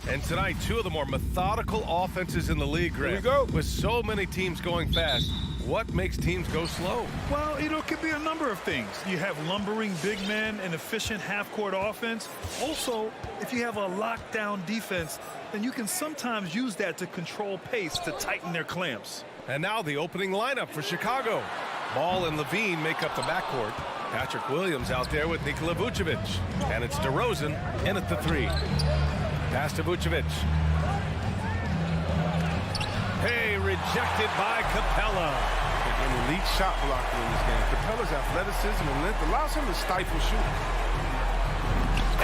And tonight, two of the more methodical offenses in the league, Greg. Here we go. With so many teams going fast, what makes teams go slow? Well, it could be a number of things. You have lumbering big men and efficient half-court offense. Also, if you have a lockdown defense, then you can sometimes use that to control pace to tighten their clamps. And now the opening lineup for Chicago. Ball and Levine make up the backcourt. Patrick Williams out there with Nikola Vucevic. And it's DeRozan in at the three. Pass to Vucevic. Hey, rejected by Capella. An elite shot blocker in this game. Capella's athleticism and length allows him to stifle shooting.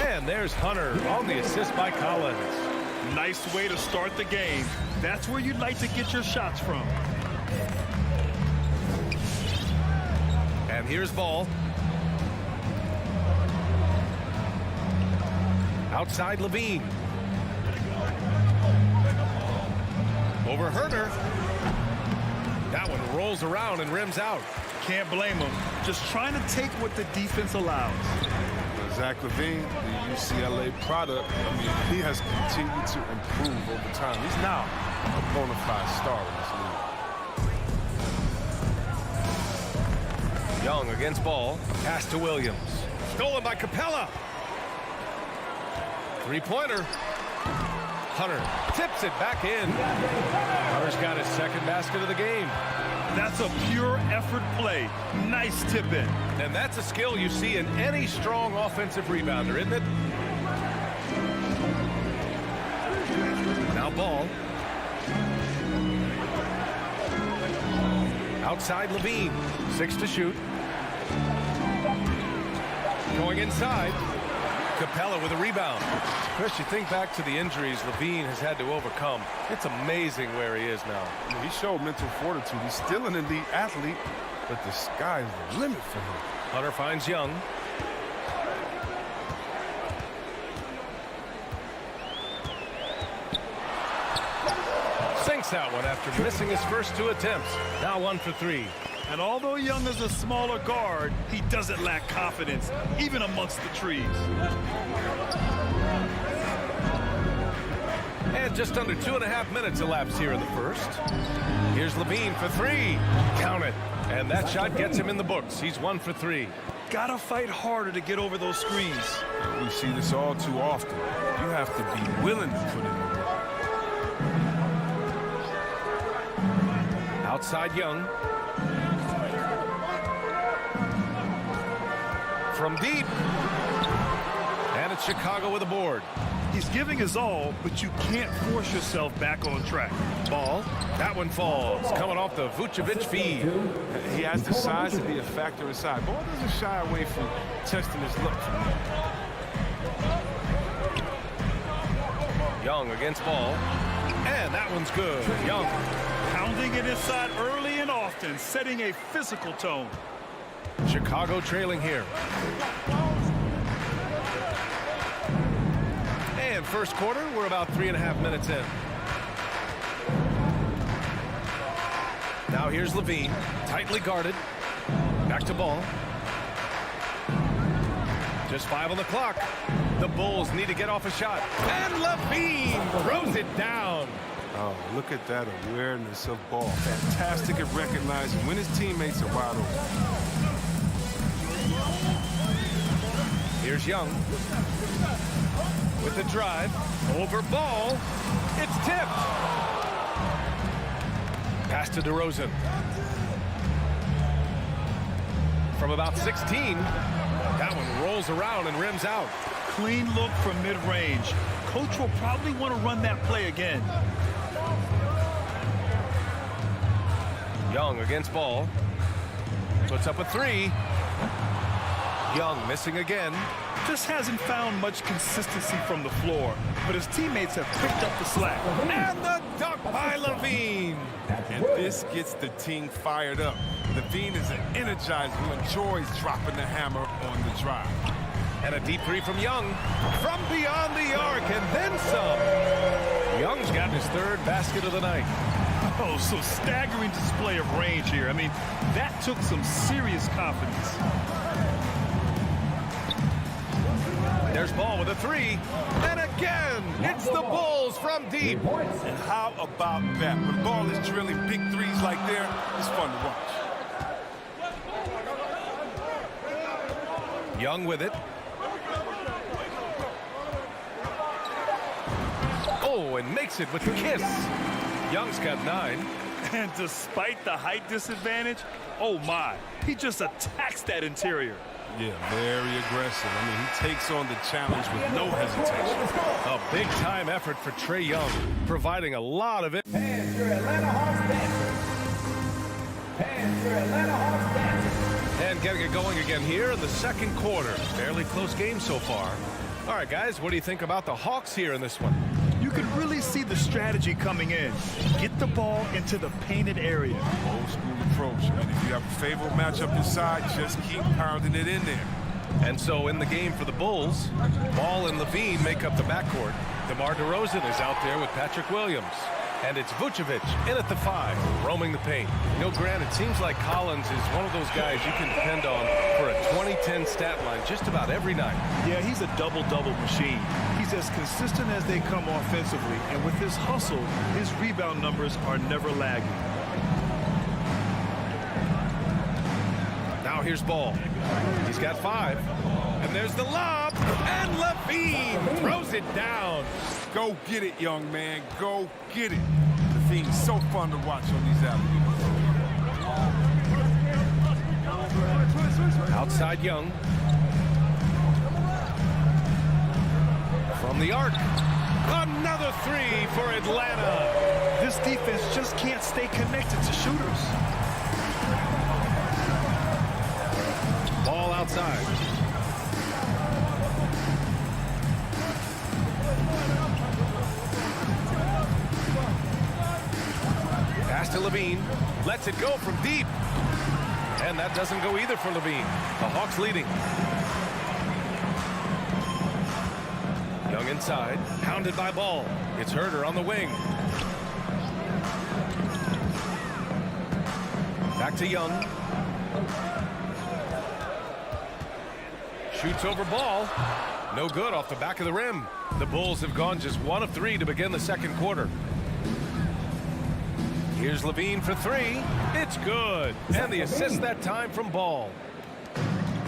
And there's Hunter on the assist by Collins. Nice way to start the game. That's where you'd like to get your shots from. And here's Ball. Outside Levine. Over Herter. That one rolls around and rims out. Can't blame him. Just trying to take what the defense allows. Zach LaVine, the UCLA product, I mean, he has continued to improve over time. He's now a bona fide star in this league. Young against Ball. Pass to Williams. Stolen by Capella. Three-pointer. Hunter tips it back in. Hunter's got his second basket of the game. That's a pure effort play. Nice tip in. And that's a skill you see in any strong offensive rebounder, isn't it? Now Ball. Outside Levine. 6 to shoot. Going inside. Capella with a rebound. Chris, you think back to the injuries Levine has had to overcome. It's amazing where he is now. I mean, he showed mental fortitude. He's still an elite athlete, but the sky's the limit for him. Hunter finds Young. Sinks that one after missing his first 2 attempts. Now 1 for 3. And although Young is a smaller guard, he doesn't lack confidence, even amongst the trees. And just under 2.5 minutes elapsed here in the first. Here's Levine for 3. Count it. And that shot gets him in the books. He's 1 for 3. Gotta fight harder to get over those screens. We see this all too often. You have to be willing to put in the work. Outside Young. From deep. And it's Chicago with a board. He's giving his all, but you can't force yourself back on track. Ball. That one falls. Coming off the Vucevic feed. He has the size to be a factor inside. Ball doesn't shy away from testing his look. Young against Ball. And that one's good. Young. Pounding it inside early and often, setting a physical tone. Chicago trailing here. And first quarter, we're about 3.5 minutes in. Now here's Levine, tightly guarded. Back to Ball. Just 5 on the clock. The Bulls need to get off a shot. And Levine throws it down. Oh, look at that awareness of Ball. Fantastic at recognizing when his teammates are wide open. Here's Young with the drive over Ball. It's tipped. Pass to DeRozan. From about 16, that one rolls around and rims out. Clean look from mid-range. Coach will probably want to run that play again. Young against Ball. Puts up a 3. Young missing again. Just hasn't found much consistency from the floor, but his teammates have picked up the slack. And the dunk by Levine. And this gets the team fired up. Levine is an energizer who enjoys dropping the hammer on the drive. And a deep 3 from Young. From beyond the arc, and then some. Young's got his 3rd basket of the night. Oh, so staggering display of range here. I mean, that took some serious confidence. There's Ball with a three. And again, it's the Bulls from deep. And how about that? When Ball is drilling big threes like there, it's fun to watch. Young with it. Oh, and makes it with the kiss. Young's got 9. And despite the height disadvantage, oh my, he just attacks that interior. Yeah, very aggressive. I mean, he takes on the challenge with no hesitation. A big-time effort for Trae Young, providing a lot of it. And your Atlanta Hawks dancers. And your Atlanta Hawks dancers. And getting it going again here in the second quarter. Fairly close game so far. All right, guys, what do you think about the Hawks here in this one? You can really see the strategy coming in. Get the ball into the painted area. Old school approach. I mean, if you have a favorable matchup inside, just keep pounding it in there. And so in the game for the Bulls, Ball and Levine make up the backcourt. DeMar DeRozan is out there with Patrick Williams. And it's Vucevic in at the 5, roaming the paint. You know, Grant, it seems like Collins is one of those guys you can depend on for a 2010 stat line just about every night. Yeah, he's a double-double machine. He's as consistent as they come offensively, and with his hustle, his rebound numbers are never lagging. Now here's Ball. He's got 5. And there's the lob. And Levine throws it down. Go get it, young man. Go get it. The thing's so fun to watch on these alley-oops. Outside Young. From the arc. Another 3 for Atlanta. This defense just can't stay connected to shooters. Ball outside. Pass to Levine. Lets it go from deep. And that doesn't go either for Levine. The Hawks leading. Young inside. Pounded by Ball. It's Herter on the wing. Back to Young. Shoots over Ball. No good off the back of the rim. The Bulls have gone just 1 of 3 to begin the second quarter. Here's Levine for 3. It's good. And the assist that time from Ball.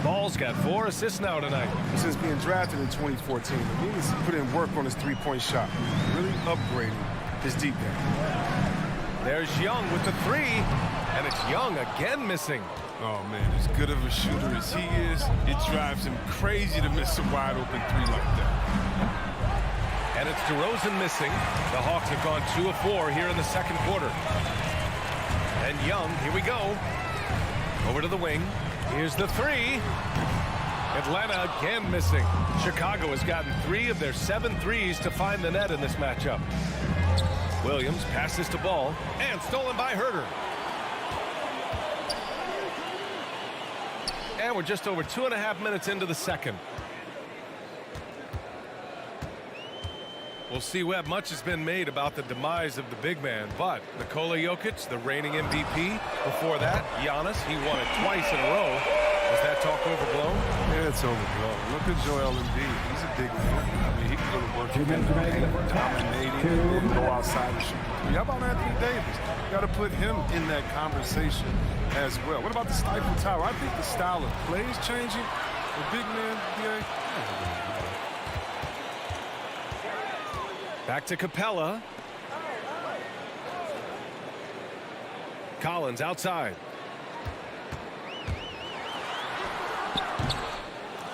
Ball's got 4 assists now tonight. Since being drafted in 2014, Levine has put in work on his three-point shot. Really upgrading his deep game. There's Young with the 3. And it's Young again missing. Oh, man, as good of a shooter as he is, it drives him crazy to miss a wide-open 3 like that. And it's DeRozan missing. The Hawks have gone 2 of 4 here in the second quarter. And Young, here we go. Over to the wing. Here's the 3. Atlanta again missing. Chicago has gotten 3 of their 7 threes to find the net in this matchup. Williams passes to Ball. And stolen by Herter. And we're just over 2.5 minutes into the second. We'll see, Webb, much has been made about the demise of the big man, but Nikola Jokic, the reigning MVP, before that, Giannis, he won it twice in a row. Was that talk overblown? Yeah, it's overblown. Look at Joel Embiid. He's a big man. I mean, he can go to work in the paint, dominating, and then go outside and shoot. How about Anthony Davis? You got to put him in that conversation as well. What about the Stifle Tower? I think the style of play is changing. The big man, Back to Capella. Collins outside.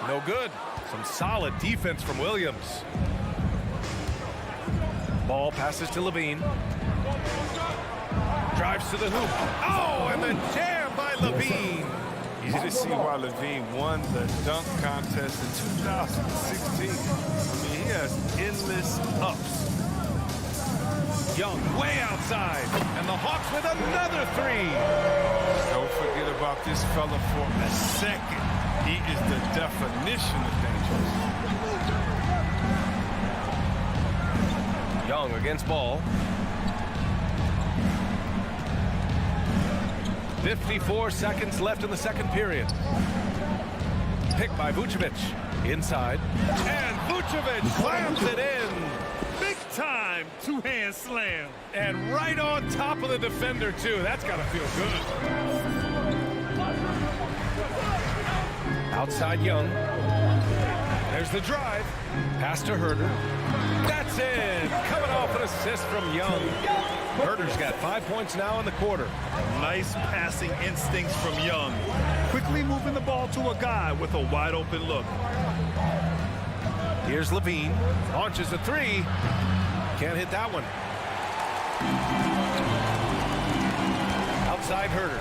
No good. Some solid defense from Williams. Ball passes to Levine. Drives to the hoop. Oh, and the jam by Levine. Easy to see why Levine won the dunk contest in 2016. I mean, he has endless ups. Young way outside. And the Hawks with another 3. Don't forget about this fella for a second. He is the definition of dangerous. Young against Ball. 54 seconds left in the second period. Picked by Vucevic. Inside. And Vucevic slams it in. Big time two-hand slam. And right on top of the defender, too. That's got to feel good. Outside Young. There's the drive. Pass to Herter. That's in. Coming off an assist from Young. Herter's got 5 points now in the quarter. Nice passing instincts from Young. Quickly moving the ball to a guy with a wide open look. Here's Levine. Launches a three. Can't hit that one. Outside Herter.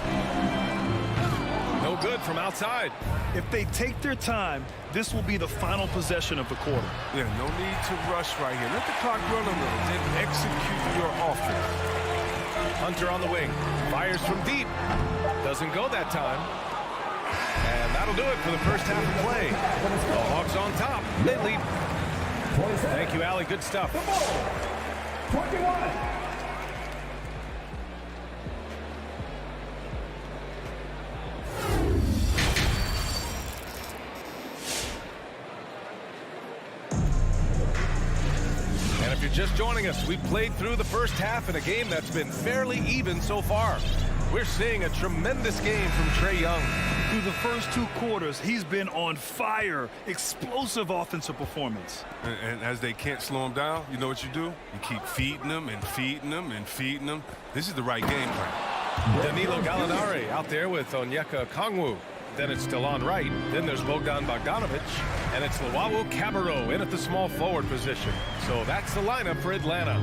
No good from outside. If they take their time, this will be the final possession of the quarter. Yeah, no need to rush right here. Let the clock run a little, then execute your offense. Hunter on the wing. Fires from deep. Doesn't go that time. And that'll do it for the first half of play. The Hawks on top. They lead. Thank you, Allie. Good stuff. 21. And if you're just joining us, we've played through the first half in a game that's been fairly even so far. We're seeing a tremendous game from Trae Young. Through the first 2 quarters, he's been on fire. Explosive offensive performance. And as they can't slow him down, you know what you do? You keep feeding them and feeding them and feeding them. This is the right game plan. Danilo Gallinari out there with Onyeka Okongwu. Then it's Delon Wright. Then there's Bogdan Bogdanovic. And it's Luwawu Cabarrot in at the small forward position. So that's the lineup for Atlanta.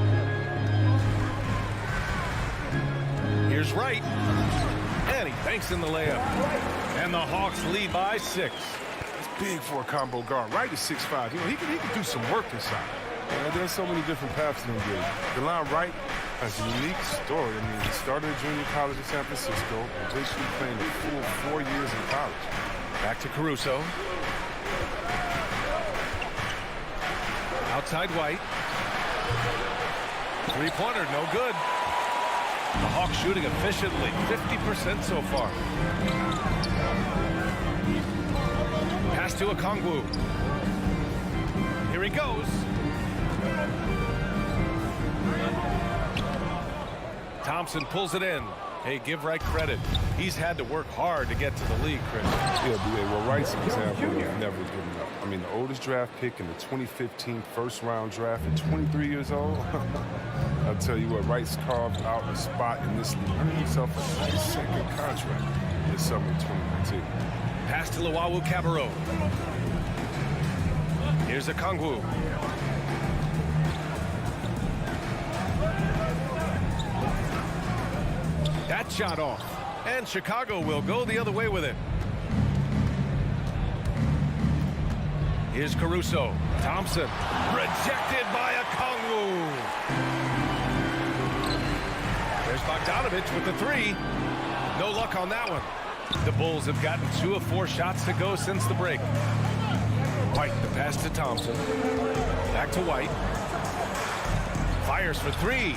Here's Wright. And he banks in the layup. And the Hawks lead by 6. It's big for a combo guard. Wright is 6'5". You know, he can do some work inside. There's so many different paths in the game. Delon Wright has a unique story. I mean, he started at junior college in San Francisco, eventually playing the full 4 years in college. Back to Caruso. Outside White. Three-pointer, no good. The Hawks shooting efficiently, 50% so far. Pass to Okongwu. Here he goes. Thompson pulls it in. Hey, give Wright credit. He's had to work hard to get to the league, Chris. Yeah, well, Wright's an example of never giving up. I mean, the oldest draft pick in the 2015 first-round draft at 23 years old. I'll tell you what, Wright's carved out a spot in this league. Earning himself a nice second contract this summer in 2019. Pass to Luwawu Cabarrot. Here's Okongwu. That shot off. And Chicago will go the other way with it. Here's Caruso. Thompson. Rejected by Okongwu. There's Bogdanovic with the three. No luck on that one. The Bulls have gotten 2 of 4 shots to go since the break. White, the pass to Thompson. Back to White. Fires for 3.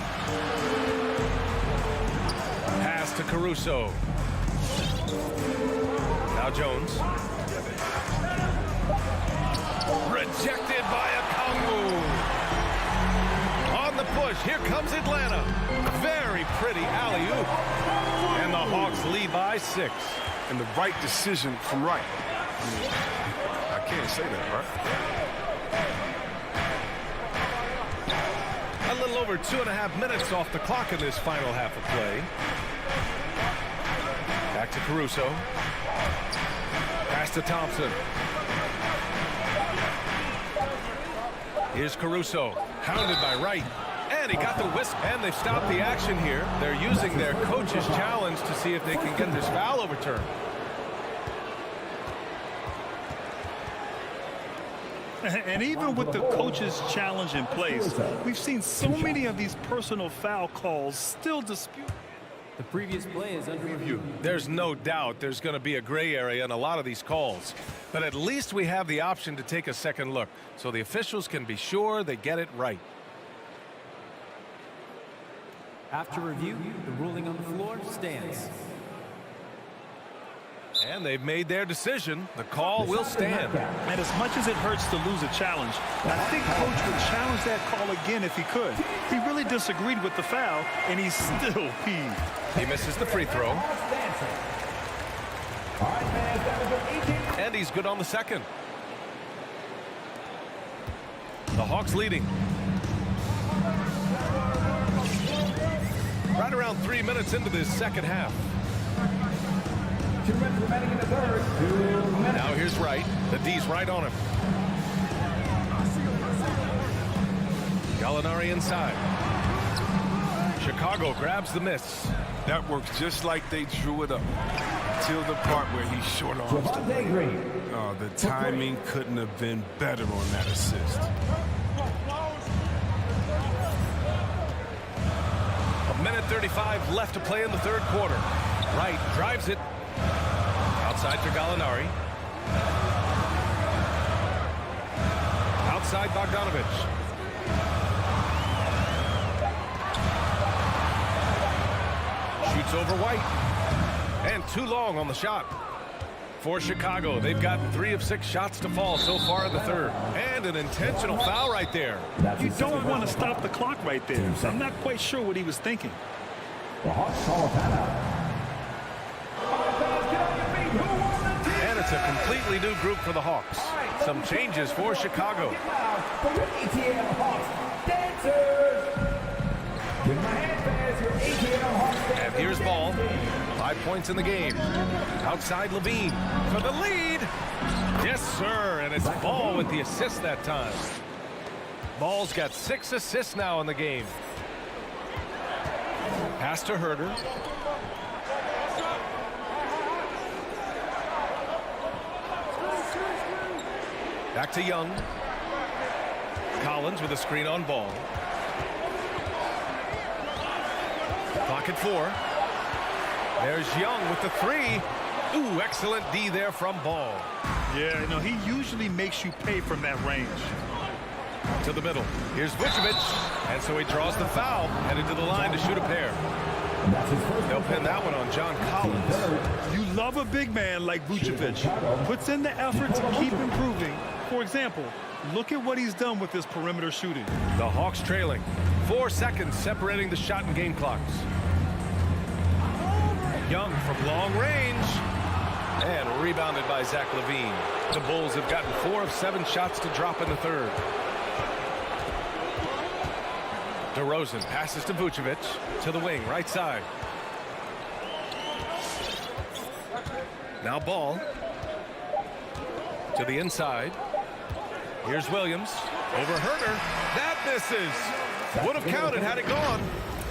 Pass to Caruso. Now Jones. Rejected by Okongwu. On the push, here comes Atlanta. Very pretty alley-oop. And the Hawks lead by 6. And the right decision from Wright. I can't say that, right? A little over 2.5 minutes off the clock in this final half of play. Back to Caruso. Pass to Thompson. Here's Caruso, hounded by Wright. And he got the whisk. And they've stopped the action here. They're using their coach's challenge to see if they can get this foul overturned. And even with the coach's challenge in place, we've seen so many of these personal foul calls still disputed. The previous play is under review. There's no doubt there's going to be a gray area in a lot of these calls. But at least we have the option to take a second look, so the officials can be sure they get it right. After review, the ruling on the floor stands. And they've made their decision. The call will stand. And as much as it hurts to lose a challenge, I think Coach would challenge that call again if he could. He really disagreed with the foul, and he's still peeved. He misses the free throw. And he's good on the second. The Hawks leading. Right around 3 minutes into this second half. 2 minutes remaining in the third. 2 minutes. Now here's Wright. The D's right on him. Gallinari inside. Chicago grabs the miss. That works just like they drew it up. Till the part where he short arms the lane. Oh, the timing couldn't have been better on that assist. A minute 35 left to play in the third quarter. Wright drives it. Outside for Gallinari. Outside Bogdanovich. Shoots over White. And too long on the shot. For Chicago, they've gotten 3 of 6 shots to fall so far in the third. And an intentional foul right there. You don't want to stop the clock right there. I'm not quite sure what he was thinking. The Hawks call a timeout. And it's a completely new group for the Hawks. Some changes for Chicago. For your ATL Hawks dancers. Give my hand pass, your ATL Hawks dancers. And here's Ball. 5 points in the game. Outside Levine for the lead. Yes, sir. And it's Ball with the assist that time. Ball's got 6 assists now in the game. Pass to Herter. Back to Young. Collins with a screen on Ball. Clock at 4. There's Young with the 3. Ooh, excellent D there from Ball. Yeah, he usually makes you pay from that range. To the middle. Here's Vucevic. And so he draws the foul. Headed to the line to shoot a pair. They'll pin that one on John Collins. You love a big man like Vucevic. Puts in the effort to keep improving. For example, look at what he's done with this perimeter shooting. The Hawks trailing. 4 seconds separating the shot and game clocks. Young from long range. And rebounded by Zach LaVine. The Bulls have gotten 4 of 7 shots to drop in the third. DeRozan passes to Vucevic. To the wing, right side. Now Ball. To the inside. Here's Williams. Over Herter. That misses. Would have counted had it gone.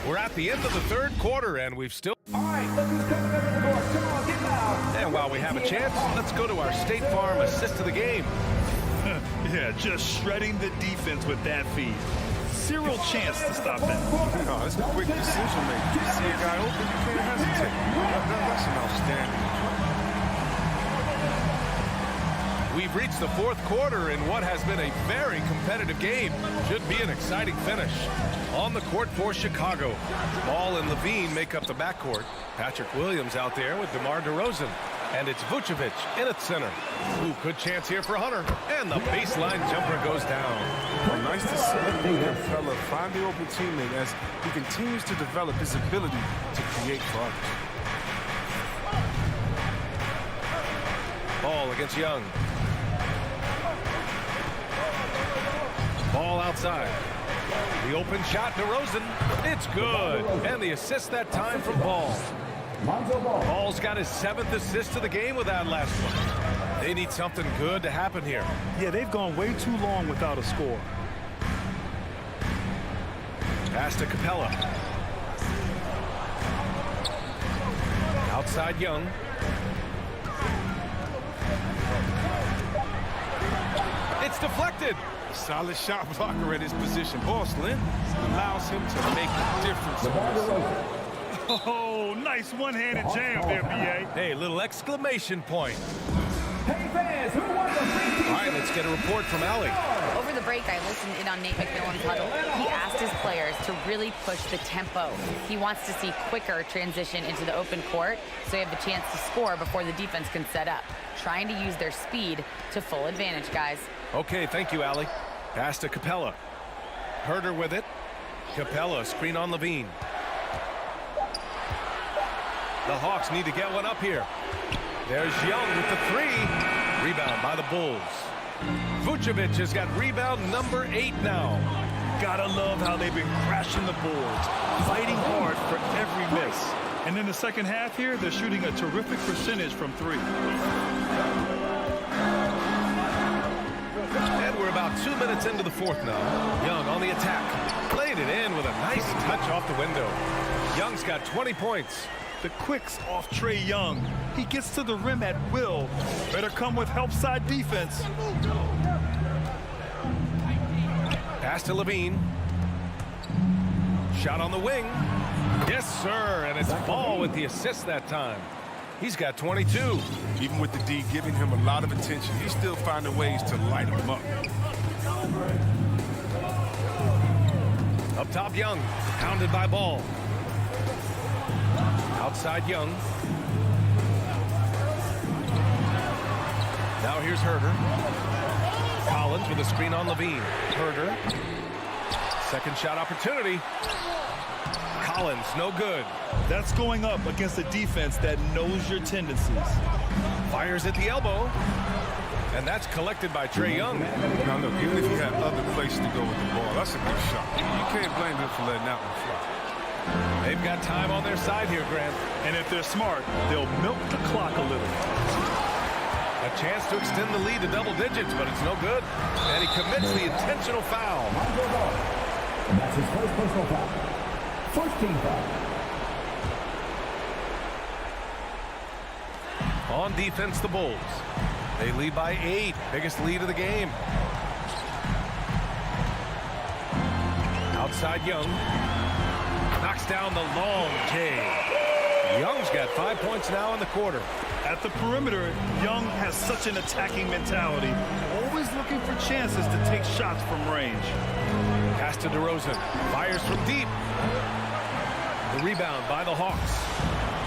We're at the end of the third quarter, and we've still... All right, look who's coming over the door. Come on, get loud. And while we have a chance, let's go to our State Farm assist of the game. Yeah, just shredding the defense with that feed. Zero chance to stop that. No, it's a quick decision making. You see a guy open, you can't hesitate. That's an outstanding play. We've reached the fourth quarter in what has been a very competitive game. Should be an exciting finish. On the court for Chicago. Ball and Levine make up the backcourt. Patrick Williams out there with DeMar DeRozan. And it's Vucevic in at center. Ooh, good chance here for Hunter. And the baseline jumper goes down. Well, nice to see the young fella find the open teammate as he continues to develop his ability to create for others. Ball against Young. Ball outside. The open shot, DeRozan. It's good. And the assist that time from Ball. Ball's got his 7th assist of the game with that last one. They need something good to happen here. Yeah, they've gone way too long without a score. Pass to Capella. Outside Young. It's deflected. Solid shot blocker at his position. Boston allows him to make a difference. Oh, nice one-handed jam there, B.A. Hey, little exclamation point. Hey, fans, who won the free All right, let's get a report from Allie. Over the break, I listened in on Nate McMillan's huddle. He asked his players to really push the tempo. He wants to see quicker transition into the open court so they have the chance to score before the defense can set up. Trying to use their speed to full advantage, guys. Okay, thank you, Allie. Pass to Capella. Herder with it. Capella, screen on Levine. The Hawks need to get one up here. There's Young with the three. Rebound by the Bulls. Vucevic has got rebound number 8 now. Gotta love how they've been crashing the boards, fighting hard for every miss. And in the second half here, they're shooting a terrific percentage from 3. And we're about 2 minutes into the fourth now. Young on the attack. Played it in with a nice touch off the window. Young's got 20 points. The quicks off Trae Young. He gets to the rim at will. Better come with help side defense. Pass to Levine. Shot on the wing. Yes, sir. And it's Ball with the assist that time. He's got 22. Even with the D giving him a lot of attention, he's still finding ways to light him up. Up top, Young. Pounded by Ball. Outside Young. Now here's Herder. Collins with a screen on Levine. Herder. Second shot opportunity. Collins, no good. That's going up against a defense that knows your tendencies. Fires at the elbow. And that's collected by Trae Young. Now look, even if you had other places to go with the ball, that's a good shot. You can't blame him for letting that one fly. They've got time on their side here, Grant. And if they're smart, they'll milk the clock a little. A chance to extend the lead to double digits, but it's no good. And he commits the intentional foul. And that's his first personal foul. First team foul. On defense, the Bulls. They lead by 8. Biggest lead of the game. Outside Young. Knocks down the long J. Young's got 5 points now in the quarter. At the perimeter, Young has such an attacking mentality, always looking for chances to take shots from range. Pass to DeRozan. Fires from deep. The rebound by the Hawks.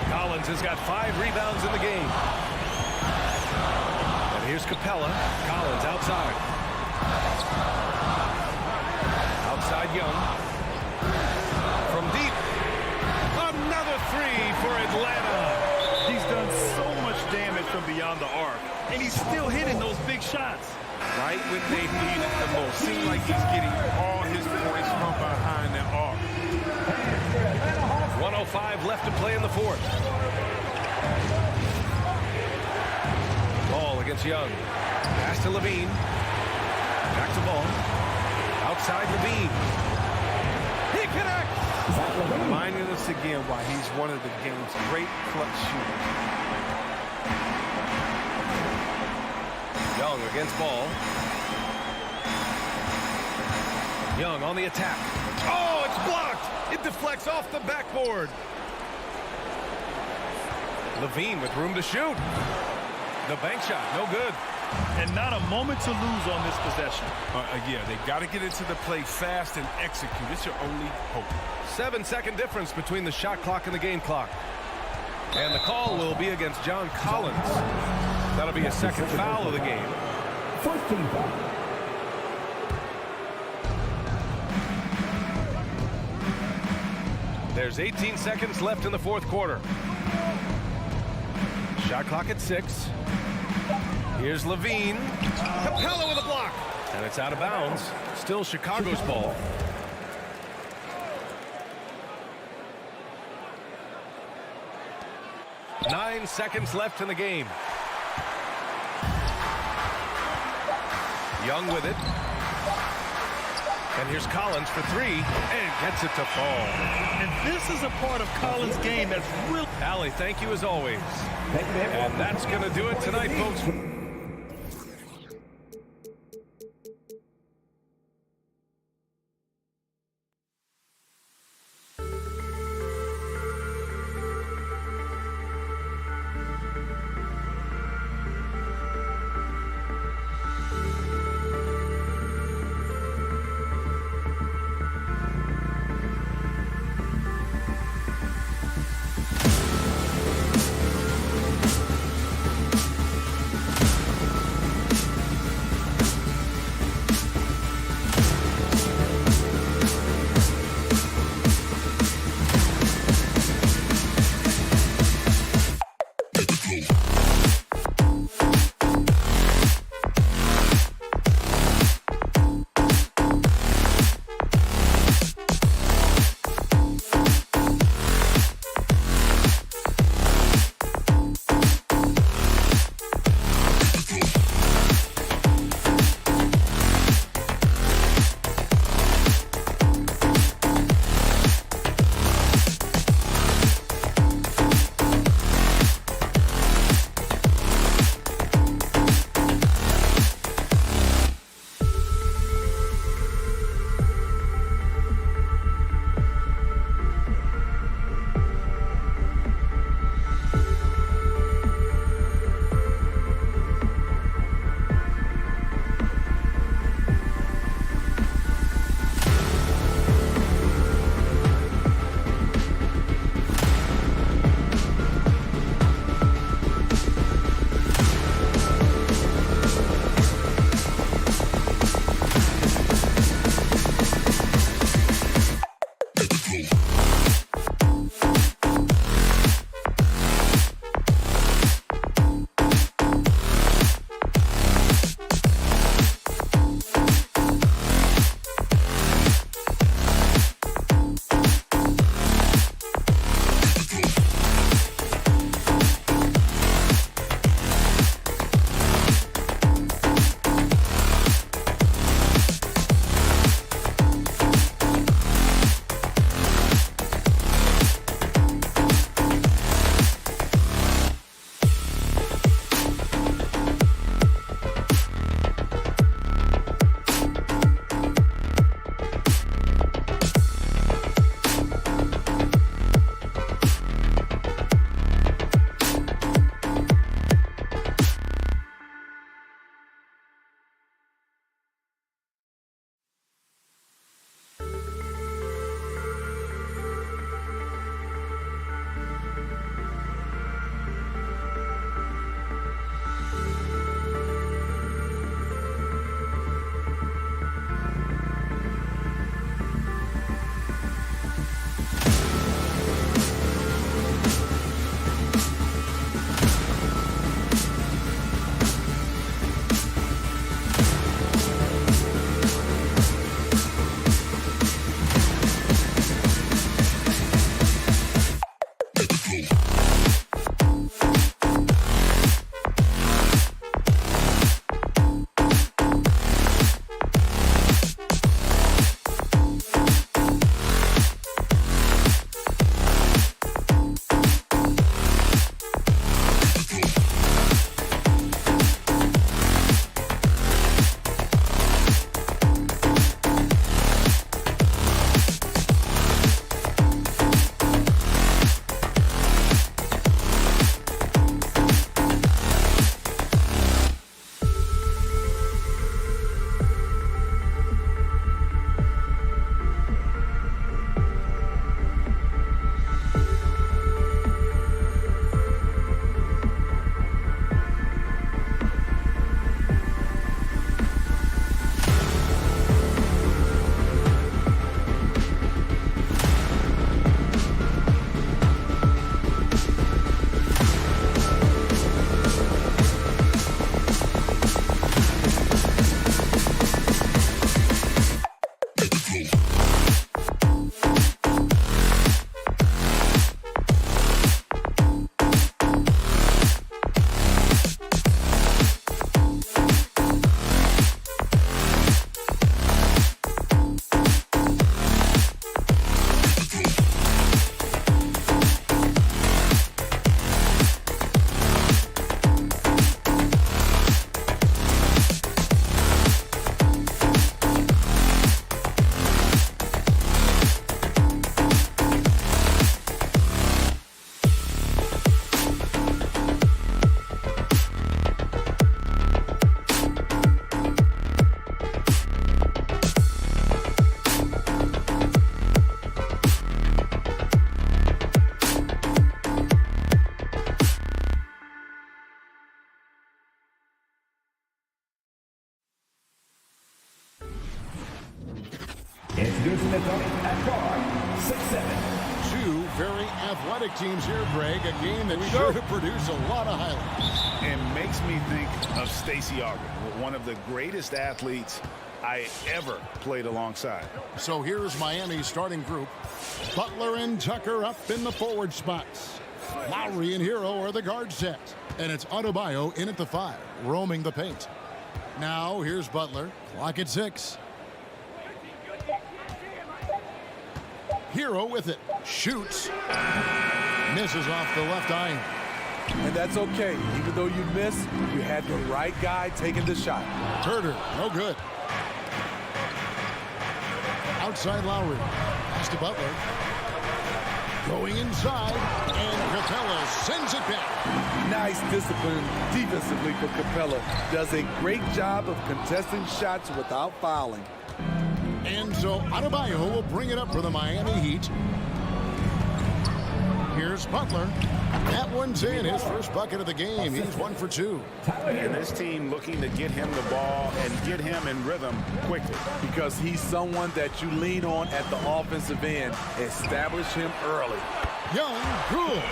Collins has got 5 rebounds in the game. And here's Capella. Collins outside. Outside Young. From deep. Another 3 for Atlanta. He's done so much damage from beyond the arc, and he's still hitting those big shots. Right when they need it the most. Seems like he's getting all his points from behind the arc. 1:05 left to play in the fourth. Ball against Young. Pass to Levine. Back to Ball. Outside Levine. He connects. Reminding us again why he's one of the game's great clutch shooters. Young against Ball. Young on the attack. Oh, it's blocked. It deflects off the backboard. Levine with room to shoot. The bank shot, no good. And not a moment to lose on this possession. Yeah, they got to get into the play fast and execute. It's your only hope. 7-second difference between the shot clock and the game clock. And the call will be against John Collins. That'll be a second foul of the game. First team foul. There's 18 seconds left in the fourth quarter. Shot clock at 6. Here's Levine. Capella with a block. And it's out of bounds. Still Chicago's ball. Nine seconds left in the game. Young with it. And here's Collins for 3, and gets it to fall. And this is a part of Collins' game that's really... Allie, thank you as always. And that's going to do it tonight, folks. Introducing the opponent at guard, 6'7". Two very athletic teams here, Greg. A game that's sure to produce a lot of highlights. And makes me think of Stacey Augmon, one of the greatest athletes I ever played alongside. So here's Miami's starting group. Butler and Tucker up in the forward spots. Lowry and Hero are the guard set. And it's Adebayo in at the 5, roaming the paint. Now here's Butler. Clock at 6. Hero with it. Shoots. Misses off the left iron. And that's okay. Even though you miss, you had the right guy taking the shot. Herder, no good. Outside Lowry. Pass to Butler. Going inside. And Capella sends it back. Nice discipline defensively for Capella. Does a great job of contesting shots without fouling. And so Adebayo will bring it up for the Miami Heat. Here's Butler. That one's in. His first bucket of the game. He's 1 for 2. And this team looking to get him the ball and get him in rhythm quickly. Because he's someone that you lean on at the offensive end. Establish him early. Young, good.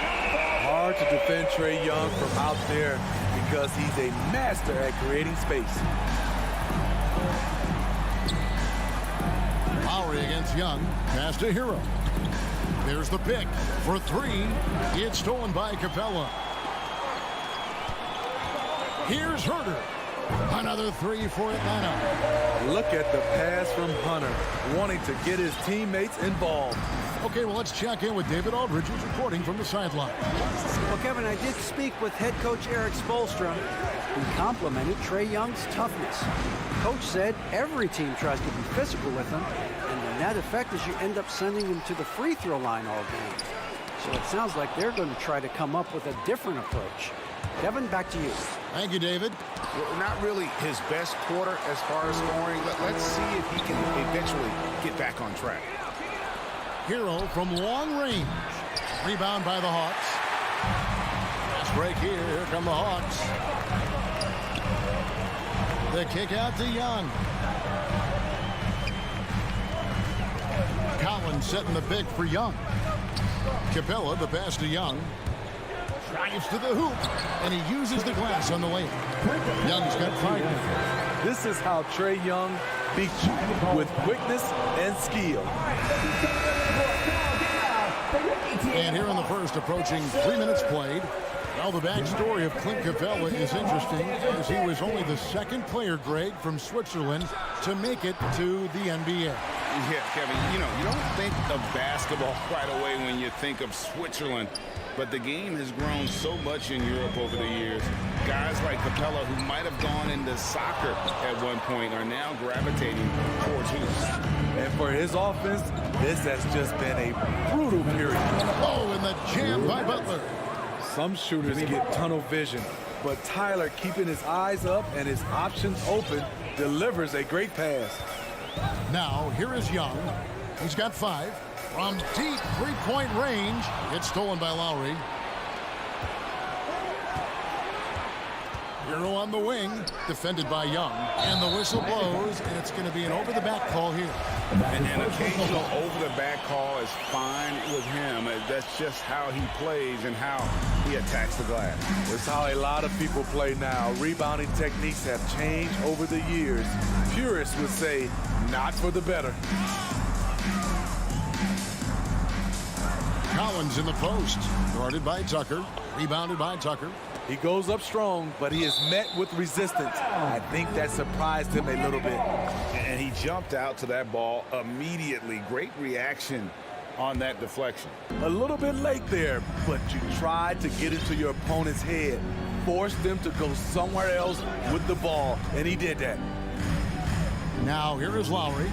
Hard to defend Trae Young from out there because he's a master at creating space. Lowry against Young. Pass to Hero. There's the pick for 3. It's stolen by Capella. Here's Herder. Another 3 for Atlanta. Look at the pass from Hunter, wanting to get his teammates involved. Okay, well, let's check in with David Aldridge, who's reporting from the sideline. Well, Kevin, I did speak with head coach Eric Spoelstra. He complimented Trae Young's toughness. Coach said every team tries to be physical with him, and the net effect is you end up sending him to the free throw line all game. So it sounds like they're going to try to come up with a different approach. Kevin, back to you. Thank you, David. Well, not really his best quarter as far as scoring. Let's see if he can eventually get back on track. Hero from long range. Rebound by the Hawks. Fast break here. Here come the Hawks. The kick out to Young. Collins setting the pick for Young. Capella, the pass to Young. Drives to the hoop, and he uses the glass on the layup. Young's got 5. This is how Trae Young beats you, with quickness and skill. And here in the first, approaching 3 minutes played. Well, the backstory of Clint Capella is interesting, as he was only the second player, Greg, from Switzerland to make it to the NBA. Yeah, Kevin, you don't think of basketball right away when you think of Switzerland. But the game has grown so much in Europe over the years. Guys like Capella, who might have gone into soccer at one point, are now gravitating towards hoops. And for his offense, this has just been a brutal period. Oh, and the jam by Butler. Some shooters get tunnel vision, but Tyler, keeping his eyes up and his options open, delivers a great pass. Now, here is Young. He's got 5. From deep three-point range, it's stolen by Lowry. Hero on the wing, defended by Young. And the whistle blows, and it's going to be an over-the-back call here. And an occasional over-the-back call is fine with him. That's just how he plays and how he attacks the glass. It's how a lot of people play now. Rebounding techniques have changed over the years. Purists would say, not for the better. Collins in the post. Guarded by Tucker. Rebounded by Tucker. He goes up strong, but he is met with resistance. I think that surprised him a little bit. And he jumped out to that ball immediately. Great reaction on that deflection. A little bit late there, but you tried to get into your opponent's head. Force them to go somewhere else with the ball, and he did that. Now here is Lowry.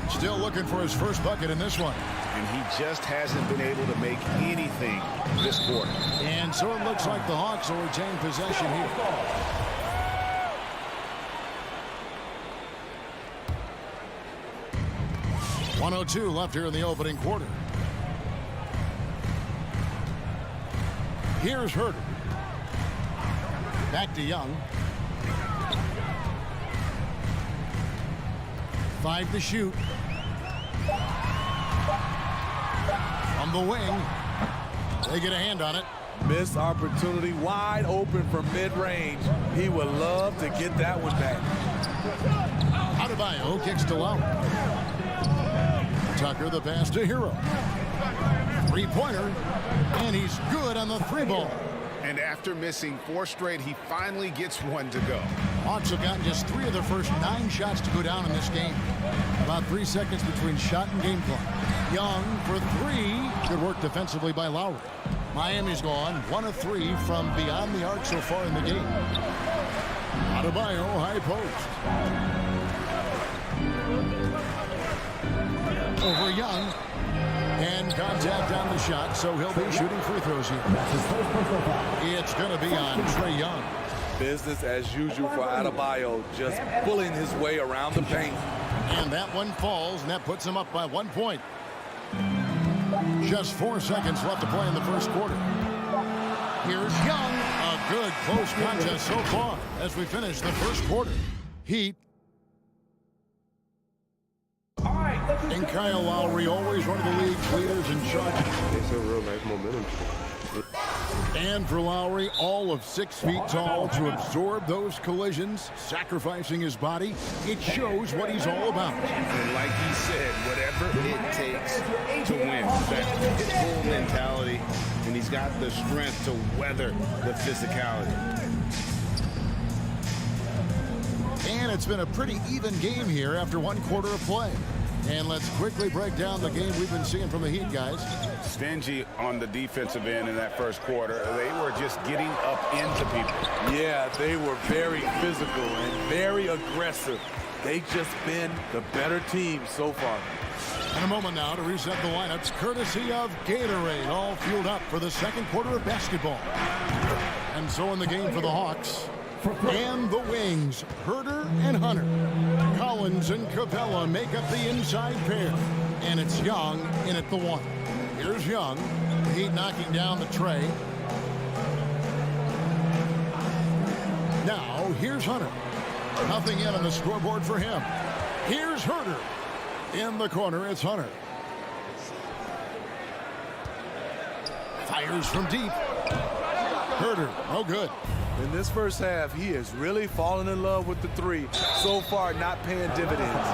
Still looking for his first bucket in this one. And he just hasn't been able to make anything this quarter. And so it looks like the Hawks will retain possession here. .102 left here in the opening quarter. Here's Herter. Back to Young. 5 to shoot. From the wing. They get a hand on it. Missed opportunity, wide open from mid-range. He would love to get that one back. Adebayo kicks to Lowry. Tucker the pass to Hero. Three-pointer. And he's good on the three ball. And after missing 4 straight, he finally gets one to go. Hawks have gotten just 3 of their first 9 shots to go down in this game. About 3 seconds between shot and game clock. Young for 3. Good work defensively by Lowry. Miami's gone 1 of 3 from beyond the arc so far in the game. Adebayo high post. Over Young. And contact on the shot, so he'll be shooting free throws here. It's going to be on Trae Young. Business as usual for Adebayo, just pulling his way around the paint. And that one falls, and that puts him up by 1 point. Just 4 seconds left to play in the first quarter. Here's Young. A good close contest so far as we finish the first quarter. Heat. And Kyle Lowry, always one of the league's leaders in charge. It's a real nice momentum. And for Lowry, all of 6 feet tall to absorb those collisions, sacrificing his body. It shows what he's all about. And like he said, whatever it takes to win. That pit bull mentality, and he's got the strength to weather the physicality. And it's been a pretty even game here after 1 quarter of play. And let's quickly break down the game we've been seeing from the Heat, guys. Stingy on the defensive end in that first quarter. They were just getting up into people. Yeah, they were very physical and very aggressive. They've just been the better team so far. In a moment now to reset the lineups, courtesy of Gatorade, all fueled up for the second quarter of basketball. And so in the game for the Hawks. And the wings, Herter and Hunter. Collins and Capella make up the inside pair. And it's Young in at the 1. Here's Young. Heat knocking down the tray. Now, here's Hunter. Nothing in on the scoreboard for him. Here's Herter. In the corner, it's Hunter. Fires from deep. Herter, no good. In this first half, he has really fallen in love with the 3. So far, not paying dividends.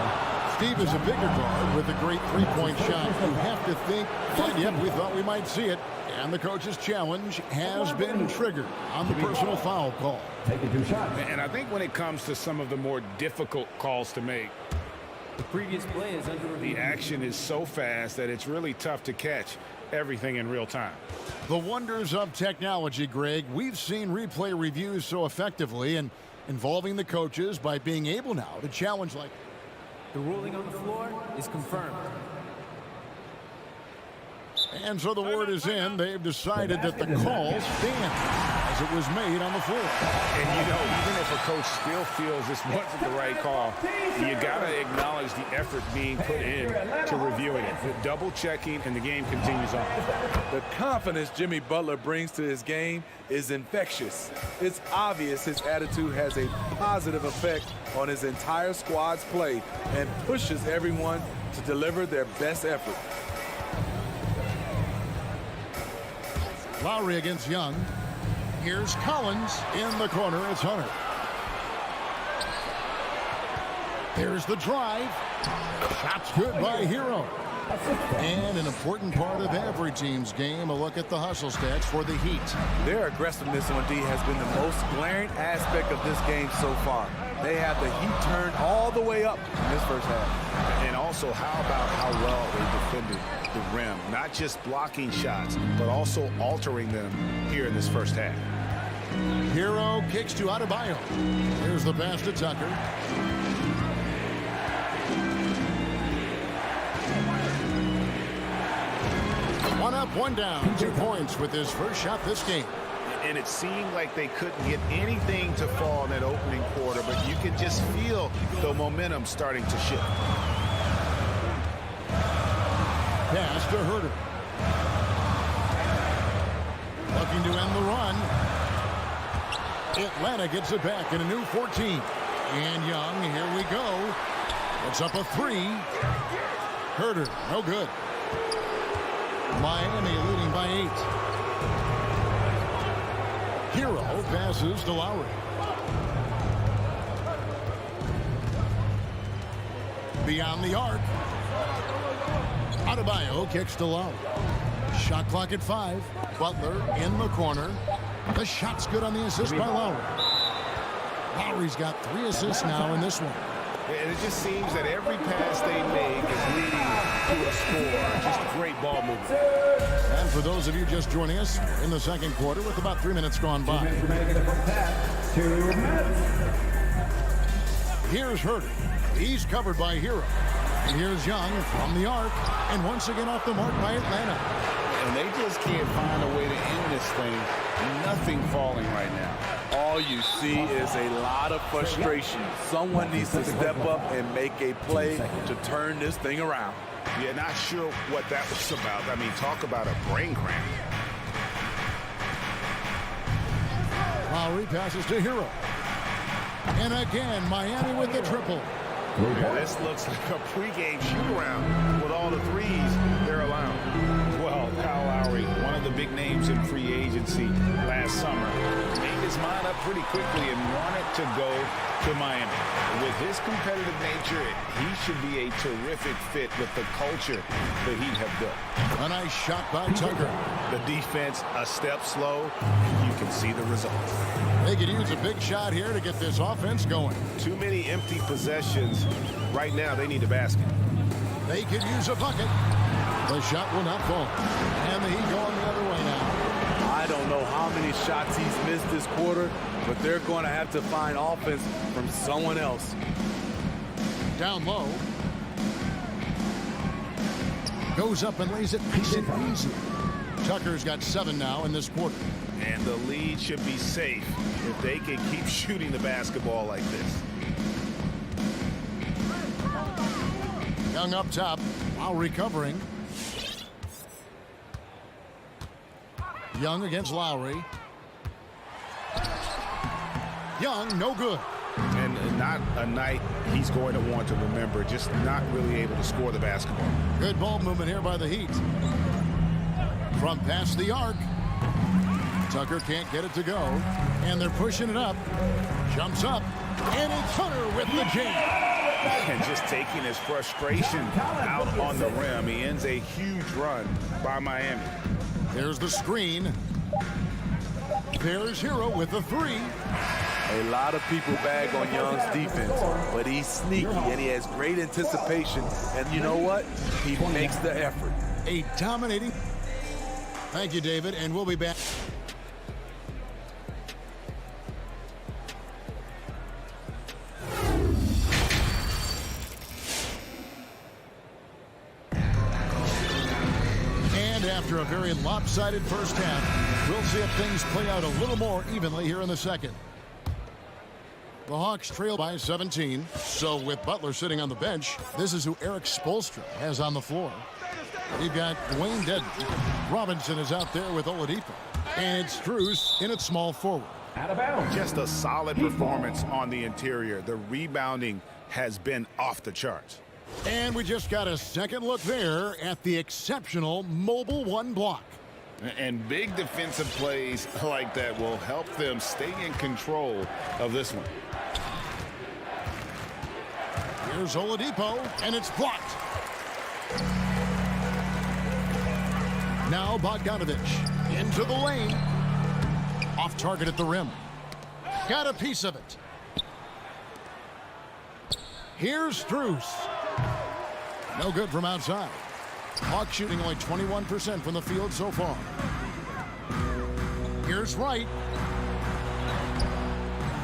Steve is a bigger guard with a great three-point shot. You have to think, and yep, we thought we might see it. And the coach's challenge has been triggered on the personal foul call. And I think when it comes to some of the more difficult calls to make, The previous play is under review. the action is so fast that it's really tough to catch everything in real time. The wonders of technology, Greg. We've seen replay reviews so effectively and involving the coaches by being able now to challenge like. The ruling on the floor is confirmed. And so the word is in. They've decided that the call stands as it was made on the floor. And, you know, even if a coach still feels this wasn't the right call, you got to acknowledge the effort being put in to reviewing it. The double checking, and the game continues on. The confidence Jimmy Butler brings to his game is infectious. It's obvious his attitude has a positive effect on his entire squad's play and pushes everyone to deliver their best effort. Lowry against Young. Here's Collins in the corner. It's Hunter. There's the drive. Shot's good by Hero. And an important part of every team's game, a look at the hustle stats for the Heat. Their aggressiveness on D has been the most glaring aspect of this game so far. They have the Heat turned all the way up in this first half. And also, how about how well they defended the rim? Not just blocking shots, but also altering them here in this first half. Hero kicks to Adebayo. Here's the pass to Tucker. One up, one down. 2 points with his first shot this game. And it seemed like they couldn't get anything to fall in that opening quarter, but you can just feel the momentum starting to shift. Pass to Herter. Looking to end the run. Atlanta gets it back in a new 14. And Young, here we go. It's up a 3. Herter, no good. Miami leading by 8. Hero passes to Lowry. Beyond the arc. Adebayo kicks to Lowry. Shot clock at 5. Butler in the corner. The shot's good on the assist by Lowry. Lowry's got 3 assists now in this one. And it just seems that every pass they make is leading to a score. Just great ball movement. And for those of you just joining us, we're in the second quarter with about 3 minutes gone by. 2 minutes. Here's Herter. He's covered by Hero. And here's Young from the arc. And once again off the mark by Atlanta. And they just can't find a way to end this thing. Nothing falling right now. All you see is a lot of frustration. Someone needs to step up and make a play to turn this thing around. Yeah, not sure what that was about. I mean, talk about a brain cramp. Lowry passes to Hero. And again, Miami with the triple. Yeah, this looks like a pregame shoot-around with all the threes they're allowing. Well, Kyle Lowry, one of the big names in free agency last summer, made his mind up pretty quickly and wanted to go to Miami. With his competitive nature, he should be a terrific fit with the culture that he have built. A nice shot by Tucker. The defense a step slow. You can see the results. They could use a big shot here to get this offense going. Too many empty possessions. Right now, they need a basket. They could use a bucket. The shot will not fall. And the Heat going the other way now. I don't know how many shots he's missed this quarter, but they're going to have to find offense from someone else. Down low. Goes up and lays it nice and easy. Tucker's got 7 now in this quarter. And the lead should be safe if they can keep shooting the basketball like this. Young up top, while recovering. Young against Lowry. Young, no good. And not a night he's going to want to remember, just not really able to score the basketball. Good ball movement here by the Heat. From past the arc. Tucker can't get it to go. And they're pushing it up. Jumps up. And it's Hunter with the jam. And just taking his frustration out on the rim. He ends a huge run by Miami. There's the screen. There's Hero with the 3. A lot of people bag on Young's defense, but he's sneaky and he has great anticipation. And you know what? He makes the effort. A dominating. Thank you, David, and we'll be back. And after a very lopsided first half, we'll see if things play out a little more evenly here in the second. The Hawks trail by 17. So with Butler sitting on the bench, this is who Eric Spoelstra has on the floor. We've got Dwayne Dedmon. Robinson is out there with Oladipo. And it's Strus in at small forward. Just a solid performance on the interior. The rebounding has been off the charts. And we just got a second look there at the exceptional mobile 1 block. And big defensive plays like that will help them stay in control of this one. Here's Oladipo, and it's blocked. Now Bogdanovich into the lane. Off target at the rim. Got a piece of it. Here's Strus. No good from outside. Hawks shooting only 21% from the field so far. Here's Wright.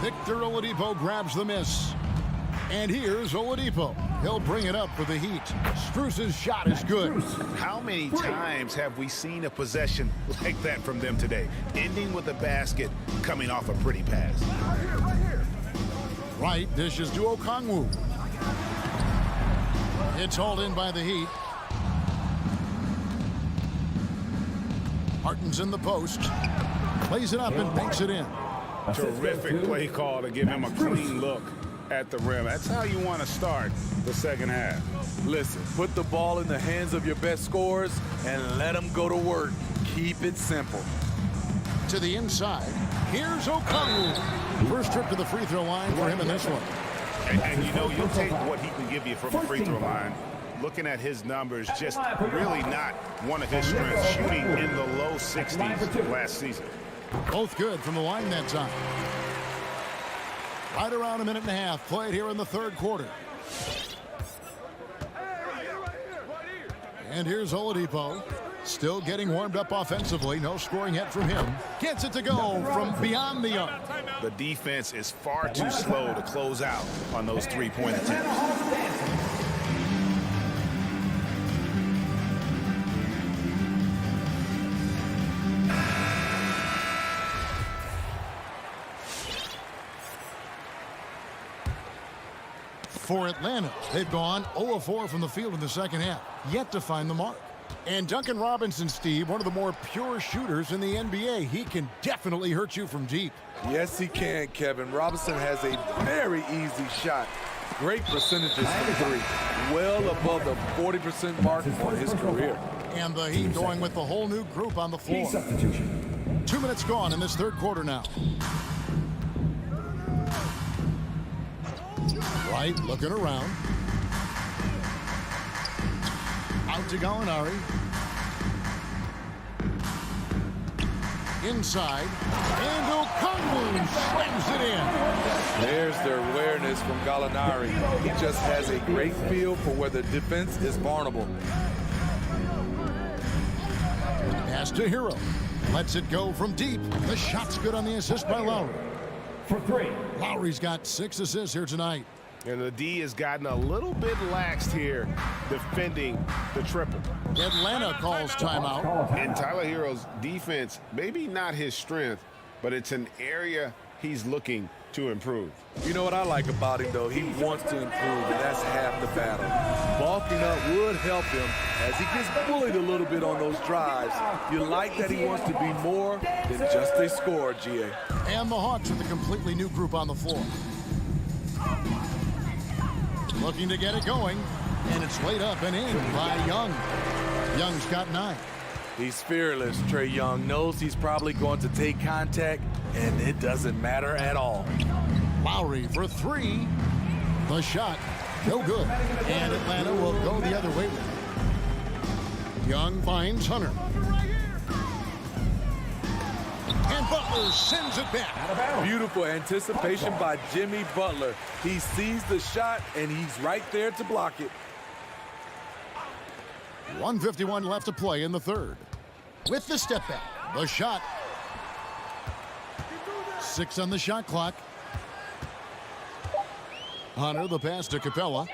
Victor Oladipo grabs the miss. And here's Oladipo. He'll bring it up for the Heat. Strus's shot is good. How many times have we seen a possession like that from them today? Ending with a basket, coming off a pretty pass. Wright dishes to Okongwu. It's hauled in by the Heat. Harton's in the post. Plays it up and banks it in. Terrific play call to give him a clean look at the rim. That's how you want to start the second half. Listen, put the ball in the hands of your best scorers and let them go to work. Keep it simple. To the inside. Here's Okongwu. First trip to the free throw line for him in this one. And you know, you'll take what he can give you from the free throw line. Looking at his numbers, just really not one of his strengths, shooting in the low 60s last season. Both good from the line that time. Right around a minute and a half played here in the third quarter. And here's Oladipo. Still getting warmed up offensively. No scoring yet from him. Gets it to go from beyond the arc. The defense is far too slow to close out on those three-point attempts. For Atlanta, they've gone 0 of 4 from the field in the second half, yet to find the mark. And Duncan Robinson, Steve, one of the more pure shooters in the NBA. He can definitely hurt you from deep. Yes, he can, Kevin. Robinson has a very easy shot. Great percentages from three. Well above the 40% mark on his career. And the Heat going with the whole new group on the floor. 2 minutes gone in this third quarter now. Wright looking around. Out to Gallinari. Inside. And Okongwu slams it in. There's their awareness from Gallinari. He just has a great feel for where the defense is vulnerable. Pass to Hero. Lets it go from deep. The shot's good on the assist by Lowry. For three. Lowry's got 6 assists here tonight. And the D has gotten a little bit laxed here defending the triple. Atlanta calls timeout. And Tyler Hero's defense, maybe not his strength, but it's an area he's looking to improve. You know what I like about him, though? He wants to improve, and that's half the battle. Bulking up would help him as he gets bullied a little bit on those drives. You like that he wants to be more than just a scorer, GA. And the Hawks with a completely new group on the floor. Looking to get it going, and it's laid up and in by Young. Young's got 9. He's fearless. Trae Young knows he's probably going to take contact, and it doesn't matter at all. Lowry for 3. The shot, no good. And Atlanta will go the other way with it. Young finds Hunter. And Butler sends it back. Beautiful anticipation by Jimmy Butler. He sees the shot, and he's right there to block it. 1:51 left to play in the third. With the step back, the shot. 6 on the shot clock. Hunter, the pass to Capella.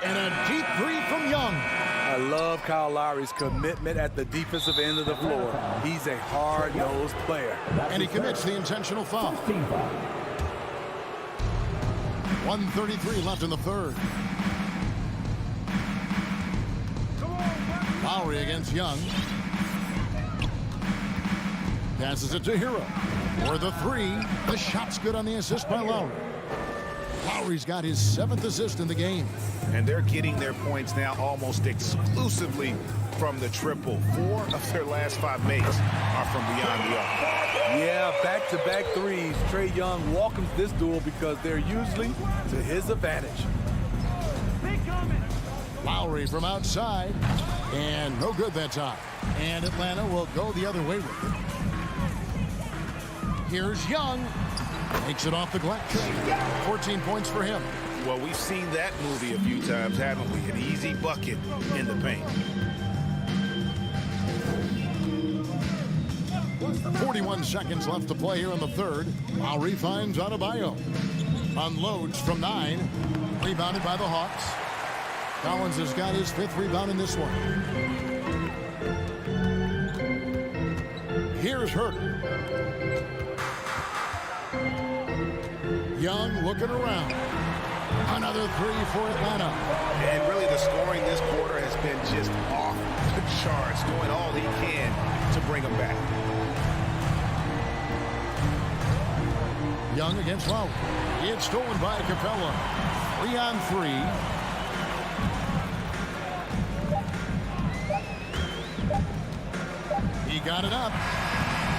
And a deep three from Young. I love Kyle Lowry's commitment at the defensive end of the floor. He's a hard-nosed player. And he commits the intentional foul. 1:33 left in the third. Lowry against Young. Passes it to Hero. For the 3. The shot's good on the assist by Lowry. Lowry's got his 7th assist in the game. And they're getting their points now almost exclusively from the triple. 4 of their last 5 makes are from beyond the arc. Yeah, back-to-back threes. Trae Young welcomes this duel because they're usually to his advantage. Lowry from outside. And no good that time. And Atlanta will go the other way with it. Here's Young. Makes it off the glass. 14 points for him. Well, we've seen that movie a few times, haven't we? An easy bucket in the paint. 41 seconds left to play here in the third. Lowry finds Adebayo. Unloads from 9. Rebounded by the Hawks. Collins has got his 5th rebound in this one. Here's Herter. Young looking around. Another 3 for Atlanta. And really the scoring this quarter has been just off the charts, doing all he can to bring them back. Young against Lowry. It's stolen by Capella. 3 on 3. He got it up.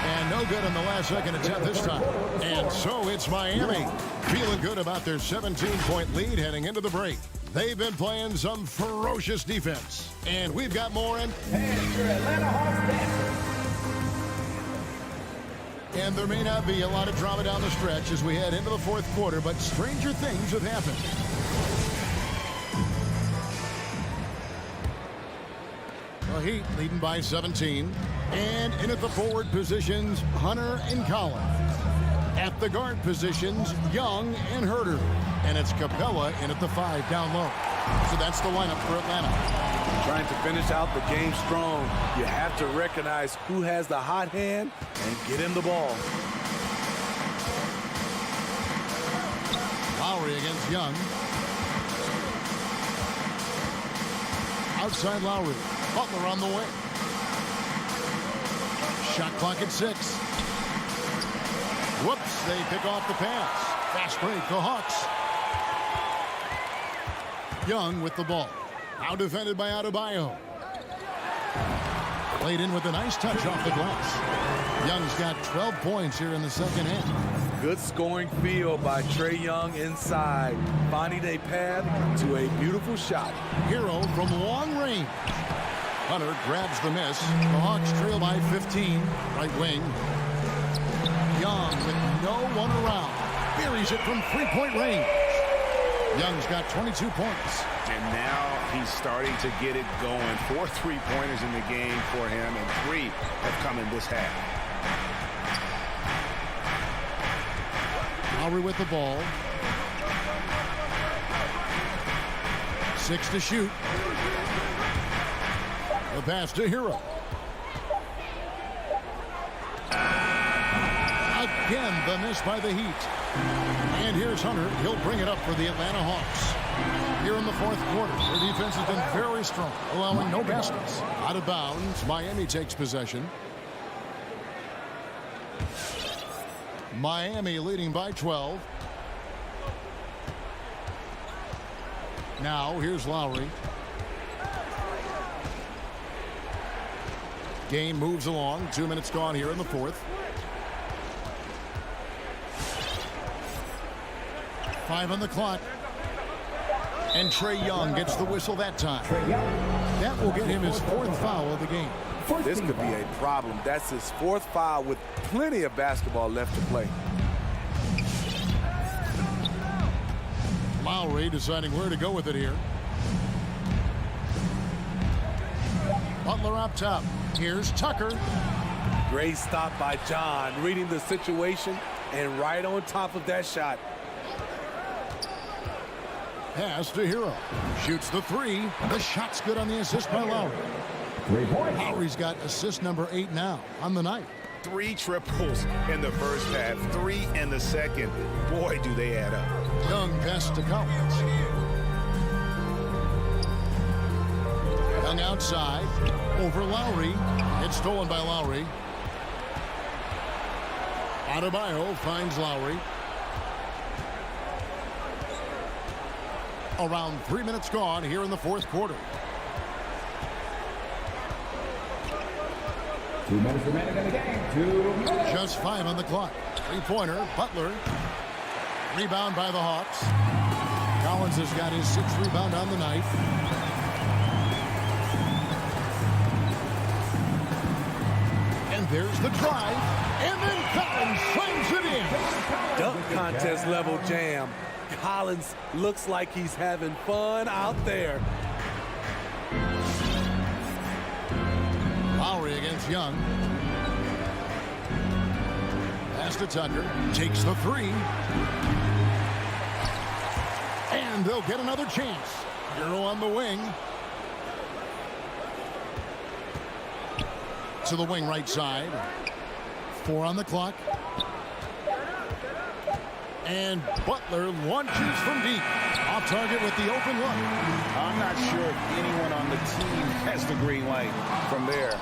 And no good on the last second attempt this time. And so it's Miami. Feeling good about their 17-point lead heading into the break. They've been playing some ferocious defense. And we've got more in. And your Atlanta Hawks Dancers. And there may not be a lot of drama down the stretch as we head into the fourth quarter, but stranger things have happened. The Heat leading by 17. And in at the forward positions, Hunter and Collins. At the guard positions, Young and Herter. And it's Capella in at the 5 down low. So that's the lineup for Atlanta. Trying to finish out the game strong, you have to recognize who has the hot hand and get him the ball. Lowry against Young. Outside Lowry. Butler on the way. Shot clock at 6. Whoops, they pick off the pass. Fast break, the Hawks. Young with the ball. Now defended by Adebayo. Played in with a nice touch off the glass. Young's got 12 points here in the second half. Good scoring field by Trae Young inside, finding a path to a beautiful shot. Hero from long range. Hunter grabs the miss. The Hawks trail by 15. Right wing. Young with no one around. Buries it from three-point range. Young's got 22 points. And now he's starting to get it going. 4 3-pointers in the game for him, and 3 have come in this half. Lowry with the ball. 6 to shoot. The pass to Hero. Again, the miss by the Heat. And here's Hunter. He'll bring it up for the Atlanta Hawks. Here in the fourth quarter, their defense has been very strong, allowing no baskets. Out of bounds, Miami takes possession. Miami leading by 12. Now, here's Lowry. Game moves along. 2 minutes gone here in the fourth. 5 on the clock. And Trae Young gets the whistle that time. That will get him his 4th foul of the game. This could be a problem. That's his 4th foul with plenty of basketball left to play. Lowry deciding where to go with it here. Butler up top. Here's Tucker. Great stop by John, reading the situation and right on top of that shot. Pass to Hero. Shoots the 3. The shot's good on the assist by Lowry. 3 points. Lowry's got assist number 8 now on the night. 3 triples in the first half, 3 in the second. Boy, do they add up. Young pass to Collins. Young outside. Over Lowry. It's stolen by Lowry. Adebayo finds Lowry. Around 3 minutes gone here in the fourth quarter. 2 minutes remaining in the game. 2 minutes. Just 5 on the clock. 3-pointer. Butler. Rebound by the Hawks. Collins has got his 6th rebound on the night. There's the drive, and then Collins slams it in. Dunk contest level jam. Collins looks like he's having fun out there. Lowry against Young. Pass to Tucker. Takes the three. And they'll get another chance. Hero on the wing. To the wing right side. 4 on the clock. And Butler launches from deep. Off target with the open look. I'm not sure if anyone on the team has the green light from there.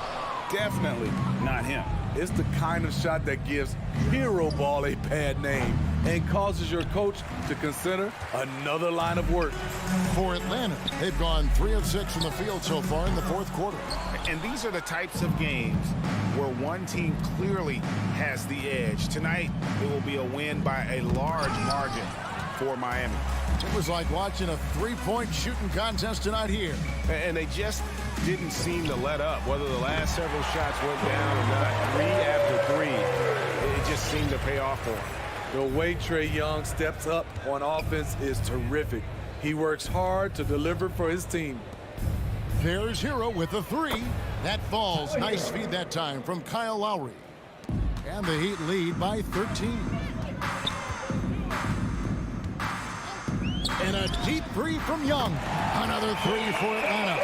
Definitely not him. It's the kind of shot that gives hero ball a bad name and causes your coach to consider another line of work. For Atlanta, they've gone 3 of 6 from the field so far in the fourth quarter. And these are the types of games where one team clearly has the edge. Tonight, it will be a win by a large margin for Miami. It was like watching a three-point shooting contest tonight here. And they just didn't seem to let up, whether the last several shots went down or not. 3 after 3, it just seemed to pay off for him. The way Trae Young steps up on offense is terrific. He works hard to deliver for his team. There's Hero with a 3. That falls. Nice feed that time from Kyle Lowry. And the Heat lead by 13. And a deep 3 from Young. Another 3 for Atlanta.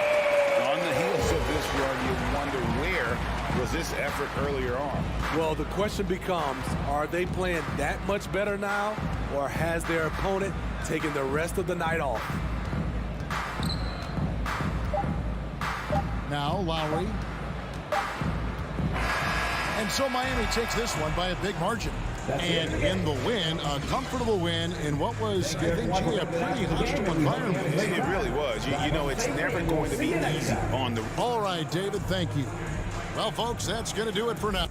On the heels of this run, you wonder where was this effort earlier on? Well, the question becomes, are they playing that much better now, or has their opponent taken the rest of the night off? Now Lowry. And so Miami takes this one by a big margin. And in the win, a comfortable win in what was, I think, a pretty hostile environment. It really was. You know, it's never going to be easy on the... All right, David, thank you. Well, folks, that's going to do it for now.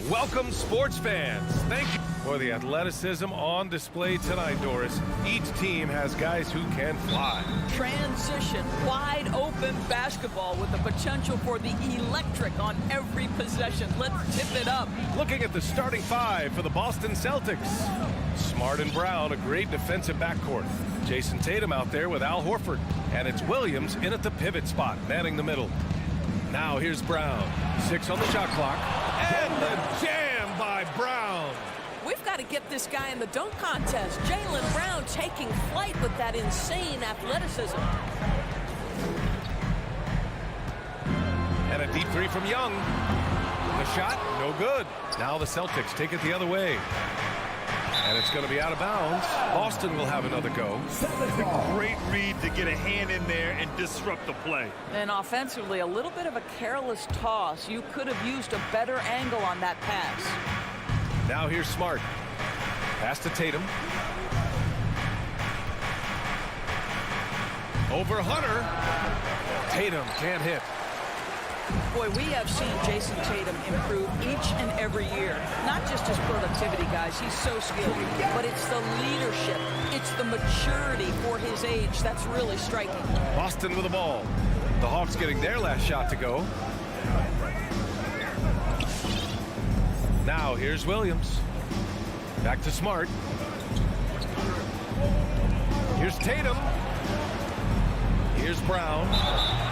Welcome, sports fans. Thank you for the athleticism on display tonight, Doris. Each team has guys who can fly. Transition, wide open basketball with the potential for the electric on every possession. Let's tip it up. Looking at the starting five for the Boston Celtics. Smart and Brown, a great defensive backcourt. Jason Tatum out there with Al Horford. And it's Williams in at the pivot spot, manning the middle. Now here's Brown. 6 on the shot clock. And the jam by Brown. We've got to get this guy in the dunk contest. Jaylen Brown taking flight with that insane athleticism. And a deep three from Young. The shot, no good. Now the Celtics take it the other way. And it's going to be out of bounds. Boston will have another go. Great read to get a hand in there and disrupt the play. And offensively, a little bit of a careless toss. You could have used a better angle on that pass. Now here's Smart. Pass to Tatum. Over Hunter. Tatum can't hit. Boy, we have seen Jason Tatum improve each and every year. Not just his productivity, guys. He's so skilled. But it's the leadership. It's the maturity for his age that's really striking. Boston with the ball. The Hawks getting their last shot to go. Now here's Williams. Back to Smart. Here's Tatum. Here's Brown.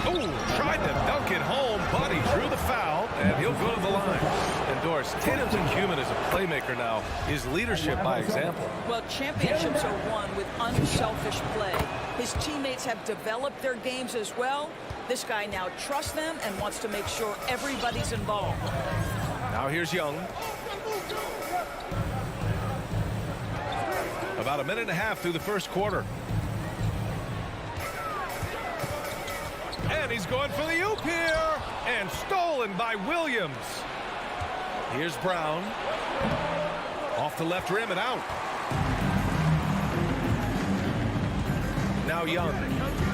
Oh, tried to dunk it home, but he drew the foul, and he'll go to the line. And Doris, Tatum's acumen as a playmaker now is leadership by example. Well, championships are won with unselfish play. His teammates have developed their games as well. This guy now trusts them and wants to make sure everybody's involved. Now here's Young. About a minute and a half through the first quarter. And he's going for the oop here. And stolen by Williams. Here's Brown. Off the left rim and out. Now Young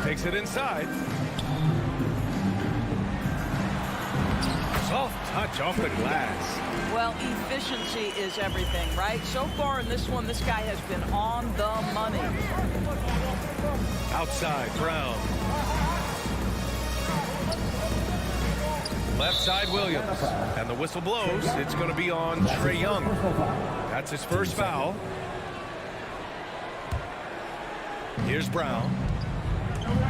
takes it inside. Soft touch off the glass. Well, efficiency is everything, right? So far in this one, this guy has been on the money. Outside, Brown. Left side, Williams. And the whistle blows. It's going to be on Trae Young. That's his first foul. Here's Brown.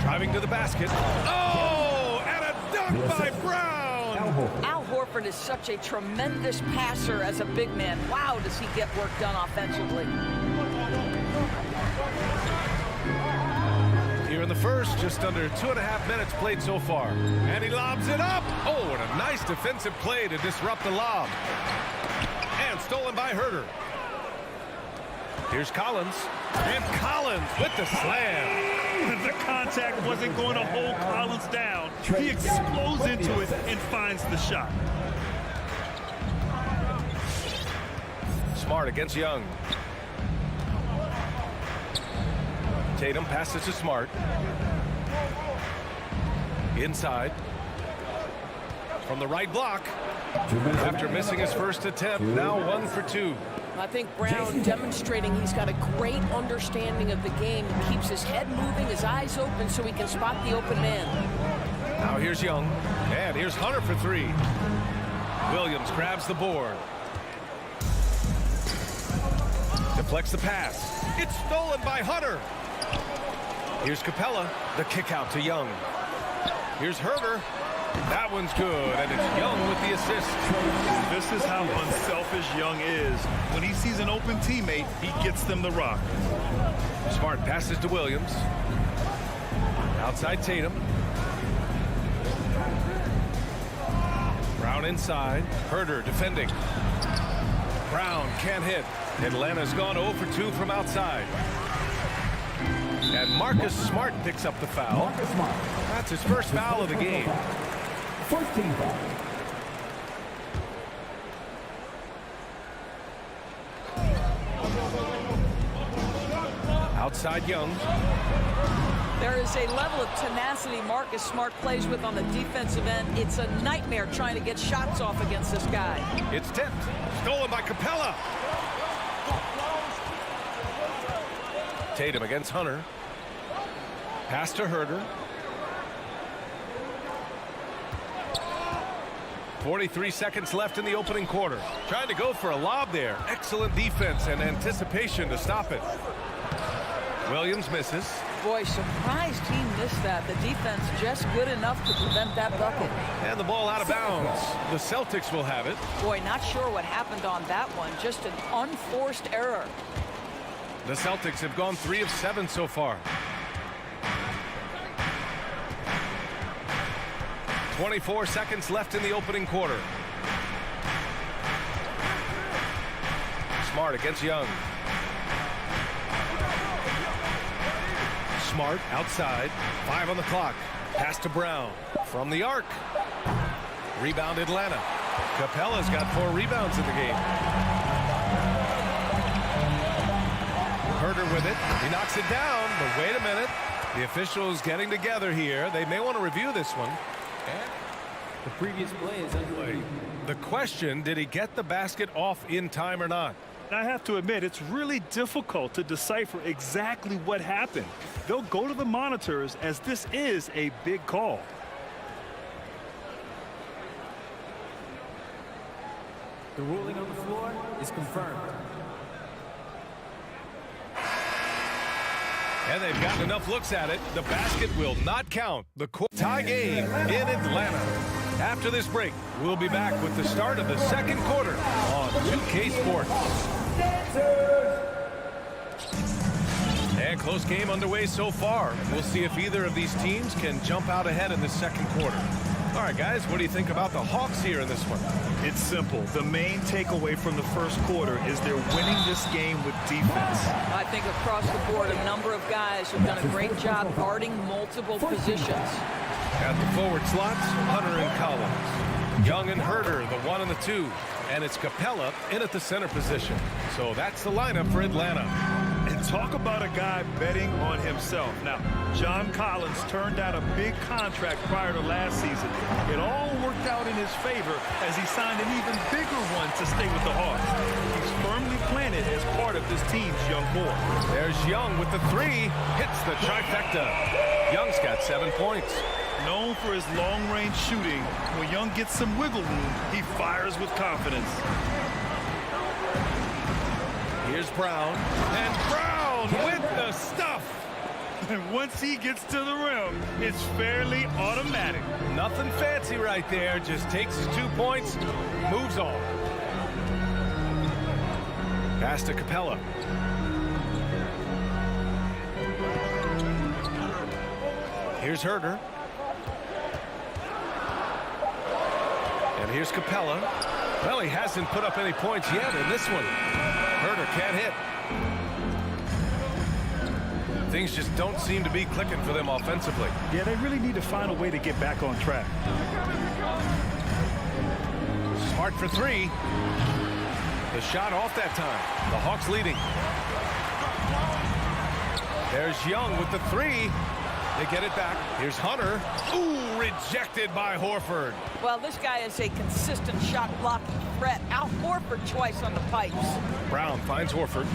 Driving to the basket. Oh, and a dunk by Brown. Al Horford is such a tremendous passer as a big man. Wow, does he get work done offensively. Here in the first, just under 2.5 minutes played so far. And he lobs it up. Oh, and a nice defensive play to disrupt the lob. And stolen by Herter. Here's Collins. And Collins with the slam. The contact wasn't going to hold Collins down. He explodes into it and finds the shot. Smart against Young. Tatum passes to Smart. Inside. From the right block. After missing his first attempt, now 1 for 2. I think Brown demonstrating he's got a great understanding of the game. He keeps his head moving, his eyes open so he can spot the open man. Now here's Young. And here's Hunter for 3. Williams grabs the board. Deflects the pass. It's stolen by Hunter. Here's Capella. The kick out to Young. Here's Herter. That one's good, and it's Young with the assist. This is how unselfish Young is. When he sees an open teammate, he gets them the rock. Smart passes to Williams. Outside Tatum. Brown inside. Herter defending. Brown can't hit. Atlanta's gone 0 for 2 from outside. And Marcus Smart picks up the foul. That's his first foul of the game. First team foul. Outside Young. There is a level of tenacity Marcus Smart plays with on the defensive end. It's a nightmare trying to get shots off against this guy. It's tipped. Stolen by Capella. Tatum against Hunter. Pass to Herder. 43 seconds left in the opening quarter. Trying to go for a lob there. Excellent defense and anticipation to stop it. Williams misses. Boy, surprised he missed that. The defense just good enough to prevent that bucket. And the ball out of bounds. The Celtics will have it. Boy, not sure what happened on that one. Just an unforced error. The Celtics have gone 3 of 7 so far. 24 seconds left in the opening quarter. Smart against Young. Smart outside. 5 on the clock. Pass to Brown. From the arc. Rebound Atlanta. Capella's got 4 rebounds in the game. Herder with it. He knocks it down, but wait a minute. The officials getting together here. They may want to review this one. The previous play is underway. The question, did he get the basket off in time or not? I have to admit, it's really difficult to decipher exactly what happened. They'll go to the monitors as this is a big call. The ruling on the floor is confirmed. And they've gotten enough looks at it. The basket will not count. The tie game in Atlanta. After this break, we'll be back with the start of the second quarter on 2K Sports. And close game underway so far. We'll see if either of these teams can jump out ahead in the second quarter. All right, guys, what do you think about the Hawks here in this one? It's simple. The main takeaway from the first quarter is they're winning this game with defense. I think across the board, a number of guys have done a great job guarding multiple positions. At the forward slots, Hunter and Collins. Young and Herder, the 1 and the 2. And it's Capella in at the center position. So that's the lineup for Atlanta. And talk about a guy betting on himself. Now, John Collins turned down a big contract prior to last season. It all worked out in his favor as he signed an even bigger one to stay with the Hawks. He's firmly planted as part of this team's young core. There's Young with the 3. Hits the trifecta. Young's got 7 points. Known for his long-range shooting, when Young gets some wiggle room, he fires with confidence. Here's Brown. And Brown with the stuff. And once he gets to the rim, it's fairly automatic. Nothing fancy right there. Just takes his 2 points, moves on. Pass to Capella. Here's Herder. And here's Capella. Well, he hasn't put up any points yet in this one. Herder can't hit. Things just don't seem to be clicking for them offensively. Yeah, they really need to find a way to get back on track. Smart for 3. The shot off that time. The Hawks leading. There's Young with the 3. They get it back. Here's Hunter. Ooh, rejected by Horford. Well, this guy is a consistent shot blocking threat. Out Horford twice on the pipes. Brown finds Horford.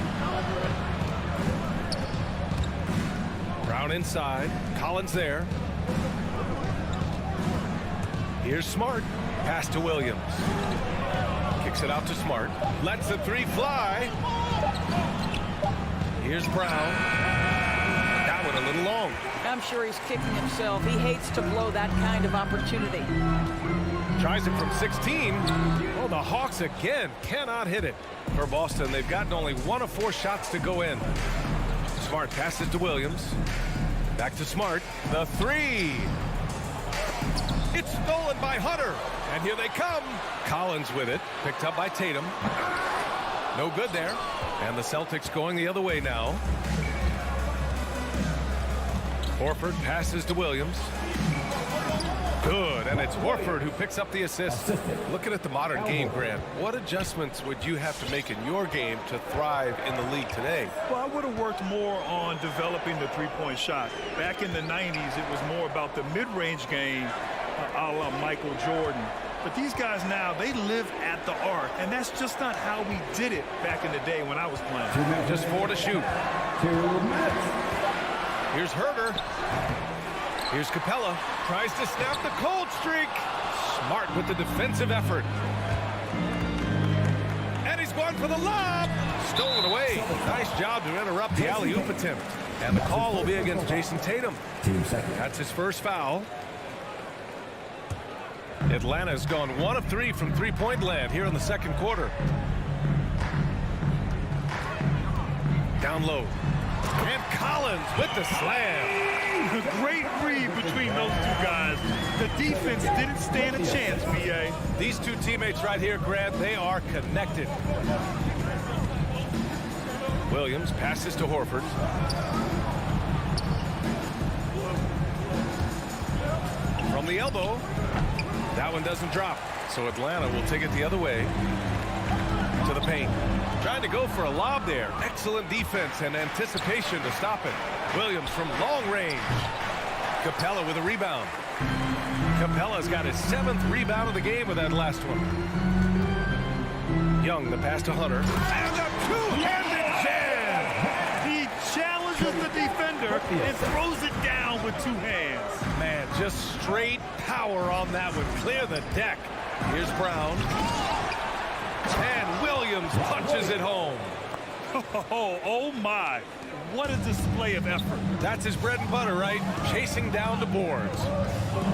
Brown inside. Collins there. Here's Smart. Pass to Williams. Kicks it out to Smart. Lets the 3 fly. Here's Brown. That one a little long. I'm sure he's kicking himself. He hates to blow that kind of opportunity. Tries it from 16. Oh, the Hawks again cannot hit it. For Boston, they've gotten only 1 of 4 shots to go in. Smart passes to Williams. Back to Smart. The 3. It's stolen by Hunter. And here they come. Collins with it. Picked up by Tatum. No good there. And the Celtics going the other way now. Horford passes to Williams. Good, and it's Horford who picks up the assist. Looking at the modern game, Grant, what adjustments would you have to make in your game to thrive in the league today? Well, I would have worked more on developing the three-point shot. Back in the 90s, it was more about the mid-range game, a la Michael Jordan. But these guys now, they live at the arc, and that's just not how we did it back in the day when I was playing. Just 4 to shoot. 2 minutes. Here's Herder. Here's Capella. Tries to snap the cold streak. Smart with the defensive effort. And he's going for the lob. Stolen away. Nice job to interrupt the alley-oop attempt. And the call will be against Jason Tatum. That's his first foul. Atlanta's gone 1 of 3 from three-point land here in the second quarter. Down low. And Collins with the slam. A great read between those two guys. The defense didn't stand a chance, B.A. These two teammates right here, Grant, they are connected. Williams passes to Horford. From the elbow. That one doesn't drop. So Atlanta will take it the other way. To the paint. Trying to go for a lob there. Excellent defense and anticipation to stop it. Williams from long range. Capella with a rebound. Capella's got his 7th rebound of the game with that last one. Young, the pass to Hunter. And a two-handed jam! He challenges the defender and throws it down with 2 hands. Man, just straight power on that one. Clear the deck. Here's Brown. And Williams punches it home. Oh my. What a display of effort. That's his bread and butter, right? Chasing down the boards.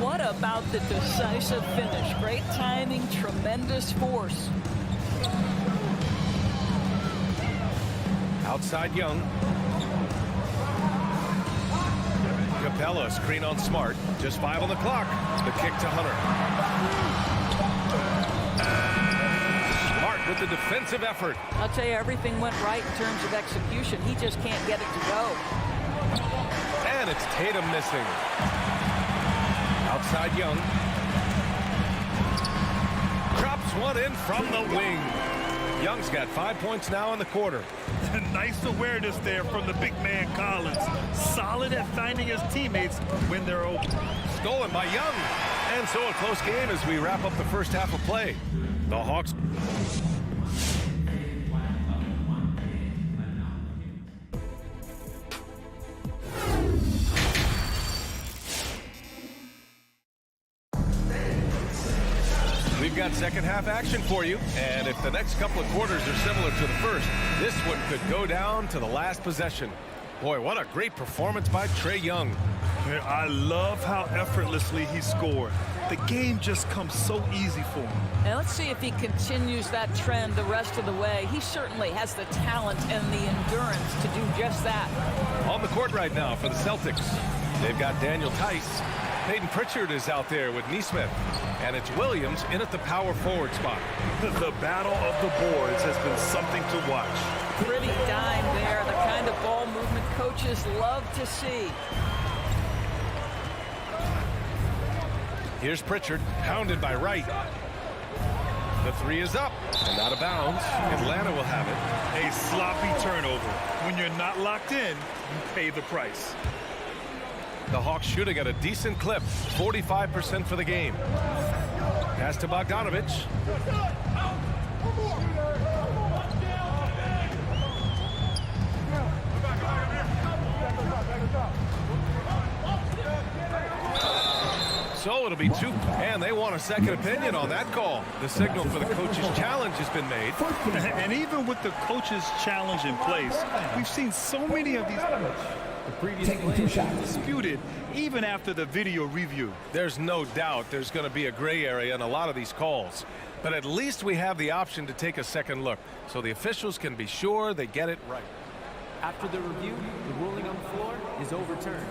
What about the decisive finish? Great timing, tremendous force. Outside Young. Capella, screen on Smart. Just 5 on the clock. The kick to Hunter. With the defensive effort. I'll tell you, everything went right in terms of execution. He just can't get it to go. And it's Tatum missing. Outside Young. Drops one in from the wing. Young's got 5 points now in the quarter. Nice awareness there from the big man Collins. Solid at finding his teammates when they're open. Stolen by Young. And so a close game as we wrap up the first half of play. The Hawks. We've got second half action for you, and if the next couple of quarters are similar to the first, this one could go down to the last possession. Boy, what a great performance by Trae Young. I love how effortlessly he scored. The game just comes so easy for him. Now let's see if he continues that trend the rest of the way. He certainly has the talent and the endurance to do just that. On the court right now for the Celtics, they've got Daniel Tice. Peyton Pritchard is out there with Nesmith. And it's Williams in at the power forward spot. The battle of the boards has been something to watch. Pretty dime there, the kind of ball movement coaches love to see. Here's Pritchard, pounded by Wright. The 3 is up and out of bounds. Atlanta will have it. A sloppy turnover. When you're not locked in, you pay the price. The Hawks shooting at a decent clip, 45% for the game. Pass to Bogdanovich. So it'll be 2, and they want a second opinion on that call. The signal for the coach's challenge has been made. And even with the coach's challenge in place, we've seen so many of these disputed even after the video review. There's no doubt there's going to be a gray area in a lot of these calls. But at least we have the option to take a second look, so the officials can be sure they get it right. After the review, the ruling on the floor is overturned.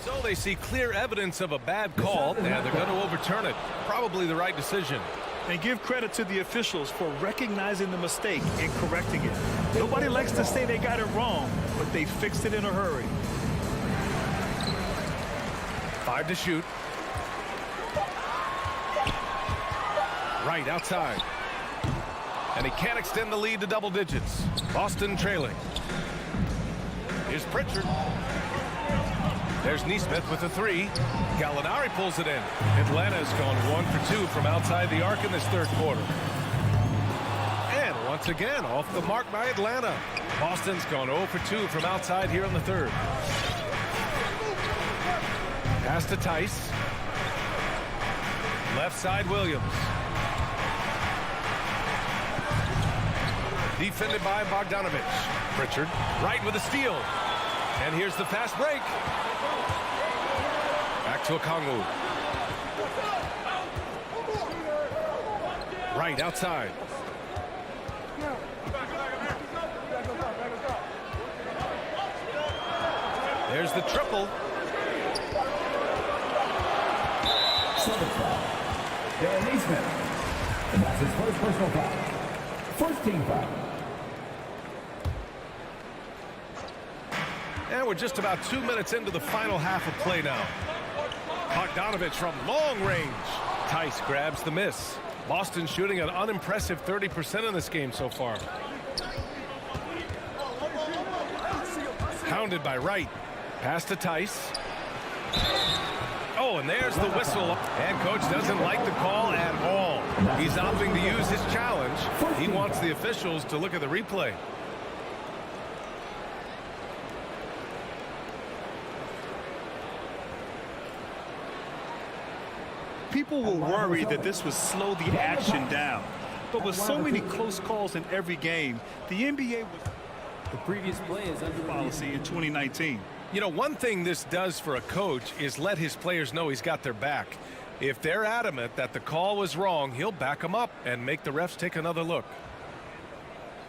So they see clear evidence of a bad call, and they're going to overturn it. Probably the right decision. And give credit to the officials for recognizing the mistake and correcting it. Nobody likes to say they got it wrong, but they fixed it in a hurry. 5 to shoot. Right outside. And he can't extend the lead to double digits. Boston trailing. Here's Pritchard. There's Neesmith with a three. Gallinari pulls it in. Atlanta's gone 1 for 2 from outside the arc in this third quarter. And once again, off the mark by Atlanta. Boston's gone 0 for 2 from outside here in the third. Pass to Tice. Left side, Williams. Defended by Bogdanovich. Pritchard right with a steal. And here's the fast break. Back to Okongwu. Right outside. There's the triple. Darren Neesmith. And that's his first personal foul. First team foul. And we're just about 2 minutes into the final half of play now. Bogdanovich from long range. Tice grabs the miss. Boston shooting an unimpressive 30% in this game so far. Pounded by Wright. Pass to Tice. Oh, and there's the whistle. And coach doesn't like the call at all. He's opting to use his challenge. He wants the officials to look at the replay. People will worry that this would slow the action down. But with so many close calls in every game, the NBA was The previous play is under policy in 2019. You know, one thing this does for a coach is let his players know he's got their back. If they're adamant that the call was wrong, he'll back them up and make the refs take another look.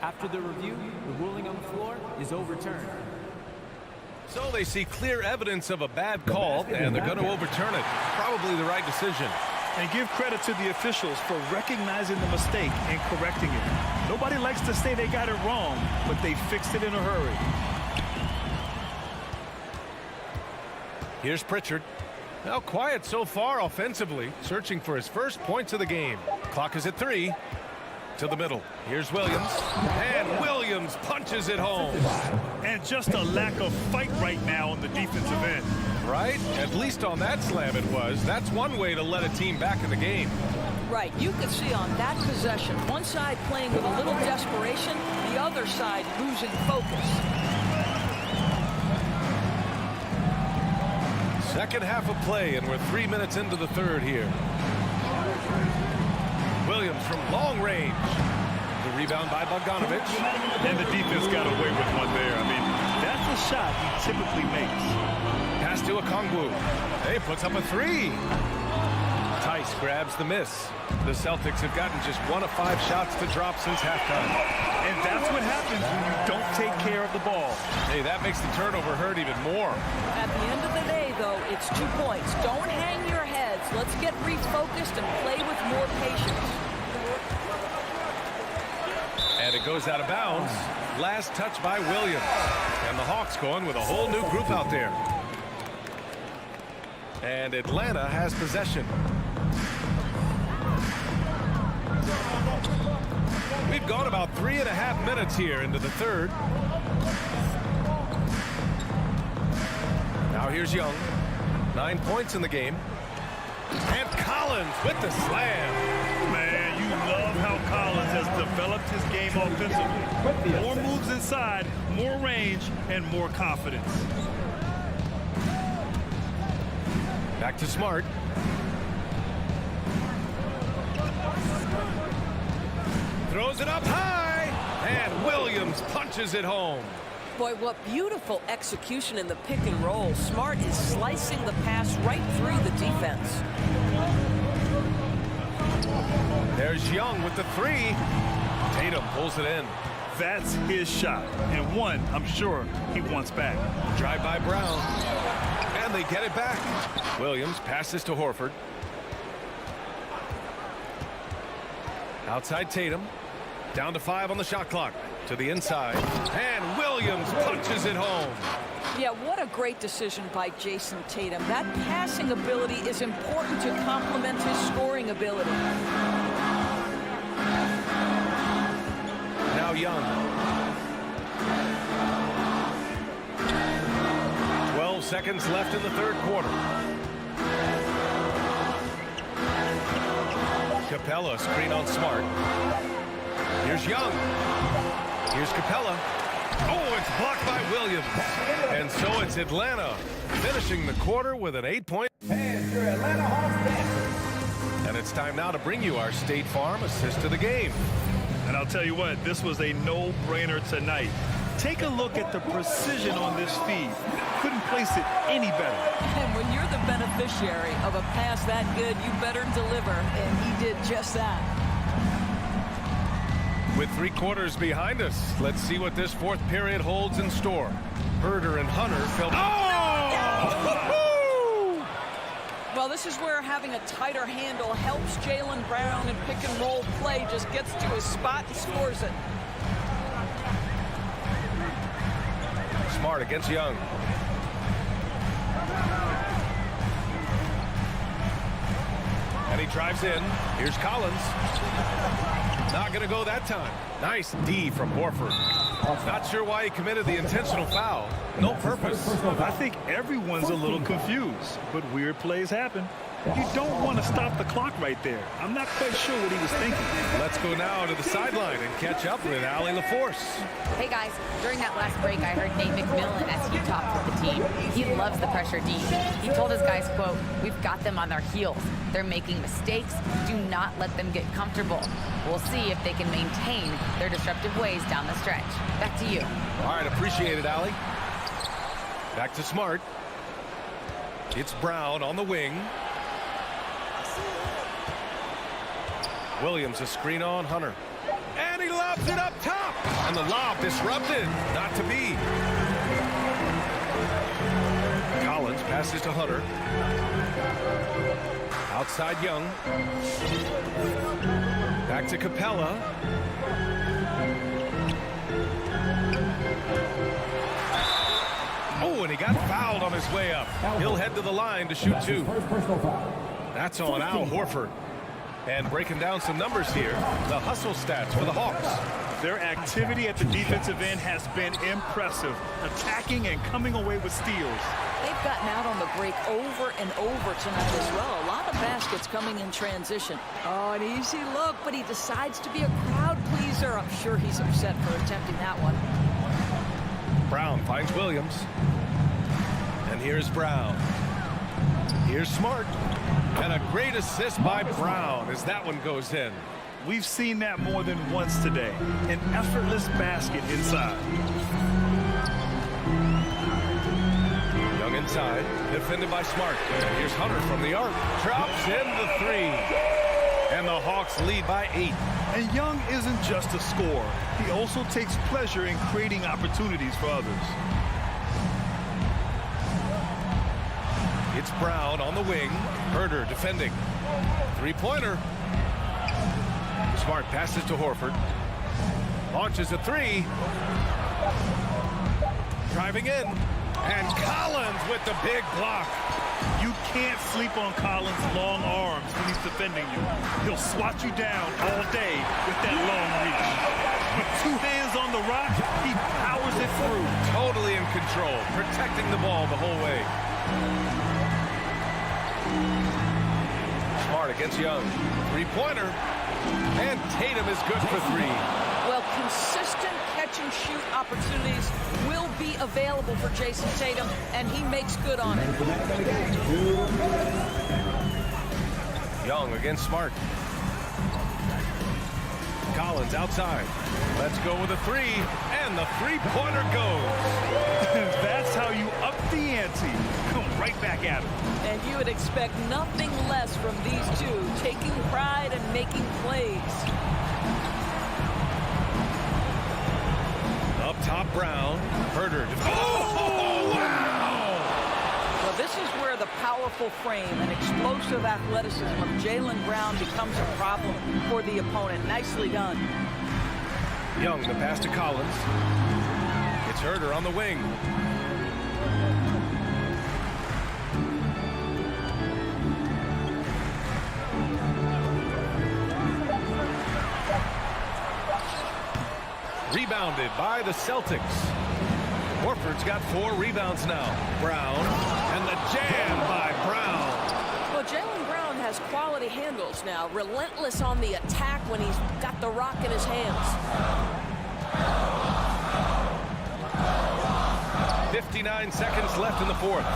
After the review, the ruling on the floor is overturned. So they see clear evidence of a bad call, and they're going to overturn it. Probably the right decision. And give credit to the officials for recognizing the mistake and correcting it. Nobody likes to say they got it wrong, but they fixed it in a hurry. Here's Pritchard. Now quiet so far offensively, searching for his first points of the game. Clock is at 3. To the middle. Here's Williams. And Williams punches it home. And just a lack of fight right now on the defensive end. Right? At least on that slam it was. That's one way to let a team back in the game. Right, you could see on that possession, one side playing with a little desperation, the other side losing focus. Second half of play, and we're 3 minutes into the third here. Williams from long range. The rebound by Bogdanovich. And the defense got away with one there. I mean, that's a shot he typically makes. Pass to Okongwu. He puts up a 3. Tice grabs the miss. The Celtics have gotten just 1 of 5 shots to drop since halftime. And that's what happens when you don't take care of the ball. Hey, that makes the turnover hurt even more. At the end of the day, though, it's 2 points. Don't hang your heads. Let's get refocused and play with more patience. And it goes out of bounds. Last touch by Williams. And the Hawks going with a whole new group out there. And Atlanta has possession. We've gone about 3.5 minutes here into the third. Now here's Young. 9 points in the game. And Collins with the slam. Man, you love how Collins has developed his game offensively. More moves inside, more range, and more confidence. Back to Smart. Throws it up high. And Williams punches it home. Boy, what beautiful execution in the pick and roll. Smart is slicing the pass right through the defense. There's Young with the 3. Tatum pulls it in. That's his shot, and one I'm sure he wants back. Drive by Brown. And they get it back. Williams passes to Horford. Outside Tatum. Down to 5 on the shot clock. To the inside. And Williams punches it home. Yeah, what a great decision by Jason Tatum. That passing ability is important to complement his scoring ability. Young. 12 seconds left in the third quarter. Capella, screen on Smart. Here's Young. Here's Capella. Oh, it's blocked by Williams. And so it's Atlanta finishing the quarter with an 8-point. And your Atlanta Hawks Dancers. And it's time now to bring you our State Farm assist to the game. And I'll tell you what, this was a no-brainer tonight. Take a look at the precision on this feed. Couldn't place it any better. And when you're the beneficiary of a pass that good, you better deliver. And he did just that. With 3 quarters behind us, let's see what this fourth period holds in store. Herder and Hunter fell. Oh! Well, this is where having a tighter handle helps Jaylen Brown in pick and roll play. Just gets to his spot and scores it. Smart against Young. And he drives in. Here's Collins. Not going to go that time. Nice D from Horford. Not sure why he committed the intentional foul. No purpose. I think everyone's a little confused, but weird plays happen. You don't want to stop the clock right there. I'm not quite sure what he was thinking. Let's go now to the sideline and catch up with Allie LaForce. Hey guys, during that last break, I heard Nate McMillan as he talked with the team. He loves the pressure D. He told his guys, quote, "We've got them on their heels. They're making mistakes. Do not let them get comfortable. We'll see if they can maintain their disruptive ways down the stretch." Back to you. All right, appreciate it, Allie. Back to Smart. It's Brown on the wing. Williams, a screen on Hunter. And he lobs it up top. And the lob disrupted. Not to be. Collins passes to Hunter. Outside Young. Back to Capella. Oh, and he got fouled on his way up. He'll head to the line to shoot 2. That's on Al Horford. And breaking down some numbers here, the hustle stats for the Hawks. Their activity at the defensive end has been impressive, attacking and coming away with steals. They've gotten out on the break over and over tonight as well. A lot of baskets coming in transition. Oh, an easy look, but he decides to be a crowd pleaser. I'm sure he's upset for attempting that one. Brown finds Williams. And here's Brown. Here's Smart. And a great assist by Brown as that one goes in. We've seen that more than once today. An effortless basket inside. Young inside, defended by Smart. And here's Hunter from the arc. Drops in the 3. And the Hawks lead by 8. And Young isn't just a scorer. He also takes pleasure in creating opportunities for others. It's Brown on the wing. Herder defending. 3-pointer. Smart passes to Horford. Launches a 3. Driving in. And Collins with the big block. You can't sleep on Collins' long arms when he's defending you. He'll swat you down all day with that long reach. With 2 hands on the rock, he powers it through. Totally in control, protecting the ball the whole way. Smart against Young. 3-pointer. And Tatum is good for 3. Well, consistent catch-and-shoot opportunities will be available for Jason Tatum, and he makes good on it. Young against Smart. Collins outside. Let's go with a 3, and the 3-pointer goes. That's how you up the ante. Come right back at him. And you would expect nothing less from these two, taking pride and making plays. Up top, Brown. Herder. Oh, wow! Well, this is where the powerful frame and explosive athleticism of Jaylen Brown becomes a problem for the opponent. Nicely done. Young, the pass to Collins. It's Herder on the wing. rebounded by the Celtics. Horford's got 4 rebounds now. Brown, and the jam by Brown. Well, Jaylen Brown has quality handles now. Relentless on the attack when he's got the rock in his hands. 59 seconds left in the fourth.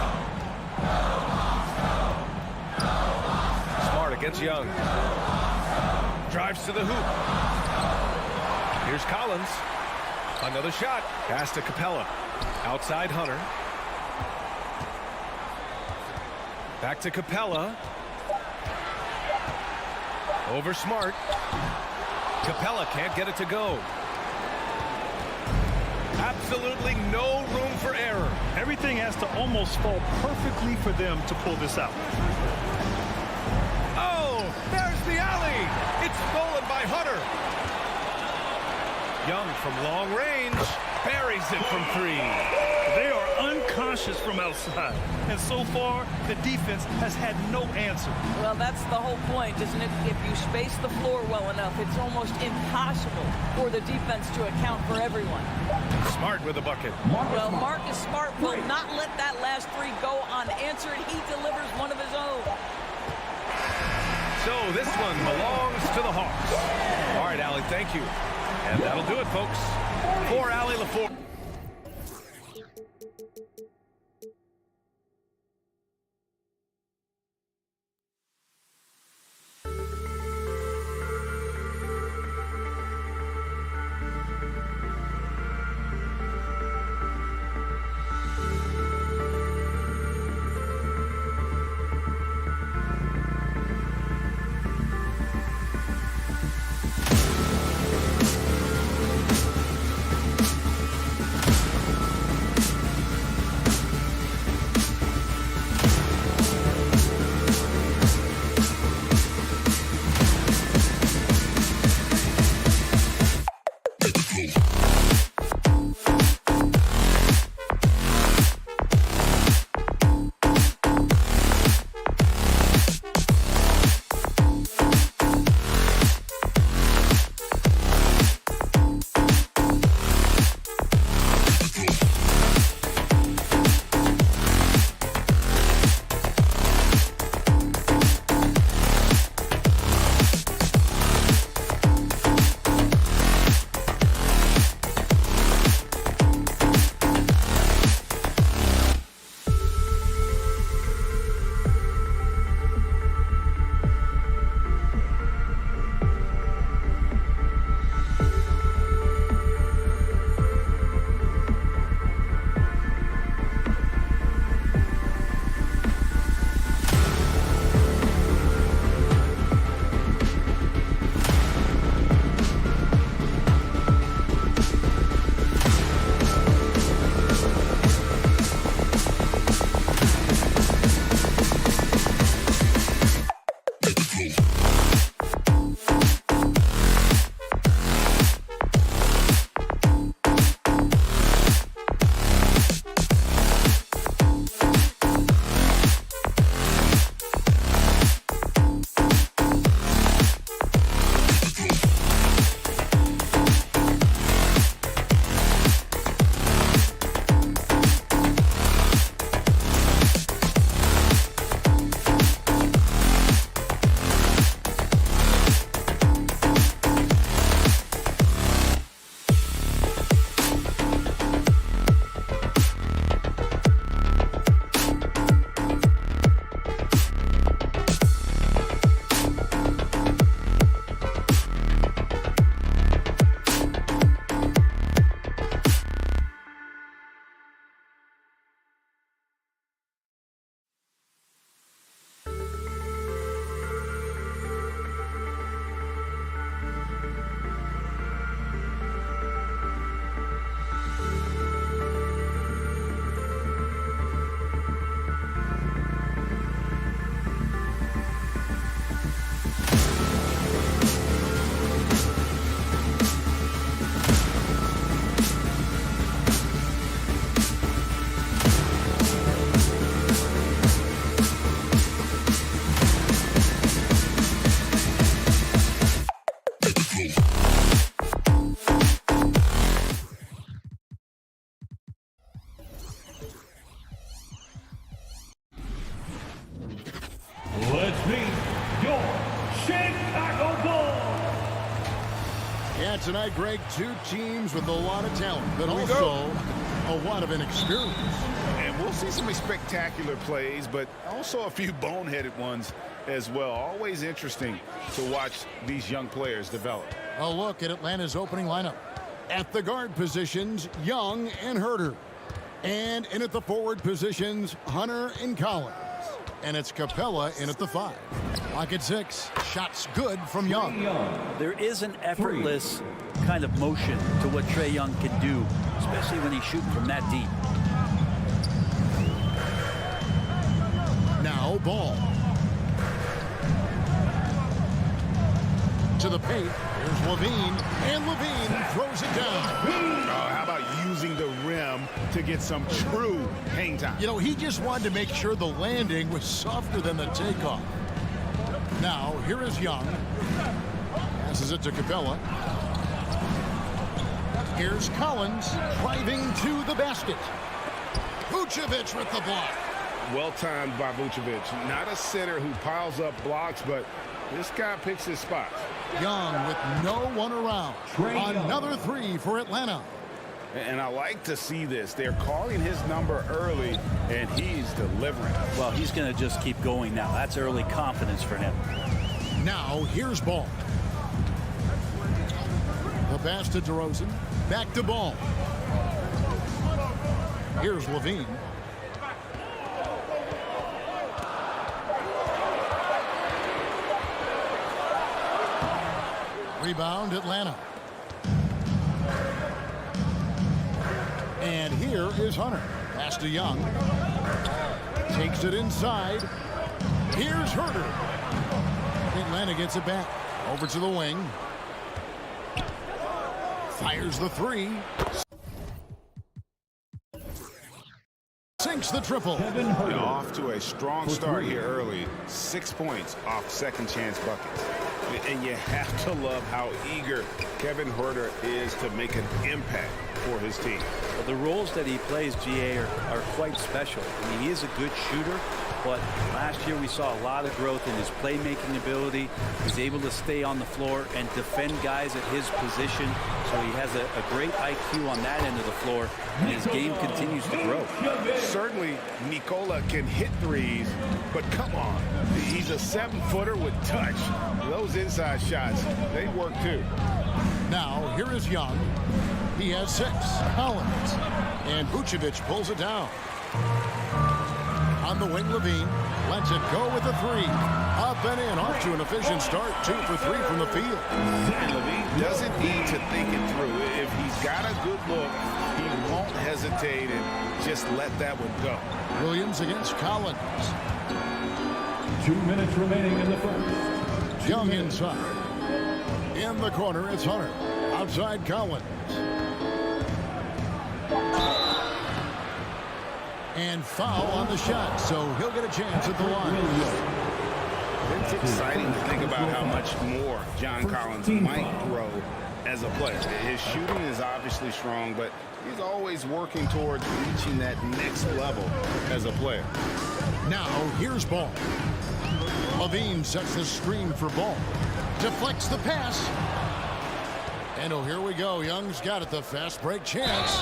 Smart against Young. Drives to the hoop. Here's Collins. Another shot. Pass to Capella. Outside Hunter. Back to Capella. Over Smart. Capella can't get it to go. Absolutely no room for error. Everything has to almost fall perfectly for them to pull this out. Oh, there's the alley. It's stolen by Hunter. Young from long range buries it from 3. They are unconscious from outside. And so far, the defense has had no answer. Well, that's the whole point, isn't it? If you space the floor well enough, it's almost impossible for the defense to account for everyone. Smart with a bucket. Well, Marcus Smart will not let that last 3 go unanswered. He delivers one of his own. So this one belongs to the Hawks. All right, Allie, thank you. And that'll do it, folks. For Allie LaForge. tonight, Greg, two teams with a lot of talent, but also a lot of inexperience. And we'll see some spectacular plays, but also a few boneheaded ones as well. Always interesting to watch these young players develop. A look at Atlanta's opening lineup. At the guard positions, Young and Herter. And in at the forward positions, Hunter and Collins. And it's Capella in at the 5. Lock at 6. Shots good from Young. There is an effortless kind of motion to what Trae Young can do, especially when he's shooting from that deep. Now Ball. To the paint. Here's Levine. And Levine throws it down. Oh, how about using the rim to get some true hang time? You know, he just wanted to make sure the landing was softer than the takeoff. Now, here is Young. Passes it to Capella. Here's Collins driving to the basket. Vucevic with the block. Well timed by Vucevic. Not a center who piles up blocks, but this guy picks his spots. Young with no one around. Another 3 for Atlanta. And I like to see this. They're calling his number early, and he's delivering. Well, he's going to just keep going now. That's early confidence for him. Now, here's Ball. The pass to DeRozan. Back to Ball. Here's Levine. Rebound, Atlanta. And here is Hunter. Pass to Young. Takes it inside. Here's Herter. Atlanta gets it back. Over to the wing. Fires the 3. Sinks the triple. Off to a strong start here early. 6 points off second chance buckets. And you have to love how eager Kevin Huerter is to make an impact for his team. Well, the roles that he plays, GA, are quite special. I mean, he is a good shooter, but last year we saw a lot of growth in his playmaking ability. He's able to stay on the floor and defend guys at his position. So he has a great IQ on that end of the floor, and his game continues to grow. Certainly, Nikola can hit threes, but come on. He's a 7-footer with touch. Those inside shots, they work too. Now, here is Young. He has 6. Collins. And Vucevic pulls it down. On the wing, Levine lets it go with a 3. Up and in, off to an efficient start. 2 for 3 from the field. And Levine doesn't need to think it through. If he's got a good look, he won't hesitate and just let that one go. Williams against Collins. 2 minutes remaining in the first. Young inside. In the corner, it's Hunter. Outside, Collins. And foul on the shot, so he'll get a chance at the line. It's exciting to think about how much more John Collins might grow as a player. His shooting is obviously strong, but he's always working towards reaching that next level as a player. Now, here's Ball. Levine sets the screen for Ball. Deflects the pass. And oh, here we go. Young's got it. The fast break chance.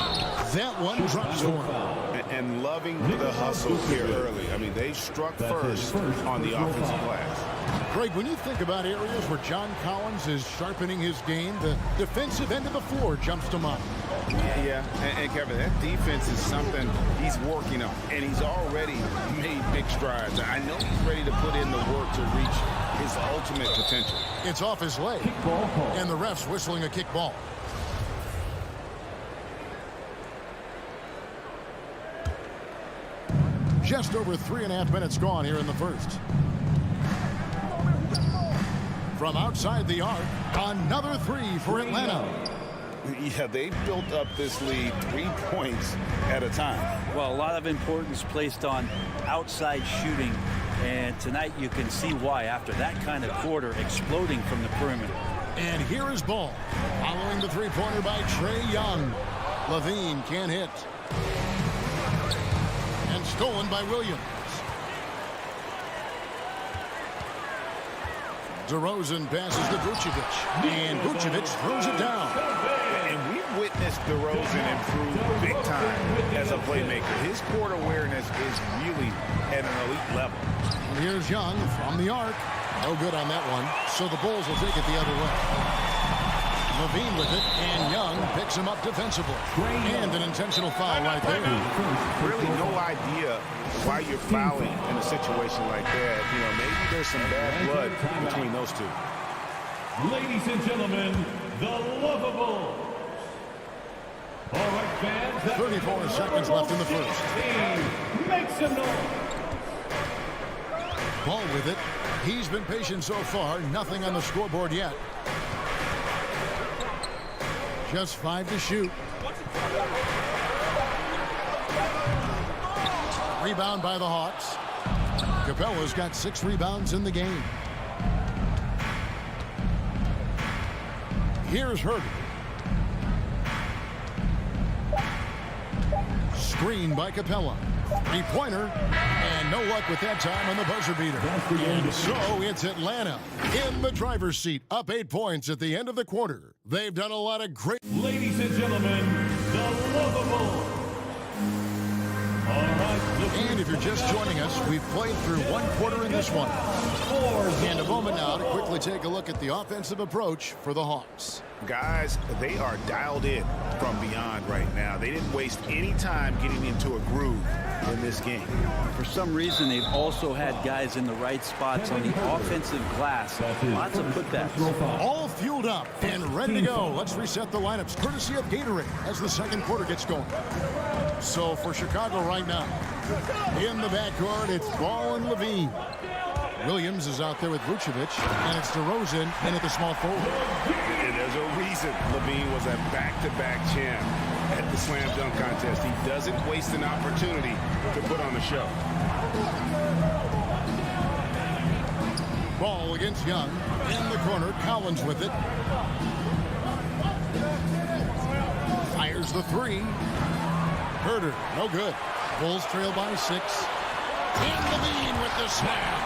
That one drops for him. And loving the hustle here early. I mean, they struck first on the offensive glass. Greg, when you think about areas where John Collins is sharpening his game, the defensive end of the floor jumps to mind. Yeah, and Kevin, that defense is something he's working on, and he's already made big strides. I know he's ready to put in the work to reach his ultimate potential. It's off his leg, and the ref's whistling a kick ball. Just over 3.5 minutes gone here in the first. From outside the arc, another 3 for Atlanta. Yeah, they built up this lead 3 points at a time. Well, a lot of importance placed on outside shooting, and tonight you can see why after that kind of quarter exploding from the perimeter. And here is Ball, following the three-pointer by Trae Young. Levine can't hit. And stolen by Williams. DeRozan passes to Vucevic, and Vucevic throws it down. And we've witnessed DeRozan improve big time as a playmaker. His court awareness is really at an elite level. And here's Young from the arc. No good on that one, so the Bulls will take it the other way. Levine with it, and Young picks him up defensively. And an intentional foul right there. Really no idea why you're fouling in a situation like that. You know, maybe there's some bad blood between those two. Ladies and gentlemen, the lovable. All right, fans. 34 seconds left in the first. Make some noise. Ball with it. He's been patient so far. Nothing on the scoreboard yet. Just 5 to shoot. Rebound by the Hawks. Capella's got 6 rebounds in the game. Here's Herder. Screen by Capella. 3-pointer. And no luck with that time on the buzzer beater. And so it's Atlanta in the driver's seat, up 8 points at the end of the quarter. They've done a lot of great... Ladies and gentlemen, the lovable. All right. And if you're just joining us, we've played through 1 quarter in this one. And a moment now to quickly take a look at the offensive approach for the Hawks. Guys, they are dialed in from beyond right now. They didn't waste any time getting into a groove in this game. For some reason, they've also had guys in the right spots on the offensive glass. Lots of putbacks. All fueled up and ready to go. Let's reset the lineups courtesy of Gatorade as the second quarter gets going. So for Chicago right now, in the backcourt, it's Ball and Levine. Williams is out there with Vucevic, and it's DeRozan in at the small forward. And there's a reason Levine was a back-to-back champ at the slam dunk contest. He doesn't waste an opportunity to put on the show. Ball against Young. In the corner, Collins with it. Fires the 3. Herder, no good. Bulls trail by 6. And Levine with the slam.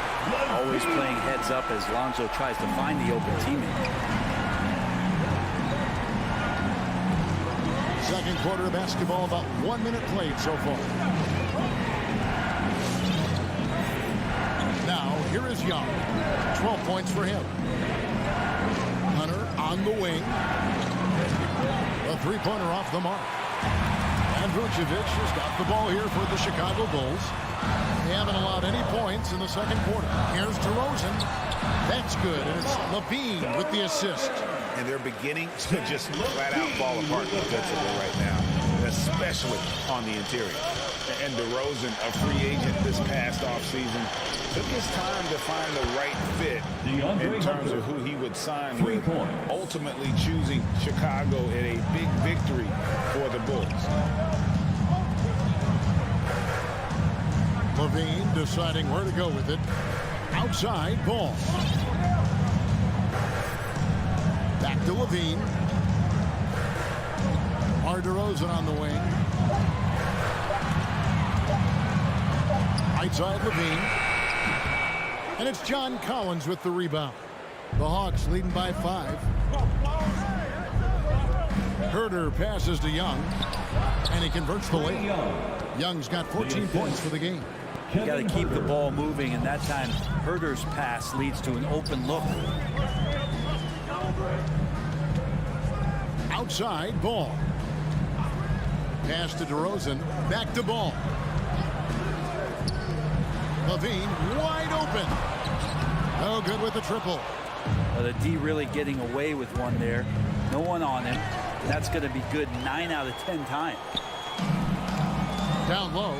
Always playing heads up as Lonzo tries to find the open teammate. Second quarter of basketball, about 1 minute played so far. Now, here is Young. 12 points for him. Hunter on the wing. A 3-pointer off the mark. And Vucevic has got the ball here for the Chicago Bulls. They haven't allowed any points in the second quarter. Here's DeRozan. That's good. And it's Levine with the assist. And they're beginning to just flat out fall apart defensively right now, especially on the interior. And DeRozan, a free agent this past offseason, took his time to find the right fit in terms of who he would sign with, ultimately choosing Chicago in a big victory for the Bulls. Levine deciding where to go with it. Outside, Ball. Back to Levine. DeRozan on the wing. Right side, Levine. And it's John Collins with the rebound. The Hawks leading by 5. Herder passes to Young. And he converts the layup. Young's got 14 points for the game. You got to keep the ball moving, and that time Herder's pass leads to an open look. Outside, Ball. Pass to DeRozan. Back to Ball. Levine wide open. Oh, good with the triple. The D really getting away with one there. No one on him. That's going to be good 9 out of 10 times. Down low.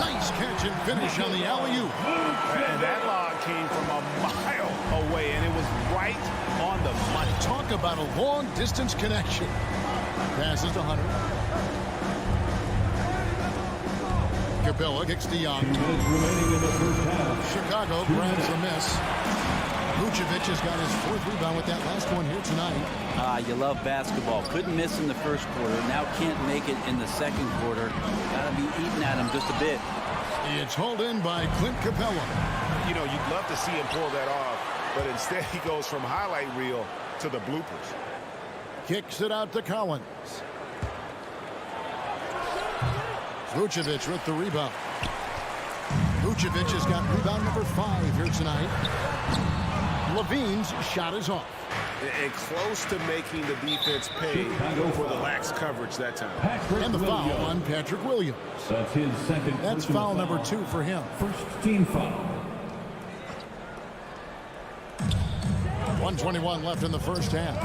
Nice catch and finish on the alley-oop. And that lob came from a mile away, and it was right on the money. Talk about a long-distance connection. Passes to Hunter. Capella kicks to Young. Chicago grabs the miss. Vucevic has got his 4th rebound with that last one here tonight. You love basketball. Couldn't miss in the first quarter. Now can't make it in the second quarter. Got to be eating at him just a bit. It's hauled in by Clint Capella. You know, you'd love to see him pull that off but instead he goes from highlight reel to the bloopers. Kicks it out to Collins. Vucevic with the rebound. Vucevic has got rebound number 5 here tonight. Levine's shot is off. And close to making the defense pay for the lax coverage that time. And the foul on Patrick Williams. That's his second. That's foul number 2 for him. First team foul. 1:21 left in the first half.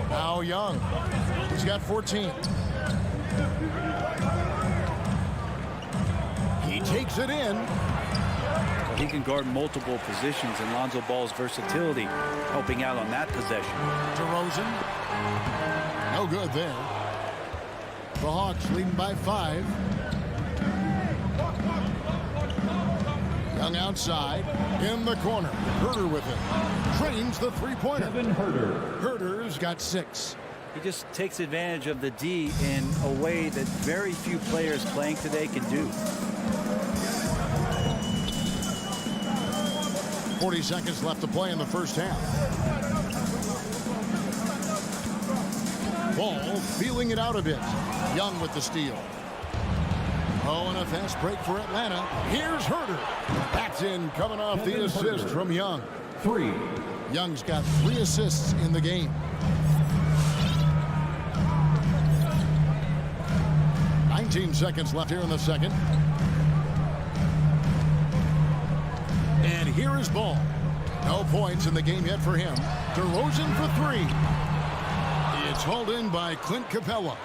Now Young. He's got 14. He takes it in. Well, he can guard multiple positions, and Lonzo Ball's versatility helping out on that possession. DeRozan. No good there. The Hawks leading by 5. Young outside. In the corner. Herter with it. Drains the three-pointer. Herter's got 6. He just takes advantage of the D in a way that very few players playing today can do. 40 seconds left to play in the first half. Ball feeling it out a bit. Young with the steal. Oh, and a fast break for Atlanta. Here's Herter. That's in, coming off the assist from Young. 3. Young's got 3 assists in the game. 19 seconds left here in the second. And here is Ball. No points in the game yet for him. DeRozan for 3. It's hauled in by Clint Capella.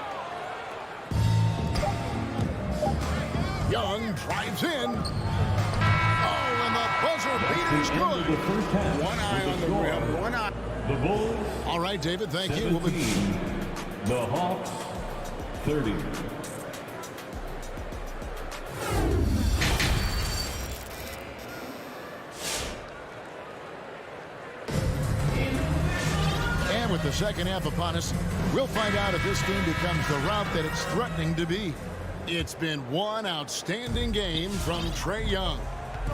Young drives in. Oh, and the buzzer beater's good. One eye on the rim. One eye. The Bulls. All right, David, thank you. 17. The Hawks 30. And with the second half upon us, we'll find out if this game becomes the route that it's threatening to be. It's been one outstanding game from Trae Young.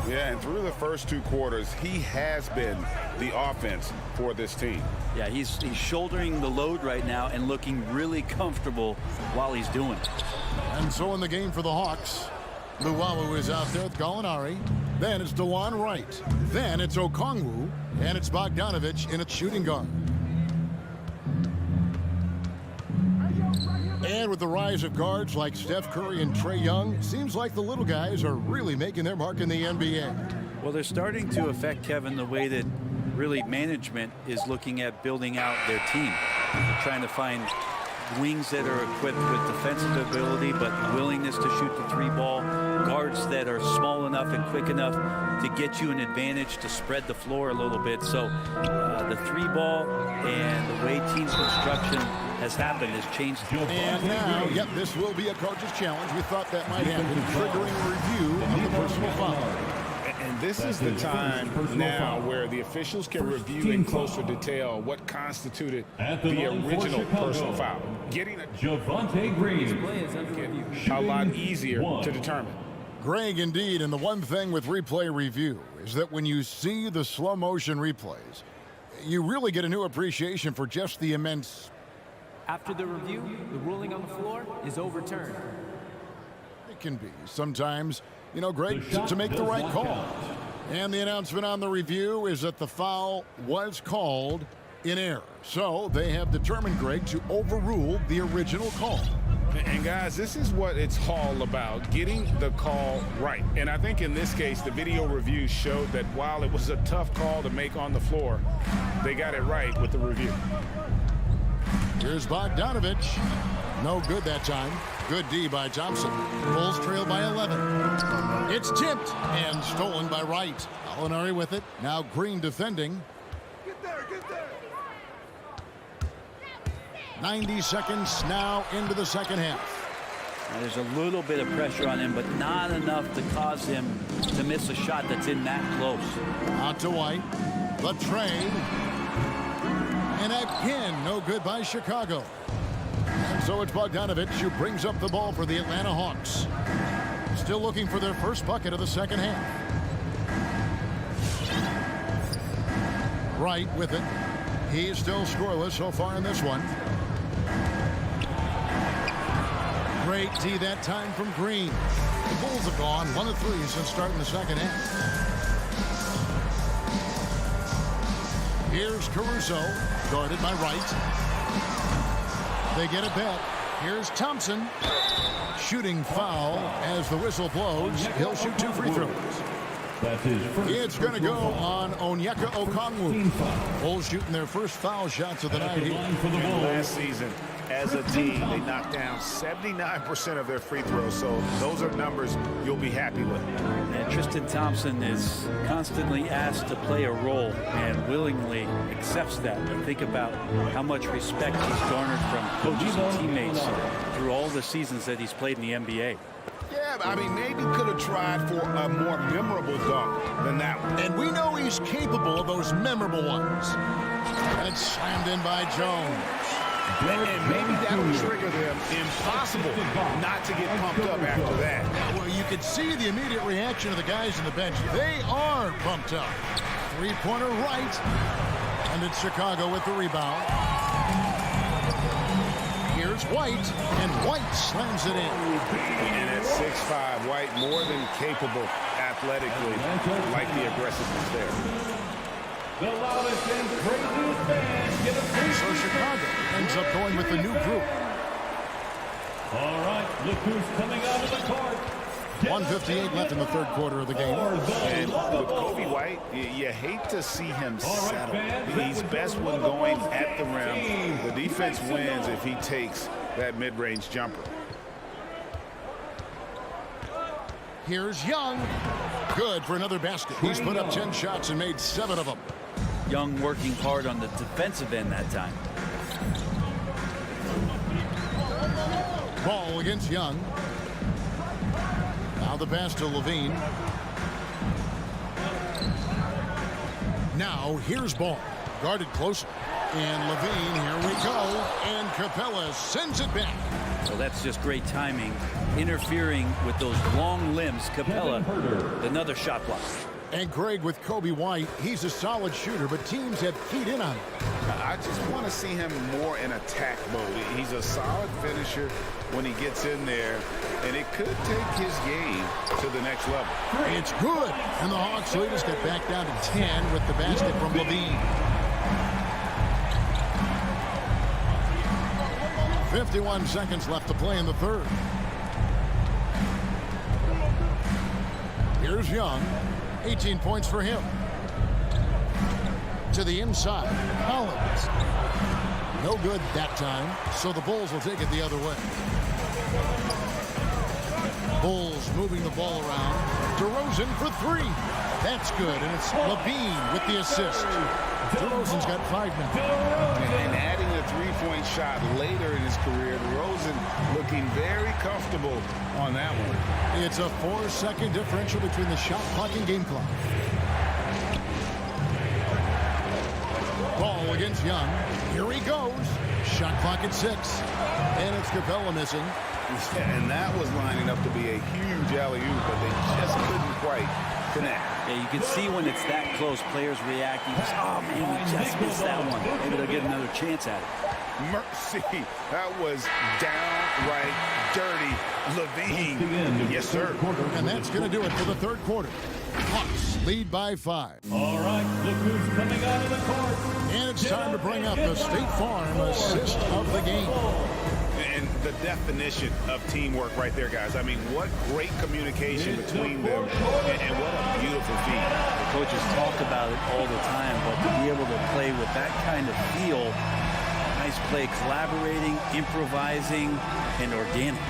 Yeah, and through the first 2 quarters, he has been the offense for this team. Yeah, he's shouldering the load right now and looking really comfortable while he's doing it. And so in the game for the Hawks, Luwawu is out there with Gallinari. Then it's DeLon Wright. Then it's Okongwu. And it's Bogdanovich in its shooting guard. And with the rise of guards like Steph Curry and Trae Young, seems like the little guys are really making their mark in the NBA. Well, they're starting to affect, Kevin, the way that really management is looking at building out their team. They're trying to find wings that are equipped with defensive ability but willingness to shoot the 3-ball, guards that are small enough and quick enough to get you an advantage to spread the floor a little bit. So the 3-ball and the way team construction has happened has changed. And now, yep, this will be a coach's challenge. We thought that might happen, triggering review of the personal foul. And this is the time now where the officials can review in closer detail what constituted the original personal foul. Getting Javonte Green. a lot easier to determine. Greg, indeed, and the one thing with replay review is that when you see the slow motion replays, you really get a new appreciation for just the immense. After the review, the ruling on the floor is overturned. It can be sometimes, you know, Greg, to make the right call. And the announcement on the review is that the foul was called in error. So they have determined, Greg, to overrule the original call. And guys, this is what it's all about, getting the call right. And I think in this case, the video review showed that while it was a tough call to make on the floor, they got it right with the review. Here's Bogdanovich. No good that time. Good D by Thompson. Bulls trail by 11. It's tipped and stolen by Wright. Gallinari with it. Now Green defending. Get there, get there. 90 seconds now into the second half. Now, there's a little bit of pressure on him, but not enough to cause him to miss a shot that's in that close. Out to White. The trade. And again, no good by Chicago. And so it's Bogdanovich who brings up the ball for the Atlanta Hawks. Still looking for their first bucket of the second half. Wright with it. He's still scoreless so far in this one. Great D that time from Green. The Bulls have gone 1 of 3 since starting the second half. Here's Caruso, guarded by Wright. They get a bet. Here's Thompson. Shooting foul as the whistle blows. He'll shoot 2 free throws. It's going to go on Onyeka Okongwu. Bulls shooting their first foul shots of the night here. Last season, as a team, they knocked down 79% of their free throws, so those are numbers you'll be happy with. And Tristan Thompson is constantly asked to play a role and willingly accepts that. And think about how much respect he's garnered from coaches and teammates through all the seasons that he's played in the NBA. Yeah, I mean, maybe could have tried for a more memorable dunk than that one. And we know he's capable of those memorable ones. And it's slammed in by Jones. And maybe that will trigger them. Impossible not to get pumped up after that. Well, you could see the immediate reaction of the guys on the bench. They are pumped up. Three-pointer right. And it's Chicago with the rebound. Here's White, and White slams it in. And at 6'5", White more than capable athletically, like the aggressiveness there. The loudest and craziest fans get a free. So Chicago ends up going with the new group. All right, look who's coming out of the court. 1:58 left in the third quarter of the game. And with Kobe White, you hate to see him settle. He's best when going at the rim. The defense wins if he takes that mid-range jumper. Here's Young. Good for another basket. He's put up 10 shots and made 7 of them. Young working hard on the defensive end that time. Ball against Young. Now the pass to Levine. Now here's Ball. Guarded closer. And Levine, here we go. And Capella sends it back. Well, that's just great timing. Interfering with those long limbs. Capella, another shot block. And Greg with Kobe White, he's a solid shooter, but teams have keyed in on him. I just want to see him more in attack mode. He's a solid finisher when he gets in there, and it could take his game to the next level. It's good, and the Hawks lead us get back down to 10 with the basket from Levine. 51 seconds left to play in the third. Here's Young. 18 points for him. To the inside. Collins. No good that time, so the Bulls will take it the other way. Bulls moving the ball around. DeRozan for 3. That's good, and it's Levine with the assist. DeRozan's got 5 now. And adding a three-point shot later in his career, DeRozan looking very comfortable on that one. It's a 4-second differential between the shot clock and game clock. Ball against Young. Here he goes. Shot clock at 6. And it's Capella missing. And that was lining up to be a huge alley-oop, but they just couldn't quite connect. Yeah, you can see when it's that close, players react. You just, oh, man, we just missed that one. Maybe they'll get another chance at it. Mercy. That was downright dirty. Levine. Yes, sir. And that's going to do it for the third quarter. Hawks lead by 5. All right, look who's coming out of the court. And it's time to bring up the State Farm assist of the game. And the definition of teamwork right there, guys. I mean, what great communication between them, and what a beautiful feat. The coaches talk about it all the time, but to be able to play with that kind of feel, nice play, collaborating, improvising, and organic.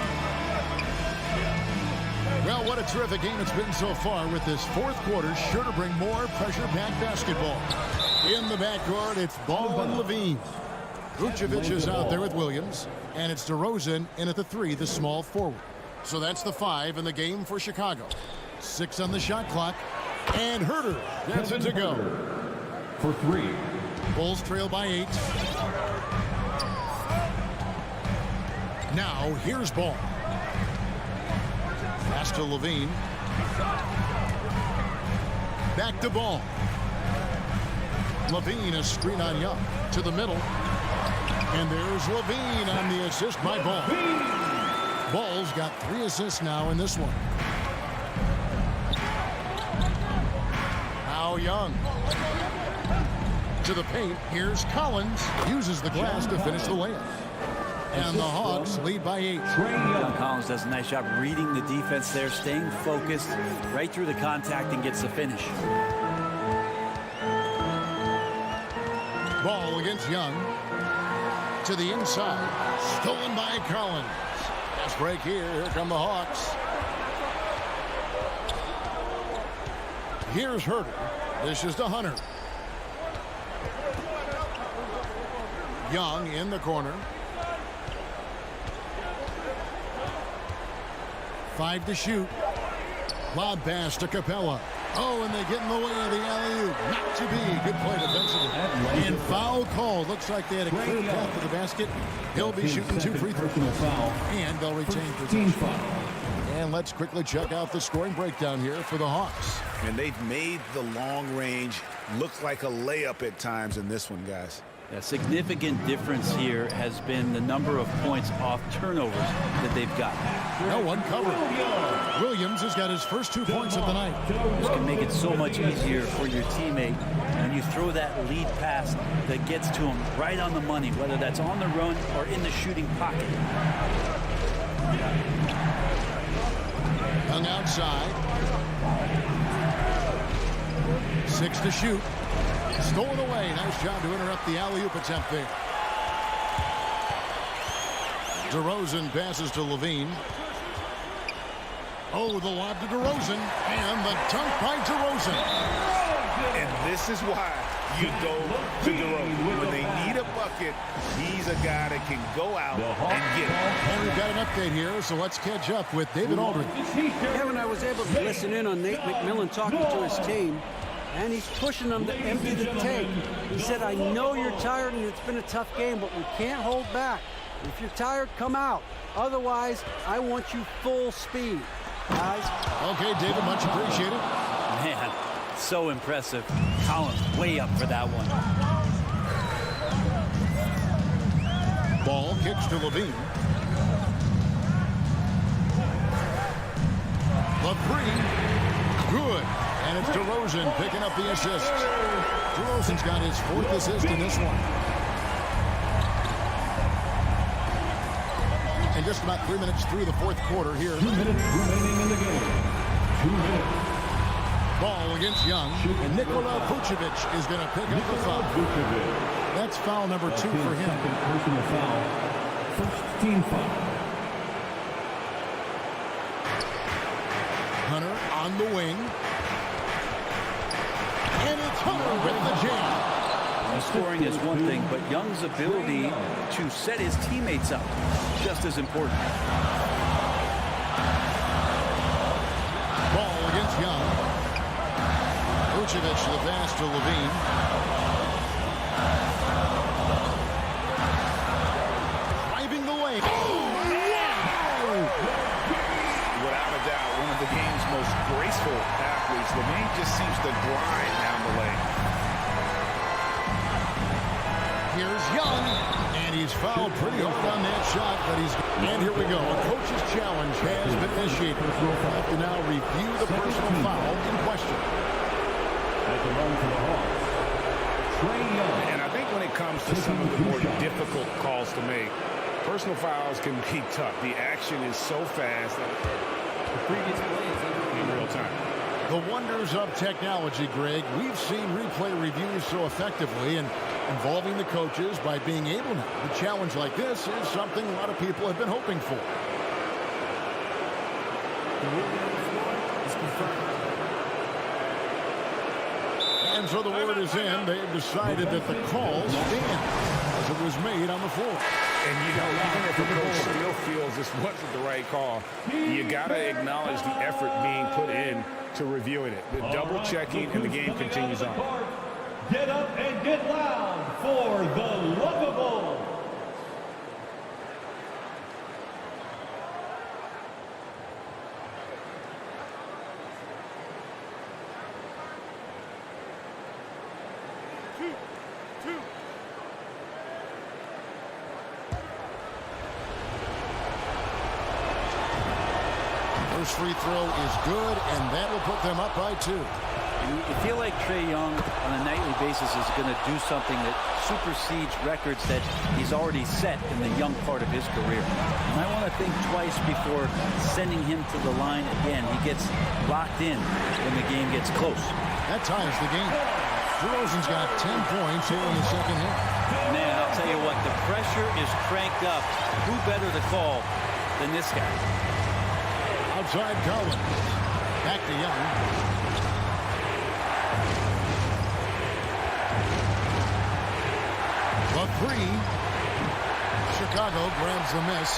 Well, what a terrific game it's been so far, with this fourth quarter sure to bring more pressure-packed basketball. In the backcourt, it's Ball and Levine. Vucevic is out there with Williams, and it's DeRozan in at the 3, the small forward. So that's the 5 in the game for Chicago. 6 on the shot clock, and Herter gets it to go. For 3. Bulls trail by 8. Now, here's Ball. Pass to Levine. Back to Ball. Levine, a screen on Young. To the middle. And there's Levine on the assist by Ball. Ball's got 3 assists now in this one. Now Young. To the paint. Here's Collins. Uses the glass to finish the layup. And the Hawks lead by 8. Collins does a nice job reading the defense there, staying focused right through the contact and gets the finish. Ball against Young. To the inside. Stolen by Collins. Fast break here. Here come the Hawks. Here's Herter. This is to Hunter. Young in the corner. 5 to shoot. Lob pass to Capella. Oh, and they get in the way of the alley-oop. Not to be. Good play defensively. And foul call. Looks like they had a clear path to the basket. He'll be shooting 2 free throws. And they'll retain possession. And let's quickly check out the scoring breakdown here for the Hawks. And they've made the long range look like a layup at times in this one, guys. A significant difference here has been the number of points off turnovers that they've got. No one covered. Williams has got his first 2 points of the night. This can make it so much easier for your teammate when you throw that lead pass that gets to him right on the money, whether that's on the run or in the shooting pocket. Hung outside. 6 to shoot. Stolen away. Nice job to interrupt the alley-oop attempt there. DeRozan passes to Levine. Oh, the lob to DeRozan. And the dunk by DeRozan. And this is why you go to DeRozan. When they need a bucket, he's a guy that can go out and get it. And we've got an update here, so let's catch up with David Aldridge. Kevin, I was able to listen in on Nate McMillan talking to his team. And he's pushing them to empty the tank. He said, I know you're tired and it's been a tough game, but we can't hold back. If you're tired, come out. Otherwise, I want you full speed. Guys. Okay, David, much appreciated. Man, so impressive. Collins way up for that one. Ball kicks to Levine. The 3. Good. And it's DeRozan picking up the assist. DeRozan's got his 4th assist in this one. And just about 3 minutes through the 4th quarter here. 2 minutes remaining in the game. 2 minutes. Ball against Young. And Nikola Vucevic is going to pick up the foul. That's foul number 2 for him. Personal foul. First team foul. Hunter on the wing. And it's Hunter with the jam. Scoring is one thing, but Young's ability to set his teammates up just as important. Ball against Young. Vucevic the pass to Levine. Driving the lane. Without a doubt, one of the game's most graceful athletes. Levine just seems to grind down the lane. Here's Young, and he's fouled pretty hard on that shot, but he's... And here we go. A coach's challenge has been initiated. We'll have to now review the personal foul in question. At the line for the Hawks, Trae Young. And I think when it comes to some of the more difficult calls to make, personal fouls can be tough. The action is so fast that the previous play is in real time. The wonders of technology, Greg. We've seen replay reviews so effectively and involving the coaches by being able now. A challenge like this is something a lot of people have been hoping for. And so the word is in. They've decided that the call stands as it was made on the floor. And, you know, even if the coach still feels this wasn't the right call, you got to acknowledge the effort being put in to reviewing it. The double checking, and the game continues on. Get up and get loud for the Lovable. First free throw is good, and that will put them up by 2. You feel like Trae Young on a nightly basis is going to do something that supersedes records that he's already set in the young part of his career. You might want to think twice before sending him to the line again. He gets locked in when the game gets close. That ties the game. DeRozan's got 10 points here in the second half. Man, I'll tell you what, the pressure is cranked up. Who better to call than this guy? Outside Collins. Back to Young. The 3. Chicago grabs the miss.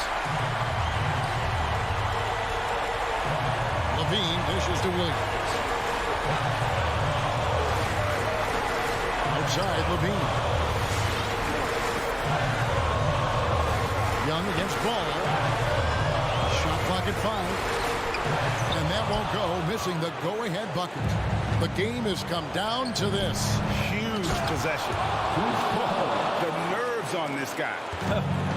Levine dishes to Williams. Outside Levine. Young against Ball. Shot clock at 5. And that won't go, missing the go-ahead bucket. The game has come down to this. Huge possession. The nerves on this guy.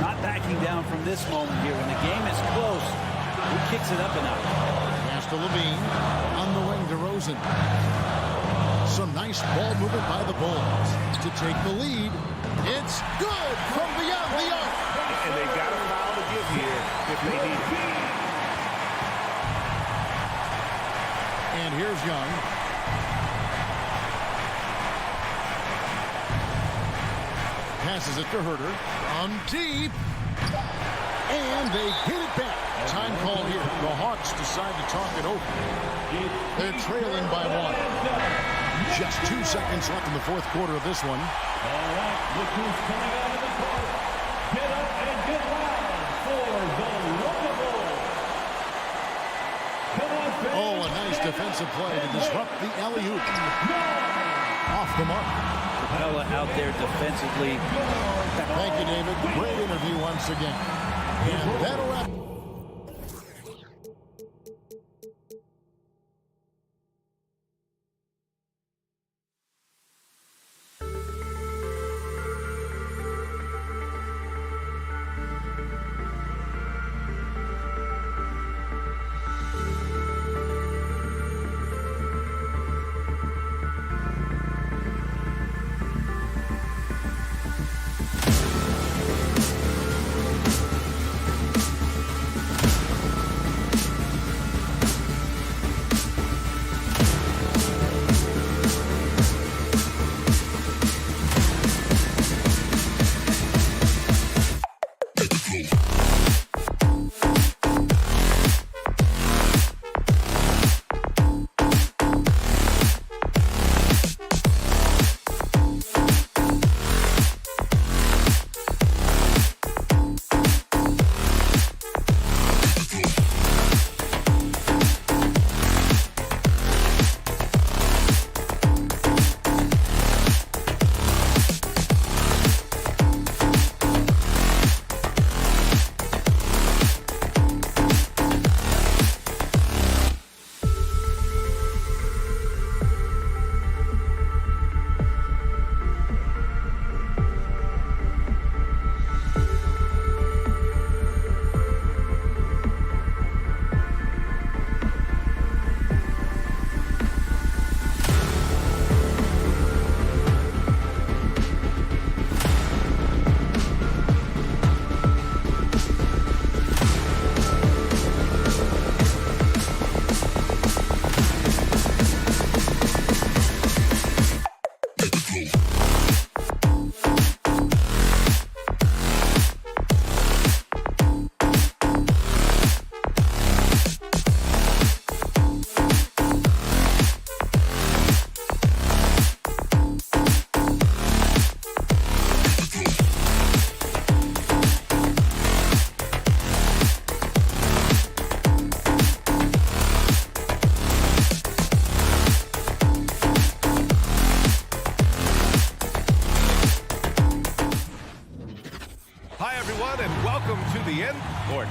Not backing down from this moment here. When the game is close, he kicks it up and out. Pass to Levine. On the wing, DeRozan. Some nice ball movement by the Bulls to take the lead. It's good from beyond the arc. And they got a foul to give here if they need it. And here's Young. Passes it to Herter. On deep. And they hit it back. Time call here. The Hawks decide to talk it over. They're trailing by 1. Just 2 seconds left in the fourth quarter of this one. All right, look who's coming out of the court. Get up and get loud for the Roca Bulls. Come on, fans. Oh, a nice defensive play to disrupt the alley-oop. Off the mark. Capella out there defensively. Thank you, David. Great interview once again. And that'll wrap.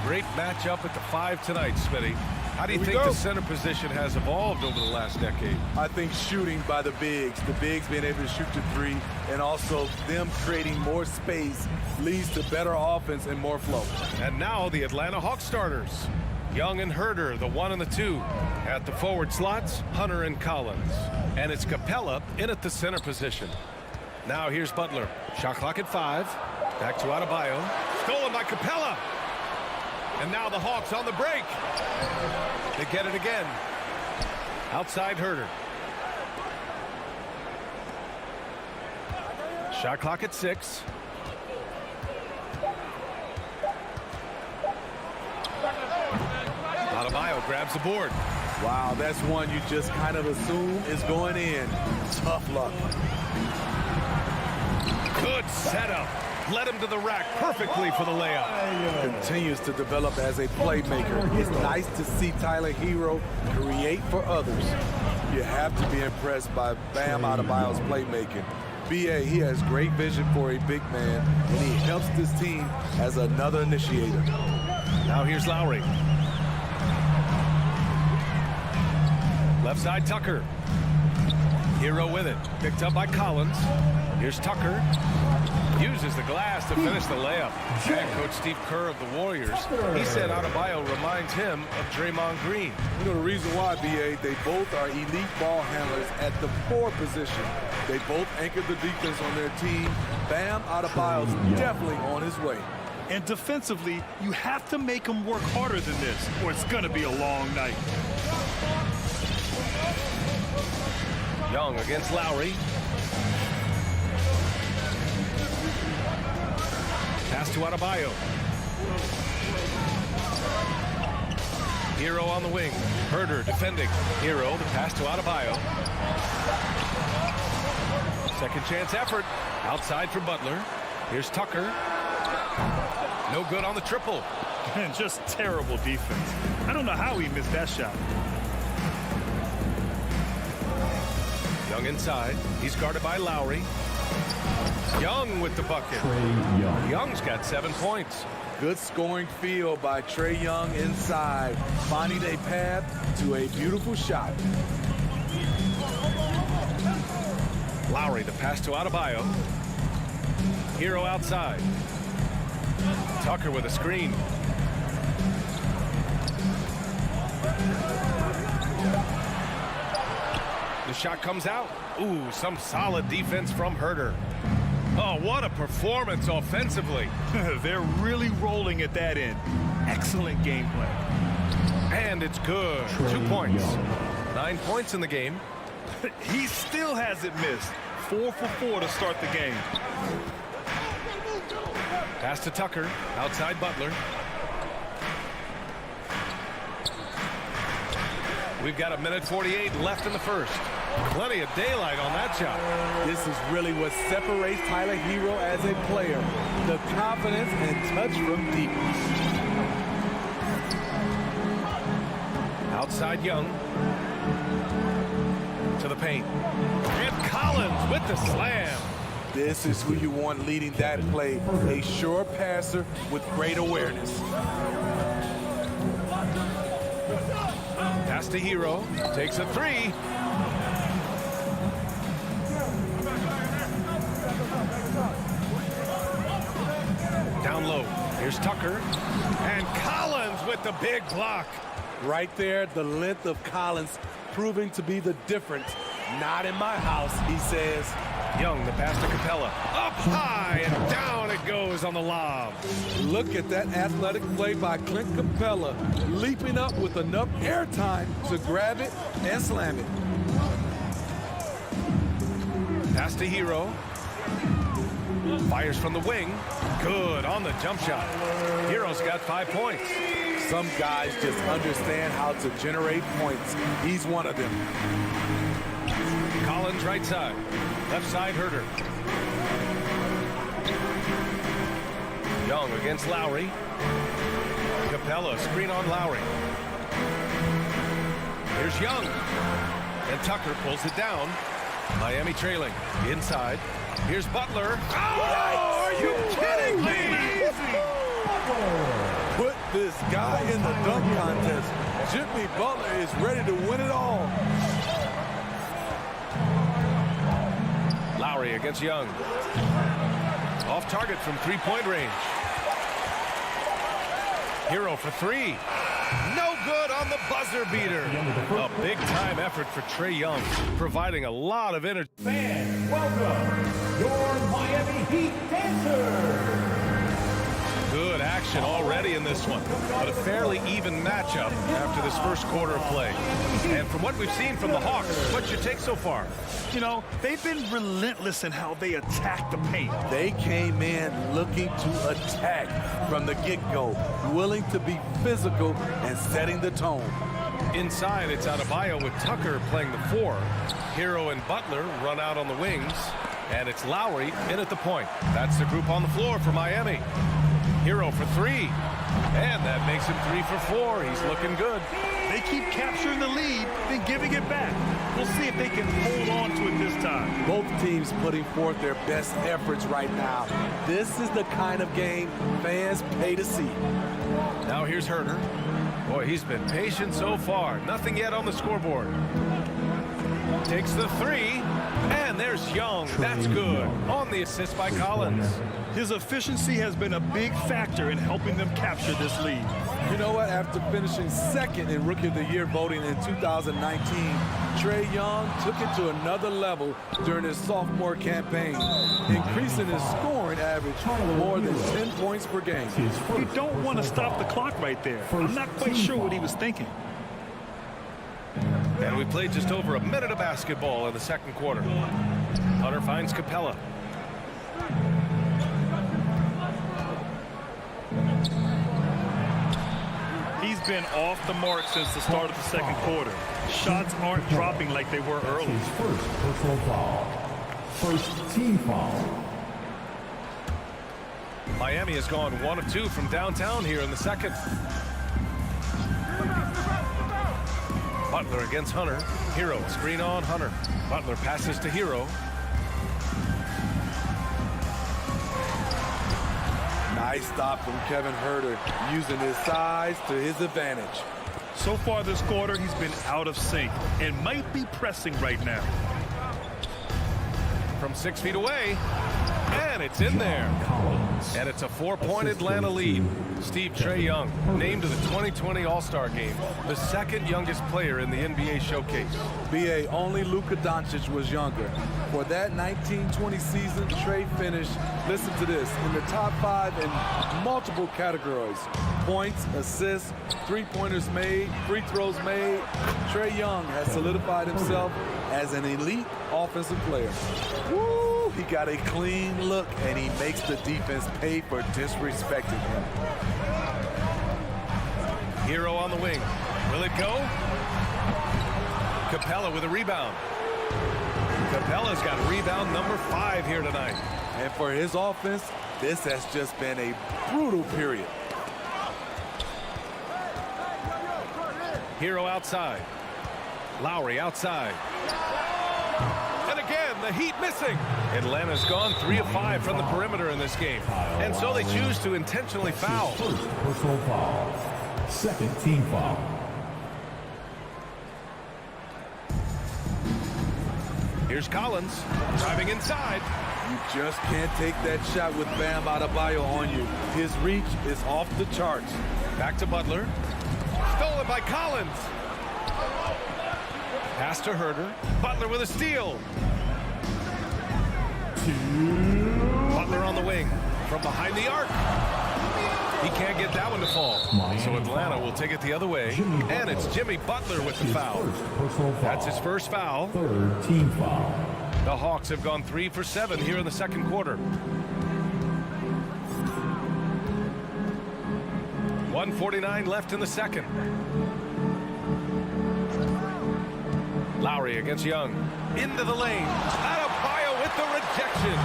Great matchup at the 5 tonight, Smitty. How do you think the center position has evolved over the last decade? I think shooting by the bigs being able to shoot to 3, and also them creating more space leads to better offense and more flow. And now the Atlanta Hawks starters. Young and Herder, the 1 and the 2. At the forward slots, Hunter and Collins. And it's Capella in at the center position. Now here's Butler. Shot clock at 5. Back to Adebayo. Stolen by Capella. And now the Hawks on the break. They get it again. Outside Herder. Shot clock at 6. Adebayo grabs the board. Wow, that's one you just kind of assume is going in. Tough luck. Good setup. Led him to the rack perfectly for the layup. Continues to develop as a playmaker. It's nice to see Tyler Hero create for others. You have to be impressed by Bam Adebayo's playmaking. BA, he has great vision for a big man, and he helps this team as another initiator. Now here's Lowry. Left side Tucker. Hero with it. Picked up by Collins. Here's Tucker. Uses the glass to finish the layup. And Coach Steve Kerr of the Warriors, he said Adebayo reminds him of Draymond Green. You know the reason why, BA, they both are elite ball handlers at the 4 position. They both anchor the defense on their team. Bam Adebayo's definitely on his way. And defensively, you have to make him work harder than this, or it's going to be a long night. Young against Lowry. Pass to Adebayo. Hero on the wing. Herder defending. Hero, the pass to Adebayo. Second chance effort. Outside for Butler. Here's Tucker. No good on the triple. And just terrible defense. I don't know how he missed that shot. Young inside. He's guarded by Lowry. Young with the bucket. Young's got 7 points. Good scoring field by Trae Young inside, finding a path to a beautiful shot. Lowry, the pass to Adebayo. Hero outside. Tucker with a screen. The shot comes out. Ooh, some solid defense from Herder. Oh, what a performance offensively. They're really rolling at that end. Excellent game plan. And it's good. 2 points. 9 points in the game. He still hasn't missed. 4 for 4 to start the game. Pass to Tucker. Outside Butler. We've got 1:48 left in the first. Plenty of daylight on that shot. This is really what separates Tyler Hero as a player. The confidence and touch from deep. Outside Young. To the paint. And Collins with the slam. This is who you want leading that play. A sure passer with great awareness. Pass to Hero. Takes a 3. Down low. Here's Tucker. And Collins with the big block. Right there, the length of Collins proving to be the difference. Not in my house, he says. Young, the pass to Capella. Up high and down it goes on the lob. Look at that athletic play by Clint Capella, leaping up with enough airtime to grab it and slam it. Pass to Hero. Fires from the wing. Good on the jump shot. Hero's got 5 points. Some guys just understand how to generate points. He's one of them. Collins right side. Left side Herder. Young against Lowry. Capella screen on Lowry. Here's Young. And Tucker pulls it down. Miami trailing. Inside. Here's Butler. Oh, are you kidding me? Put this guy in the dunk contest. Jimmy Butler is ready to win it all. Lowry against Young. Off target from 3-point range. Hero for 3. No good on the buzzer beater. A big-time effort for Trae Young, providing a lot of energy. Fans, welcome your Miami Heat dancers. Good action already in this one, but a fairly even matchup after this first quarter of play. And from what we've seen from the Hawks, what's your take so far? You know, they've been relentless in how they attack the paint. They came in looking to attack from the get-go, willing to be physical and setting the tone. Inside, it's Adebayo with Tucker playing the 4. Hero and Butler run out on the wings, and it's Lowry in at the point. That's the group on the floor for Miami. Hero for 3, and that makes him 3 for 4. He's looking good. They keep capturing the lead, then giving it back. We'll see if they can hold on to it this time. Both teams putting forth their best efforts right now. This is the kind of game fans pay to see. Now here's Herder. Boy, he's been patient so far. Nothing yet on the scoreboard. Takes the 3, and there's Young. That's good. On the assist by Collins. His efficiency has been a big factor in helping them capture this lead. You know what? After finishing second in Rookie of the Year voting in 2019, Trae Young took it to another level during his sophomore campaign, increasing his scoring average more than 10 points per game. You don't want to stop the clock right there. I'm not quite sure what he was thinking. And we played just over a minute of basketball in the second quarter. Hunter finds Capella. He's been off the mark since the start of the second quarter. Shots aren't dropping like they were early. His first personal foul. First team foul. Miami has gone 1 of 2 from downtown here in the second. Butler against Hunter. Hero, screen on Hunter. Butler passes to Hero. Nice stop from Kevin Herder, using his size to his advantage. So far this quarter, he's been out of sync and might be pressing right now. From 6 feet away, and it's in there. And it's a 4-point Atlanta lead. Steve, Trae Young named to the 2020 All-Star Game, the second youngest player in the NBA showcase. BA, only Luka Doncic was younger. For that 1920 season, Trae finished, listen to this, in the top 5 in multiple categories. Points, assists, three-pointers made, free throws made. Trae Young has solidified himself as an elite offensive player. Woo! He got a clean look, and he makes the defense pay for disrespecting him. Hero on the wing. Will it go? Capella with a rebound. Capella's got rebound number 5 here tonight. And for his offense, this has just been a brutal period. Hero outside. Lowry outside. And again, the Heat missing. Atlanta's gone 3 of 5 from the perimeter in this game. And so they choose to intentionally foul. First personal foul. Second team foul. Here's Collins driving inside. You just can't take that shot with Bam Adebayo on you. His reach is off the charts. Back to Butler. Stolen by Collins. Pass to Herder. Butler with a steal. Butler on the wing. From behind the arc. He can't get that one to fall. So Atlanta will take it the other way. And it's Jimmy Butler with the foul. That's his first foul. Third team foul. The Hawks have gone 3 for 7 here in the second quarter. 1:49 left in the second. Lowry against Young. Into the lane. Adebayo with the rejection.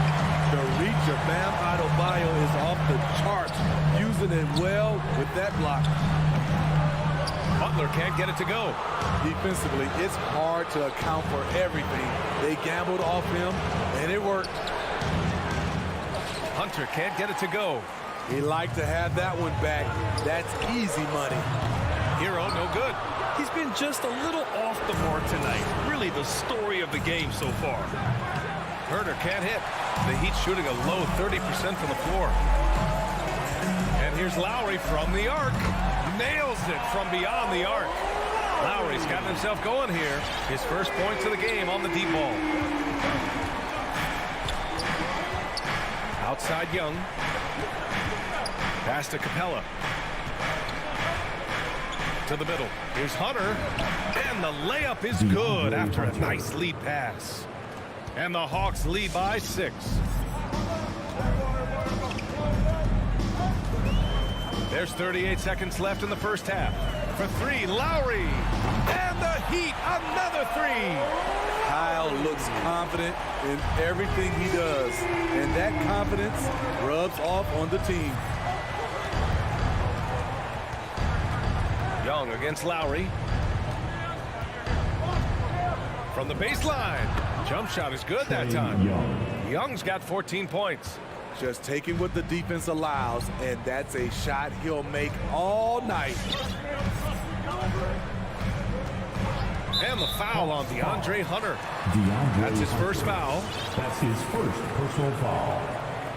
The reach of Bam Adebayo is off the charts. Using it well with that block. Butler can't get it to go. Defensively, it's hard to account for everything. They gambled off him, and it worked. Hunter can't get it to go. He'd like to have that one back. That's easy money. Hero, no good. He's been just a little off the mark tonight. Really the story of the game so far. Herder can't hit. The Heat shooting a low 30% from the floor. And Here's Lowry from the arc. Nails it from beyond the arc. Lowry's gotten himself going here. His first points of the game on the deep ball. Outside Young. Pass to Capella. To the middle. Here's Hunter. And the layup is good after a nice lead pass. And the Hawks lead by 6. There's 38 seconds left in the first half. For 3, Lowry. And the Heat, another 3. Kyle looks confident in everything he does, and that confidence rubs off on the team. Young against Lowry. From the baseline. Jump shot is good that time. Young's got 14 points. Just taking what the defense allows, and that's a shot he'll make all night. And the foul on DeAndre Hunter. That's his first foul. That's his first personal foul.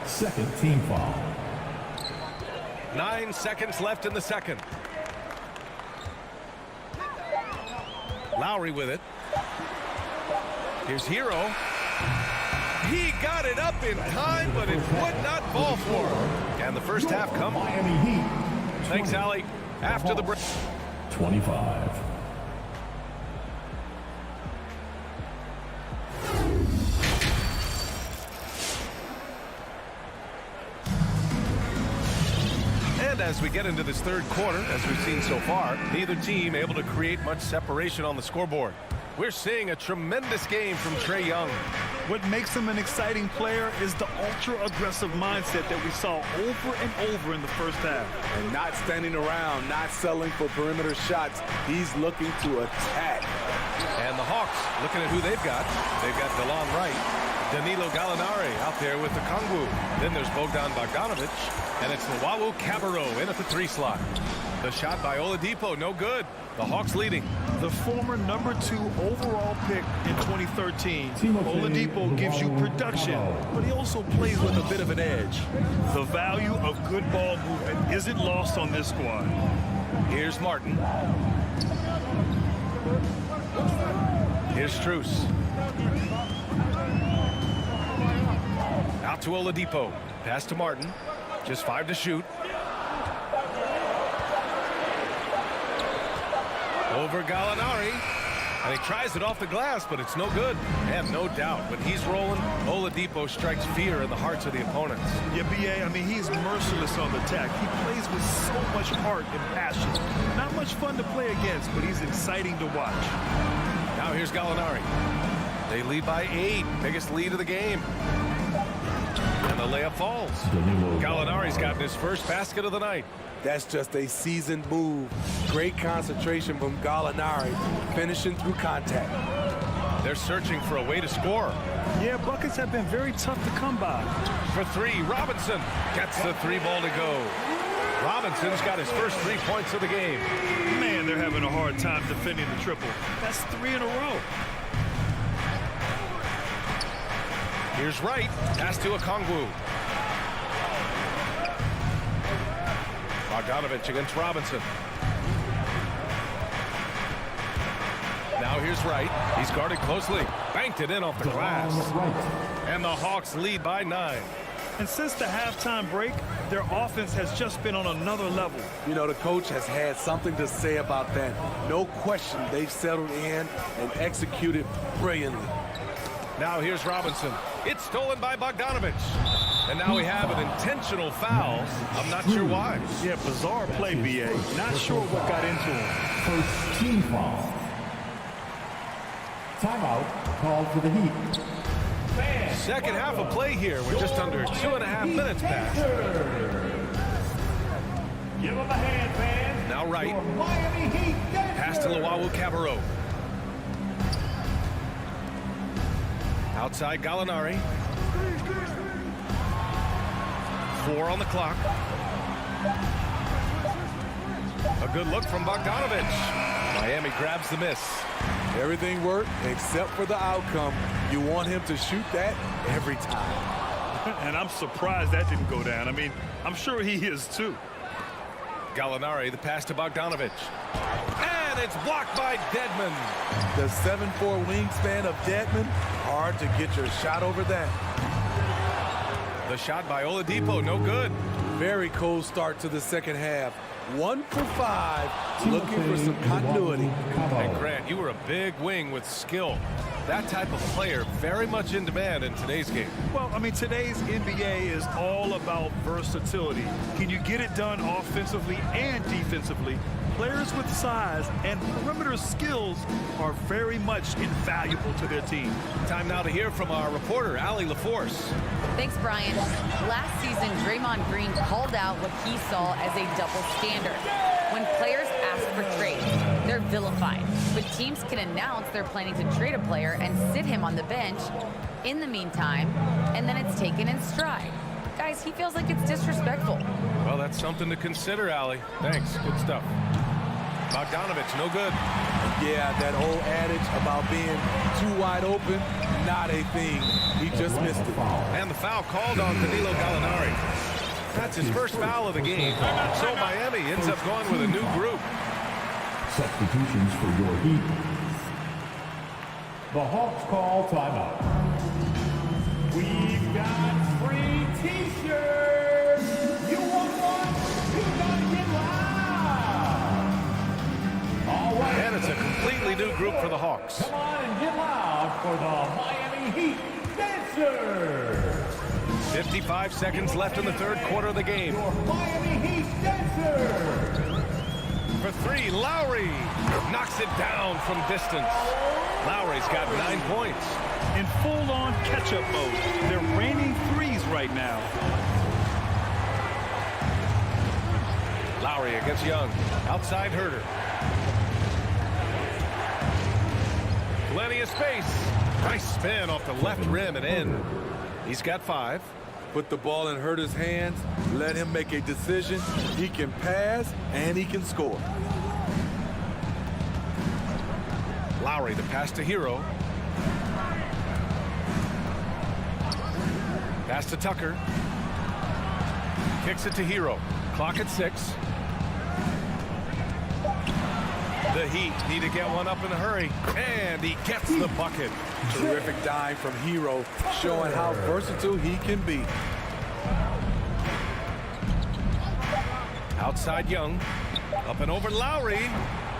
Second team foul. 9 seconds left in the second. Lowry with it. Here's Hero. He got it up in time, but it would not fall for him. And the first half comes. Miami Heat. Thanks, Allie. After the break. 25. And as we get into this third quarter, as we've seen so far, neither team able to create much separation on the scoreboard. We're seeing a tremendous game from Trae Young. What makes him an exciting player is the ultra-aggressive mindset that we saw over and over in the first half. And not standing around, not settling for perimeter shots. He's looking to attack. And the Hawks, looking at who they've got. They've got DeLon Wright, Danilo Gallinari out there with the Kongwu. Then there's Bogdan Bogdanovic, and it's Luwawu Cabarrot in at the 3 slot. The shot by Oladipo, no good. The Hawks leading. The former number 2 overall pick in 2013. Oladipo gives you production, but he also plays with a bit of an edge. The value of good ball movement isn't lost on this squad. Here's Martin. Here's Strus. Out to Oladipo. Pass to Martin. Just 5 to shoot. Over Gallinari, and he tries it off the glass, but it's no good. And no doubt, when he's rolling, Oladipo strikes fear in the hearts of the opponents. Yeah, B.A., I mean, he's merciless on the attack. He plays with so much heart and passion. Not much fun to play against, but he's exciting to watch. Now here's Gallinari. They lead by 8, biggest lead of the game. And the layup falls. Gallinari's gotten his first basket of the night. That's just a seasoned move. Great concentration from Gallinari, finishing through contact. They're searching for a way to score. Yeah, buckets have been very tough to come by. For 3, Robinson gets the 3 ball to go. Robinson's got his first 3 points of the game. Man, they're having a hard time defending the triple. That's 3 in a row. Here's Wright. Pass to Okongwu. Bogdanovic against Robinson. Now here's Wright. He's guarded closely. Banked it in off the glass. And the Hawks lead by 9. And since the halftime break, their offense has just been on another level. You know, the coach has had something to say about that. No question, they've settled in and executed brilliantly. Now here's Robinson. It's stolen by Bogdanovic. And now we have an intentional foul. I'm not sure why. Yeah, bizarre play, B.A. Not sure what got into him. First team foul. Timeout called for the Heat. Second half of play here. We're just under 2.5 minutes past. Give him a hand, fans. Now Wright. Pass to Luwawu Cabarrot. Outside Gallinari. 4 on the clock. A good look from Bogdanovic. Miami grabs the miss. Everything worked except for the outcome. You want him to shoot that every time. And I'm surprised that didn't go down. I mean, I'm sure he is too. Gallinari, the pass to Bogdanovich. And it's blocked by Dedmon. The 7'4" wingspan of Dedmon, hard to get your shot over that. The shot by Oladipo, no good. Very cold start to the second half. 1 for 5, looking for some continuity. And Grant, you were a big wing with skill. That type of player very much in demand in today's game. Well, I mean, today's NBA is all about versatility. Can you get it done offensively and defensively? Players with size and perimeter skills are very much invaluable to their team. Time now to hear from our reporter, Allie LaForce. Thanks, Brian. Last season, Draymond Green called out what he saw as a double standard. When players ask for trades, they're vilified. But teams can announce they're planning to trade a player and sit him on the bench in the meantime, and then it's taken in stride. Guys, he feels like it's disrespectful. Well, that's something to consider, Allie. Thanks. Good stuff. Bogdanovich, no good. Yeah, that old adage about being too wide open, not a thing. He just missed it. And the foul called on Danilo Gallinari. That's his first foul of the game. So Miami ends up going with a new group. Substitutions for your Heat. The Hawks call timeout. We've got free T-shirts. You want one? You gotta get loud. All right. And it's a completely new group for the Hawks. Come on and get loud for the Miami Heat Dancers. 55 seconds left in the third quarter of the game. Your Miami Heat Dancers. For three, Lowry knocks it down from distance. Lowry's got 9 points. In full-on catch-up mode, they're raining threes right now. Lowry against Young. Outside Herter. Plenty of space. Nice spin off the left rim and in. He's got 5. Put the ball in Herter's hands, let him make a decision. He can pass and he can score. Lowry, the pass to Hero. Pass to Tucker. Kicks it to Hero. Clock at 6. The Heat need to get one up in a hurry. And he gets the bucket. Terrific dive from Hero, showing how versatile he can be. Outside Young. Up and over Lowry.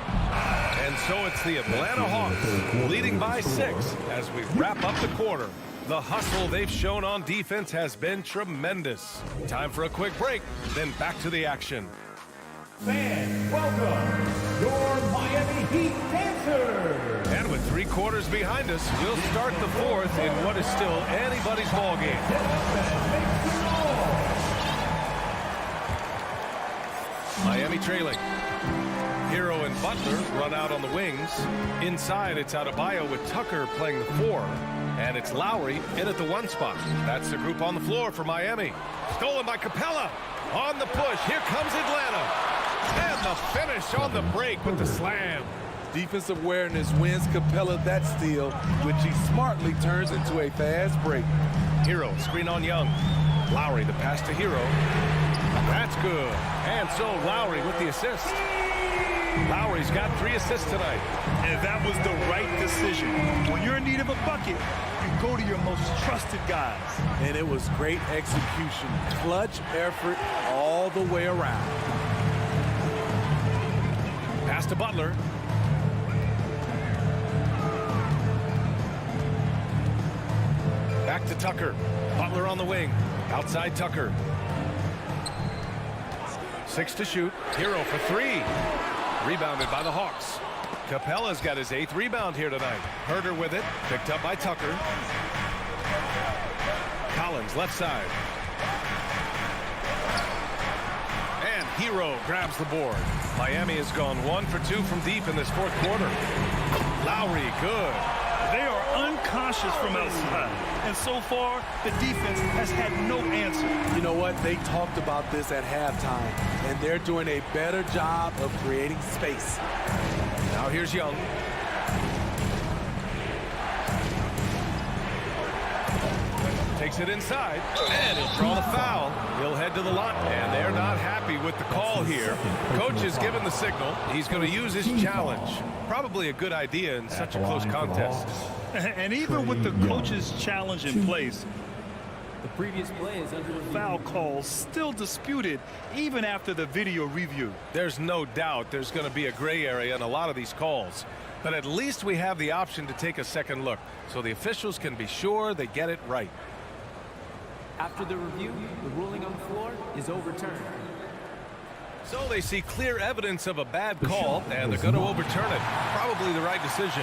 And so it's the Atlanta Hawks leading by 6 as we wrap up the quarter. The hustle they've shown on defense has been tremendous. Time for a quick break, then back to the action. Fans, welcome your Miami Heat Dancers. And with 3 quarters behind us, we'll start the fourth in what is still anybody's ball game. Miami trailing. Hero and Butler run out on the wings. Inside, it's Adebayo with Tucker playing the 4. And it's Lowry in at the 1 spot. That's the group on the floor for Miami. Stolen by Capella. On the push, here comes Atlanta. And the finish on the break with the slam. Defensive awareness wins Capella that steal, which he smartly turns into a fast break. Hero, screen on Young. Lowry, the pass to Hero. That's good. And so Lowry with the assist. Lowry's got 3 assists tonight. And that was the right decision. When you're in need of a bucket, you go to your most trusted guys. And it was great execution. Clutch effort all the way around. Pass to Butler. Back to Tucker. Butler on the wing. Outside Tucker. 6 to shoot. Hero for 3. Rebounded by the Hawks. Capella's got his 8th rebound here tonight. Herter with it. Picked up by Tucker. Collins left side. And Hero grabs the board. Miami has gone 1 for 2 from deep in this fourth quarter. Lowry, good. They are unconscious from outside. And so far, the defense has had no answer. You know what? They talked about this at halftime, and they're doing a better job of creating space. Now here's Young. Takes it inside, and he'll draw the foul. He'll head to the line, and they're not happy with the call here. Coach has given the signal. He's going to use his challenge. Probably a good idea in such a close contest. And even with the coach's challenge in place, The previous play is under review. foul calls still disputed even after the video review. There's no doubt there's going to be a gray area in a lot of these calls. But at least we have the option to take a second look, so the officials can be sure they get it right. After the review, the ruling on the floor is overturned. So they see clear evidence of a bad call, and they're going to overturn it. Probably the right decision.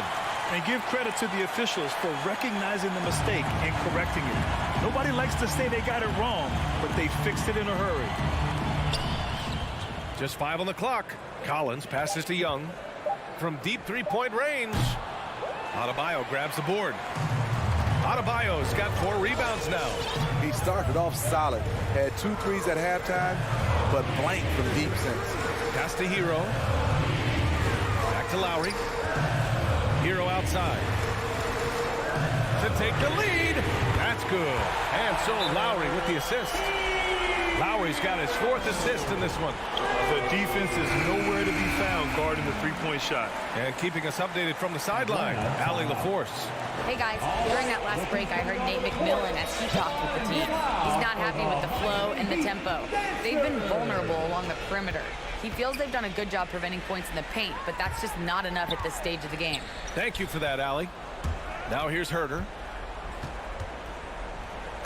And give credit to the officials for recognizing the mistake and correcting it. Nobody likes to say they got it wrong, but they fixed it in a hurry. Just 5 on the clock. Collins passes to Young. From deep three-point range, Adebayo grabs the board. Adebayo's got 4 rebounds now. He started off solid, had 2 threes at halftime, but blank from deep since. Pass to Hero. Back to Lowry. Hero outside. To take the lead. That's good. And so Lowry with the assist. Lowry's got his 4th assist in this one. The defense is nowhere to be found guarding the three-point shot. And keeping us updated from the sideline, Allie LaForce. Hey guys, during that last break, I heard Nate McMillan as he talked with the team. He's not happy with the flow and the tempo. They've been vulnerable along the perimeter. He feels they've done a good job preventing points in the paint, but that's just not enough at this stage of the game. Thank you for that, Allie. Now here's Herter.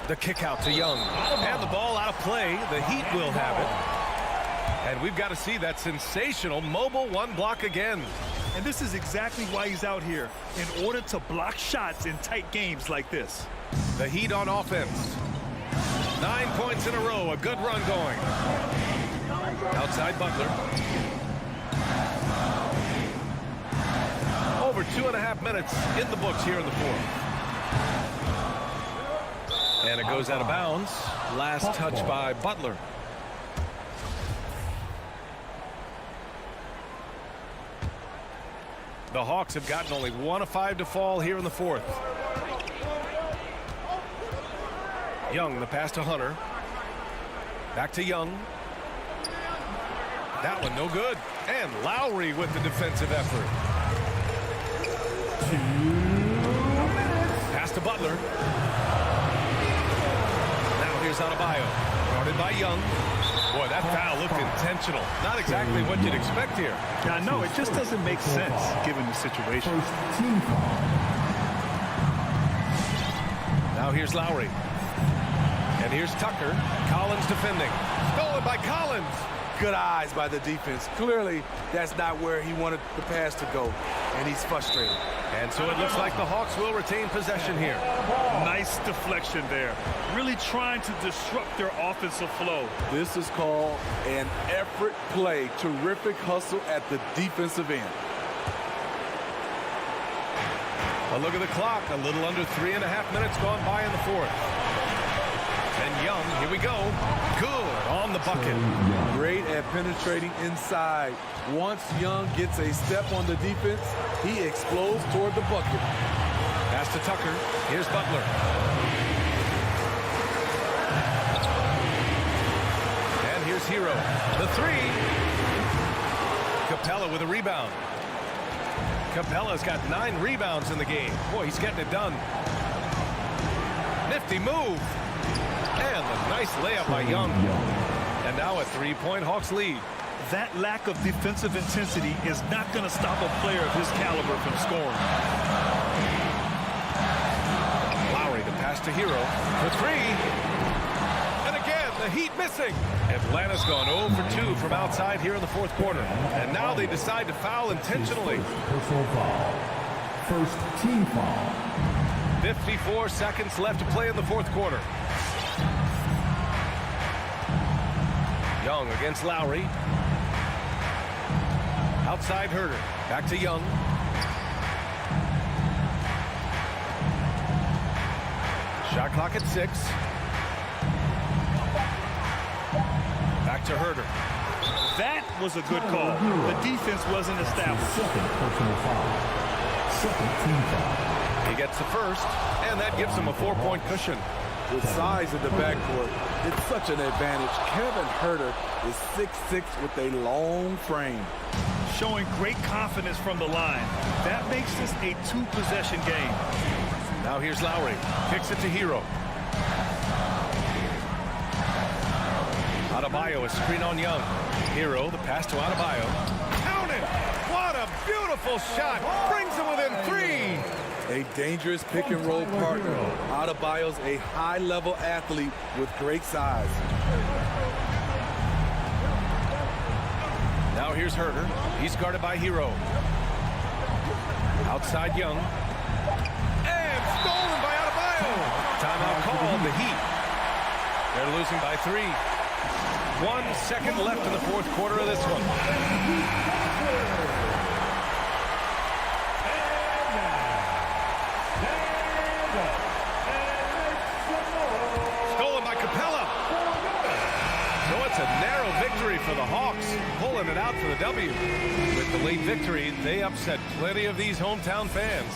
The kick out to Young. And the ball out of play. The Heat will have it. And we've got to see that sensational mobile one block again. And this is exactly why he's out here, in order to block shots in tight games like this. The Heat on offense. 9 points in a row. A good run going. Outside Butler. Over 2.5 minutes in the books here in the 4th. And it goes out of bounds. Last touch by Butler. The Hawks have gotten only 1 of 5 to fall here in the 4th. Young, the pass to Hunter. Back to Young. That one no good. And Lowry with the defensive effort. Pass to Butler. Now here's Adebayo. Guarded by Young. Boy, that foul looked intentional. Not exactly what you'd expect here. Yeah, no, it just doesn't make sense given the situation. Now here's Lowry. And here's Tucker. Collins defending. Stolen by Collins. Good eyes by the defense. Clearly, that's not where he wanted the pass to go, and he's frustrated. And so it looks like the Hawks will retain possession here. Nice deflection there. Really trying to disrupt their offensive flow. This is called an effort play. Terrific hustle at the defensive end. A look at the clock. A little under 3.5 minutes gone by in the 4th. And Young, here we go. Good on the bucket. Great at penetrating inside. Once Young gets a step on the defense, he explodes toward the bucket. Pass to Tucker. Here's Butler. And here's Hero. The 3. Capella with a rebound. Capella's got 9 rebounds in the game. Boy, he's getting it done. Nifty move. And a nice layup by Young. And now a 3-point Hawks lead. That lack of defensive intensity is not going to stop a player of his caliber from scoring. Lowry, the pass to Hero. The 3. And again, the Heat missing. Atlanta's gone 0 for 2 from outside here in the 4th quarter. And now they decide to foul intentionally. Personal foul. First team foul. 54 seconds left to play in the 4th quarter. Young against Lowry. Outside Herter. Back to Young. Shot clock at 6. Back to Herter. That was a good call. The defense wasn't established. Second personal foul. Second team foul. He gets the first, and that gives him a 4-point cushion. With size in the backcourt, it's such an advantage. Kevin Huerter is 6'6" with a long frame. Showing great confidence from the line. That makes this a two-possession game. Now here's Lowry. Kicks it to Hero. Adebayo, a screen on Young. Hero, the pass to Adebayo. Count it! What a beautiful shot! Brings him within 3! A dangerous pick-and-roll partner. Adebayo's a high-level athlete with great size. Now here's Huerter. He's guarded by Hero. Outside Young. And stolen by Adebayo. Timeout called, the Heat. They're losing by 3. 1 second left in the fourth quarter of this one. Stolen by Capella. So it's a narrow victory for the Hawks, pulling it out for the W. With the late victory, they upset plenty of these hometown fans.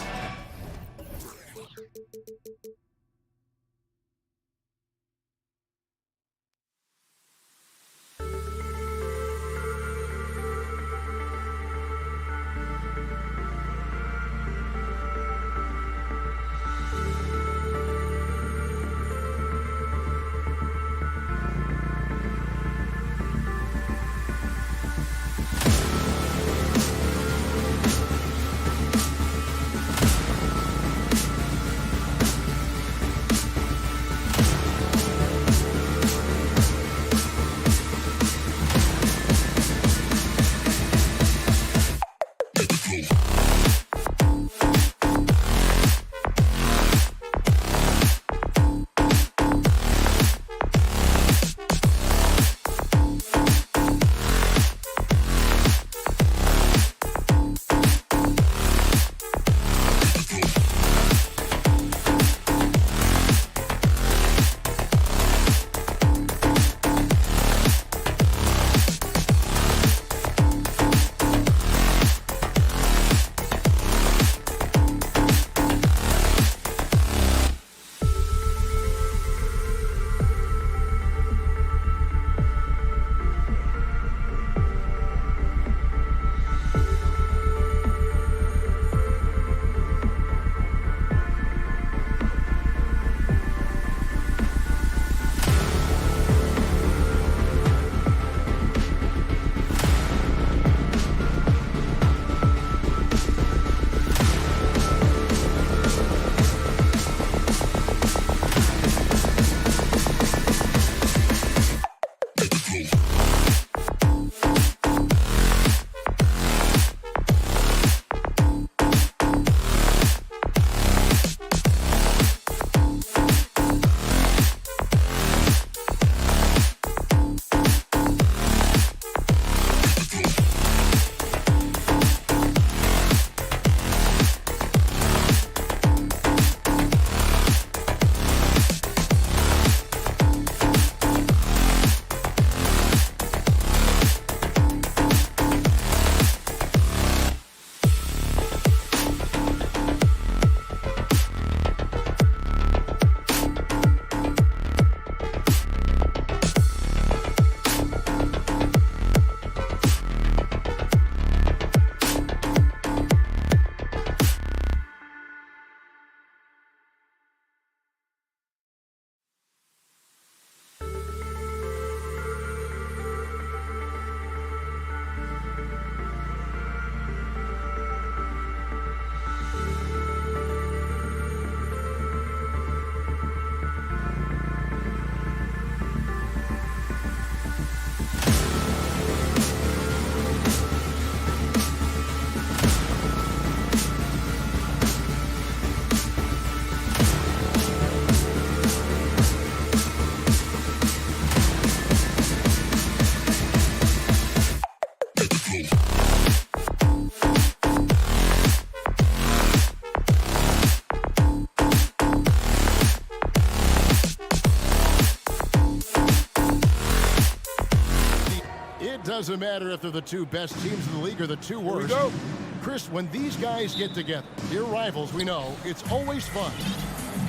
doesn't matter if they're the two best teams in the league or the two worst. Here we go. Chris, when these guys get together, your rivals, we know, it's always fun.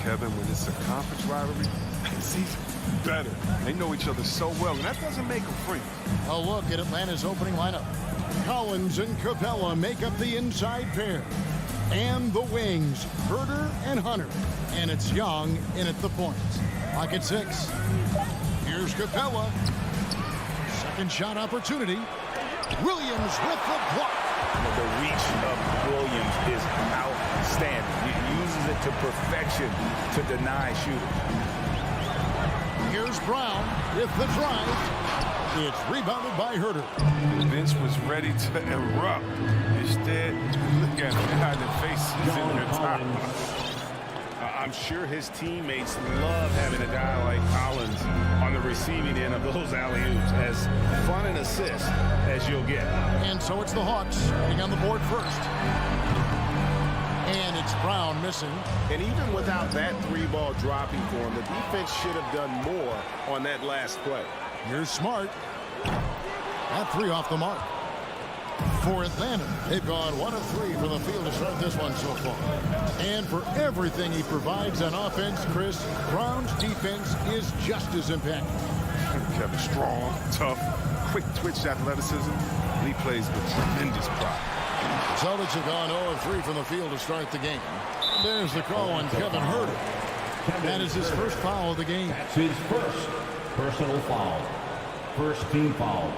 Kevin, when it's a conference rivalry, season. Better. They know each other so well, and that doesn't make them friends. A look at Atlanta's opening lineup. Collins and Capella make up the inside pair. And the wings, Herder and Hunter. And it's Young in at the point. Lock at 6. Here's Capella. Second shot opportunity. Williams with the block. The reach of Williams is outstanding. He uses it to perfection to deny shooters. Here's Brown with the drive. It's rebounded by Herder. The bench was ready to erupt. Instead, look at him behind the faces in their time. I'm sure his teammates love having a guy like Collins on the receiving end of those alley-oops. As fun an assist as you'll get. And so it's the Hawks getting on the board first. And it's Brown missing. And even without that 3-ball dropping for him, the defense should have done more on that last play. Here's Smart. That 3 off the mark. For Atlanta, they've gone 1 of 3 from the field to start this one so far. And for everything he provides on offense, Chris, Brown's defense is just as impactful. Kevin, strong, tough, quick twitch athleticism, and he plays with tremendous pride. The Celtics have gone 0 of 3 from the field to start the game. There's the call on Kevin Herder. That is his first foul of the game. That's his first personal foul. First team foul.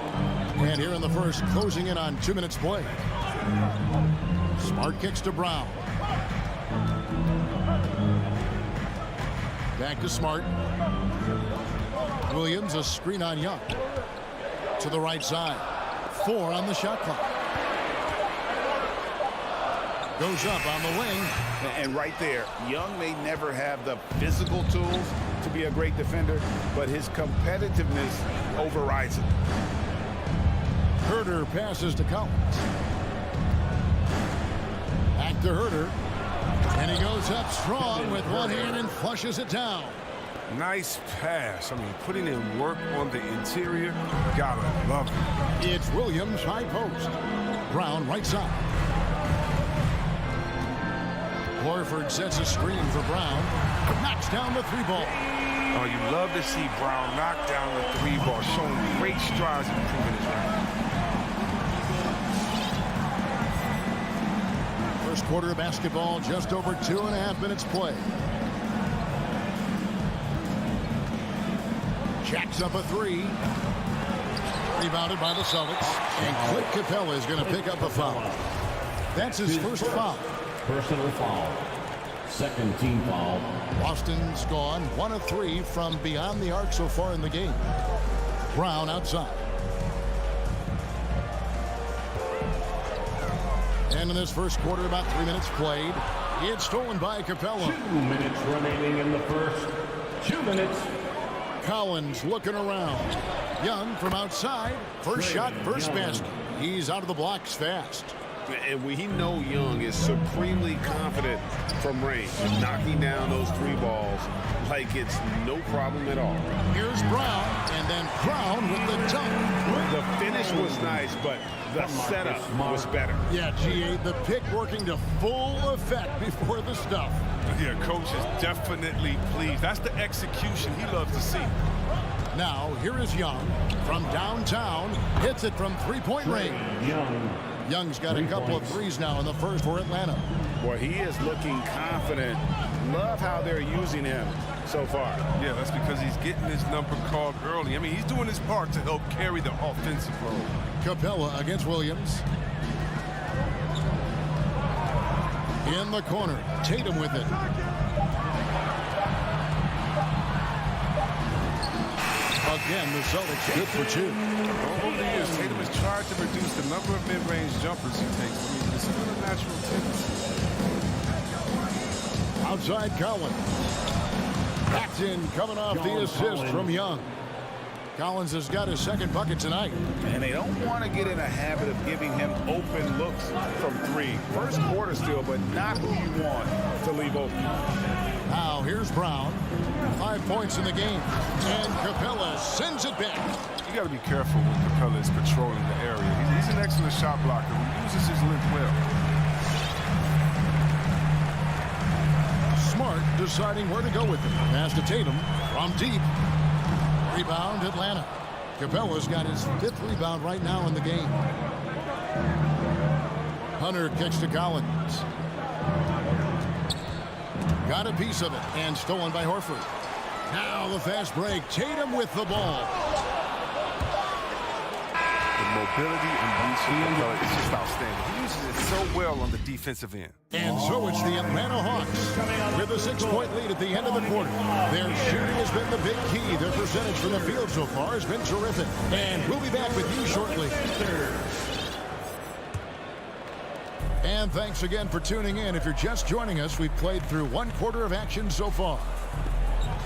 And here in the first, closing in on 2 minutes play. Smart kicks to Brown. Back to Smart. Williams, a screen on Young. To the right side. 4 on the shot clock. Goes up on the wing. And right there, Young may never have the physical tools to be a great defender, but his competitiveness overrides it. Herder passes to Collins. Back to Herder. And he goes up strong with one hand and flushes it down. Nice pass. I mean, putting in work on the interior. Gotta love it. It's Williams, high post. Brown, right side. Horford sets a screen for Brown. Knocks down the 3-ball. Oh, you love to see Brown knock down the 3-ball, showing great strides in improving his game. First quarter of basketball, just over 2.5 minutes play. Jacks up a 3. Rebounded by the Celtics. And Clint Capella is going to pick up a foul. That's his first foul. Personal foul. Second team foul. Boston's gone 1 of 3 from beyond the arc so far in the game. Brown outside. And in this first quarter, about 3 minutes played. It's stolen by Capella. 2 minutes remaining in the first. 2 minutes. Collins looking around. Young from outside. First shot, first basket. He's out of the blocks fast. And we know Young is supremely confident from range, knocking down those 3 balls like it's no problem at all. Here's Brown, and then Brown with the dunk. The finish was nice, but the setup was better. Yeah, GA, the pick working to full effect before the stuff. Yeah, coach is definitely pleased. That's the execution he loves to see. Now, here is Young from downtown. Hits it from 3-point range. Young's got a couple of threes now in the first for Atlanta. Boy, he is looking confident. Love how they're using him so far. Yeah, that's because he's getting his number called early. I mean, he's doing his part to help carry the offensive role. Capella against Williams. In the corner, Tatum with it. Again, the Celtics good for 2. Over the years, Tatum has tried to reduce the number of mid-range jumpers he takes. I mean, it's still a natural tendency. Outside Collins. Backed in, coming off the assist from Young. Collins has got his second bucket tonight. And they don't want to get in a habit of giving him open looks from 3. First quarter still, but not who you want to leave open. Now, here's Brown. 5 points in the game. And Capella sends it back. You got to be careful when Capella is patrolling the area. He's an excellent shot blocker. He uses his length well. Smart deciding where to go with it. Pass to Tatum from deep. Rebound, Atlanta. Capella's got his 5th rebound right now in the game. Hunter kicks to Collins. Got a piece of it and stolen by Horford. Now the fast break. Tatum with the ball. The mobility and reach of Capella is just outstanding. He uses it so well on the defensive end. And so it's the Atlanta Hawks with a 6-point lead at the end of the quarter. Their shooting has been the big key. Their percentage from the field so far has been terrific. And we'll be back with you shortly. And thanks again for tuning in. If you're just joining us, we've played through 1 quarter of action so far.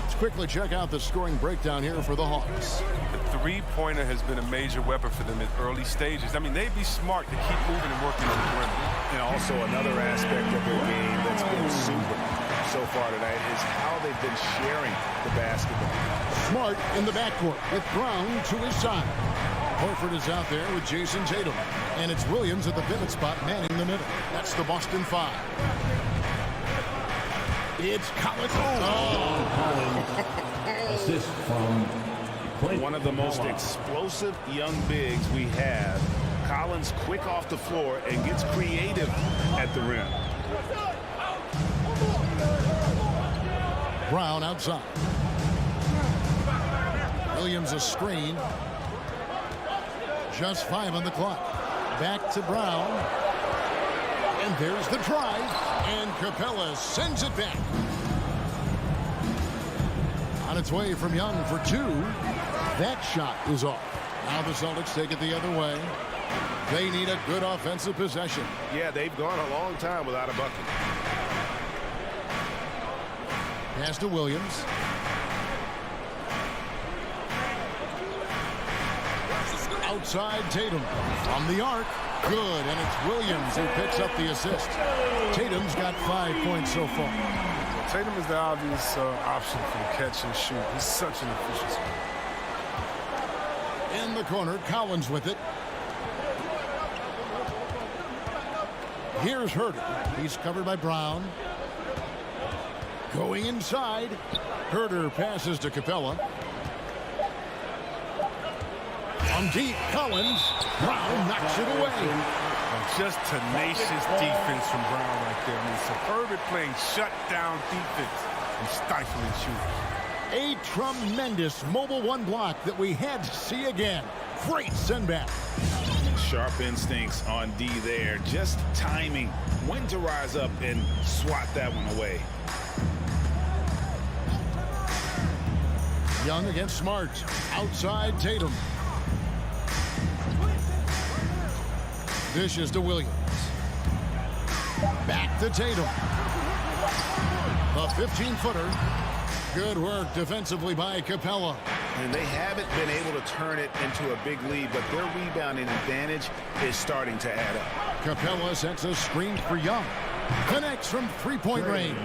Let's quickly check out the scoring breakdown here for the Hawks. The three-pointer has been a major weapon for them in early stages. I mean, they'd be smart to keep moving and working on the perimeter. And also another aspect of their game that's been super so far tonight is how they've been sharing the basketball. Smart in the backcourt with Brown to his side. Horford is out there with Jason Tatum. And it's Williams at the pivot spot manning the middle. That's the Boston 5. It's Collins. Assist from one of the most explosive young bigs we have. Collins quick off the floor and gets creative at the rim. Brown outside. Williams a screen. Just 5 on the clock. Back to Brown. And there's the drive. And Capella sends it back. On its way from Young for 2. That shot is off. Now the Celtics take it the other way. They need a good offensive possession. Yeah, they've gone a long time without a bucket. Pass to Williams. Outside Tatum from the arc. Good, and it's Williams who picks up the assist. Tatum's got 5 points so far. Well, Tatum is the obvious option for the catch and shoot. He's such an efficient. In the corner, Collins with it. Here's Herter. He's covered by Brown. Going inside. Herter passes to Capella. From deep, Collins. Brown knocks it away. Just tenacious defense from Brown right there. I mean, superb at playing shutdown defense and stifling shooting. A tremendous mobile 1 block that we had to see again. Great send back. Sharp instincts on D there. Just timing when to rise up and swat that one away. Young against Smart. Outside Tatum. Dishes to Williams. Back to Tatum. The 15-footer. Good work defensively by Capella. And they haven't been able to turn it into a big lead, but their rebounding advantage is starting to add up. Capella sets a screen for Young. Connects from 3-point range.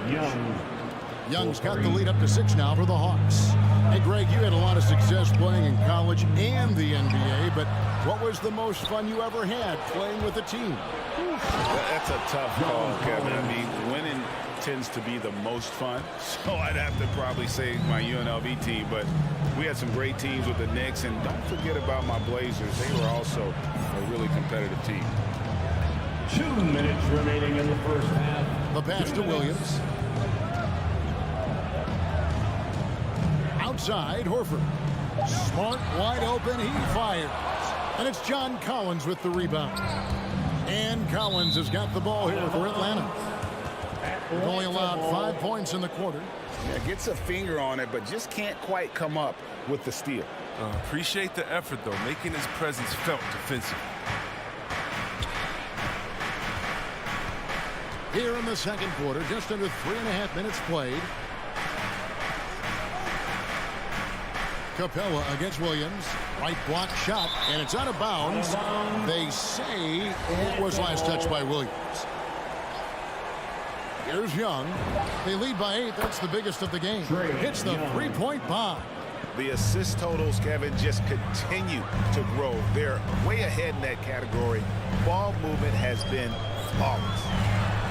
Young's got the lead up to 6 now for the Hawks. Hey, Greg, you had a lot of success playing in college and the NBA, but what was the most fun you ever had playing with a team? That's a tough call, Kevin. I mean, winning tends to be the most fun, so I'd have to probably say my UNLV team, but we had some great teams with the Knicks, and don't forget about my Blazers. They were also a really competitive team. 2 minutes remaining in the first half. The pass to Williams. Outside, Horford. Smart, wide open, he fires. And it's John Collins with the rebound. And Collins has got the ball here for Atlanta. They've only allowed 5 points in the quarter. Yeah, gets a finger on it, but just can't quite come up with the steal. Appreciate the effort, though, making his presence felt defensively. Here in the second quarter, just under 3.5 minutes played. Capella against Williams. Right block shot, and it's out of bounds. They say it was last touched by Williams. Here's Young. They lead by 8. That's the biggest of the game. Hits the 3-point bomb. The assist totals, Kevin, just continue to grow. They're way ahead in that category. Ball movement has been Hawks.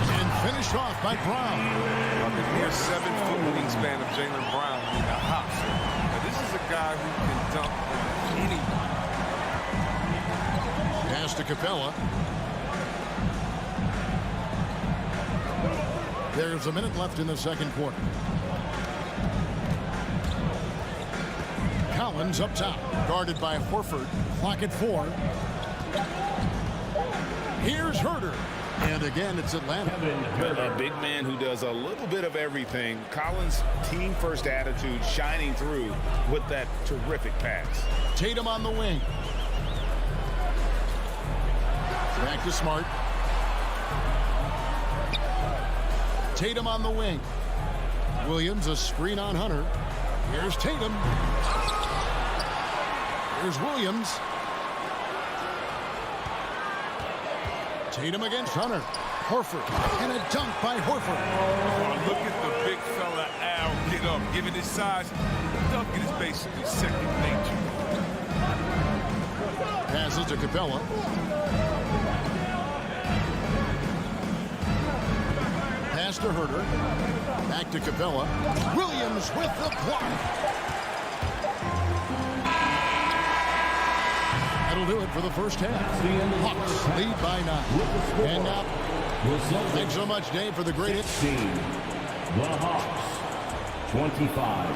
And finished off by Brown. I mean, near 7-foot wingspan of Jaylen Brown in the house. Now, this is a guy who can dunk anyone. Pass to Capella. There's a minute left in the second quarter. Collins up top, guarded by Horford. Clock at 4. Here's Herter. And again, it's Atlanta. A big man who does a little bit of everything. Collins' team-first attitude shining through with that terrific pass. Tatum on the wing. Back to Smart. Tatum on the wing. Williams a screen on Hunter. Here's Tatum. Here's Williams. Tatum against Hunter. Horford. And a dunk by Horford. Oh, look at the big fella Al get up. Given his size, dunking is basically second nature. Passes to Capella. Pass to Herter. Back to Capella. Williams with the block. That'll do it for the first half. Hawks lead by 9. And now, thanks so much, Dave, for the great hit. 16. The Hawks, 25.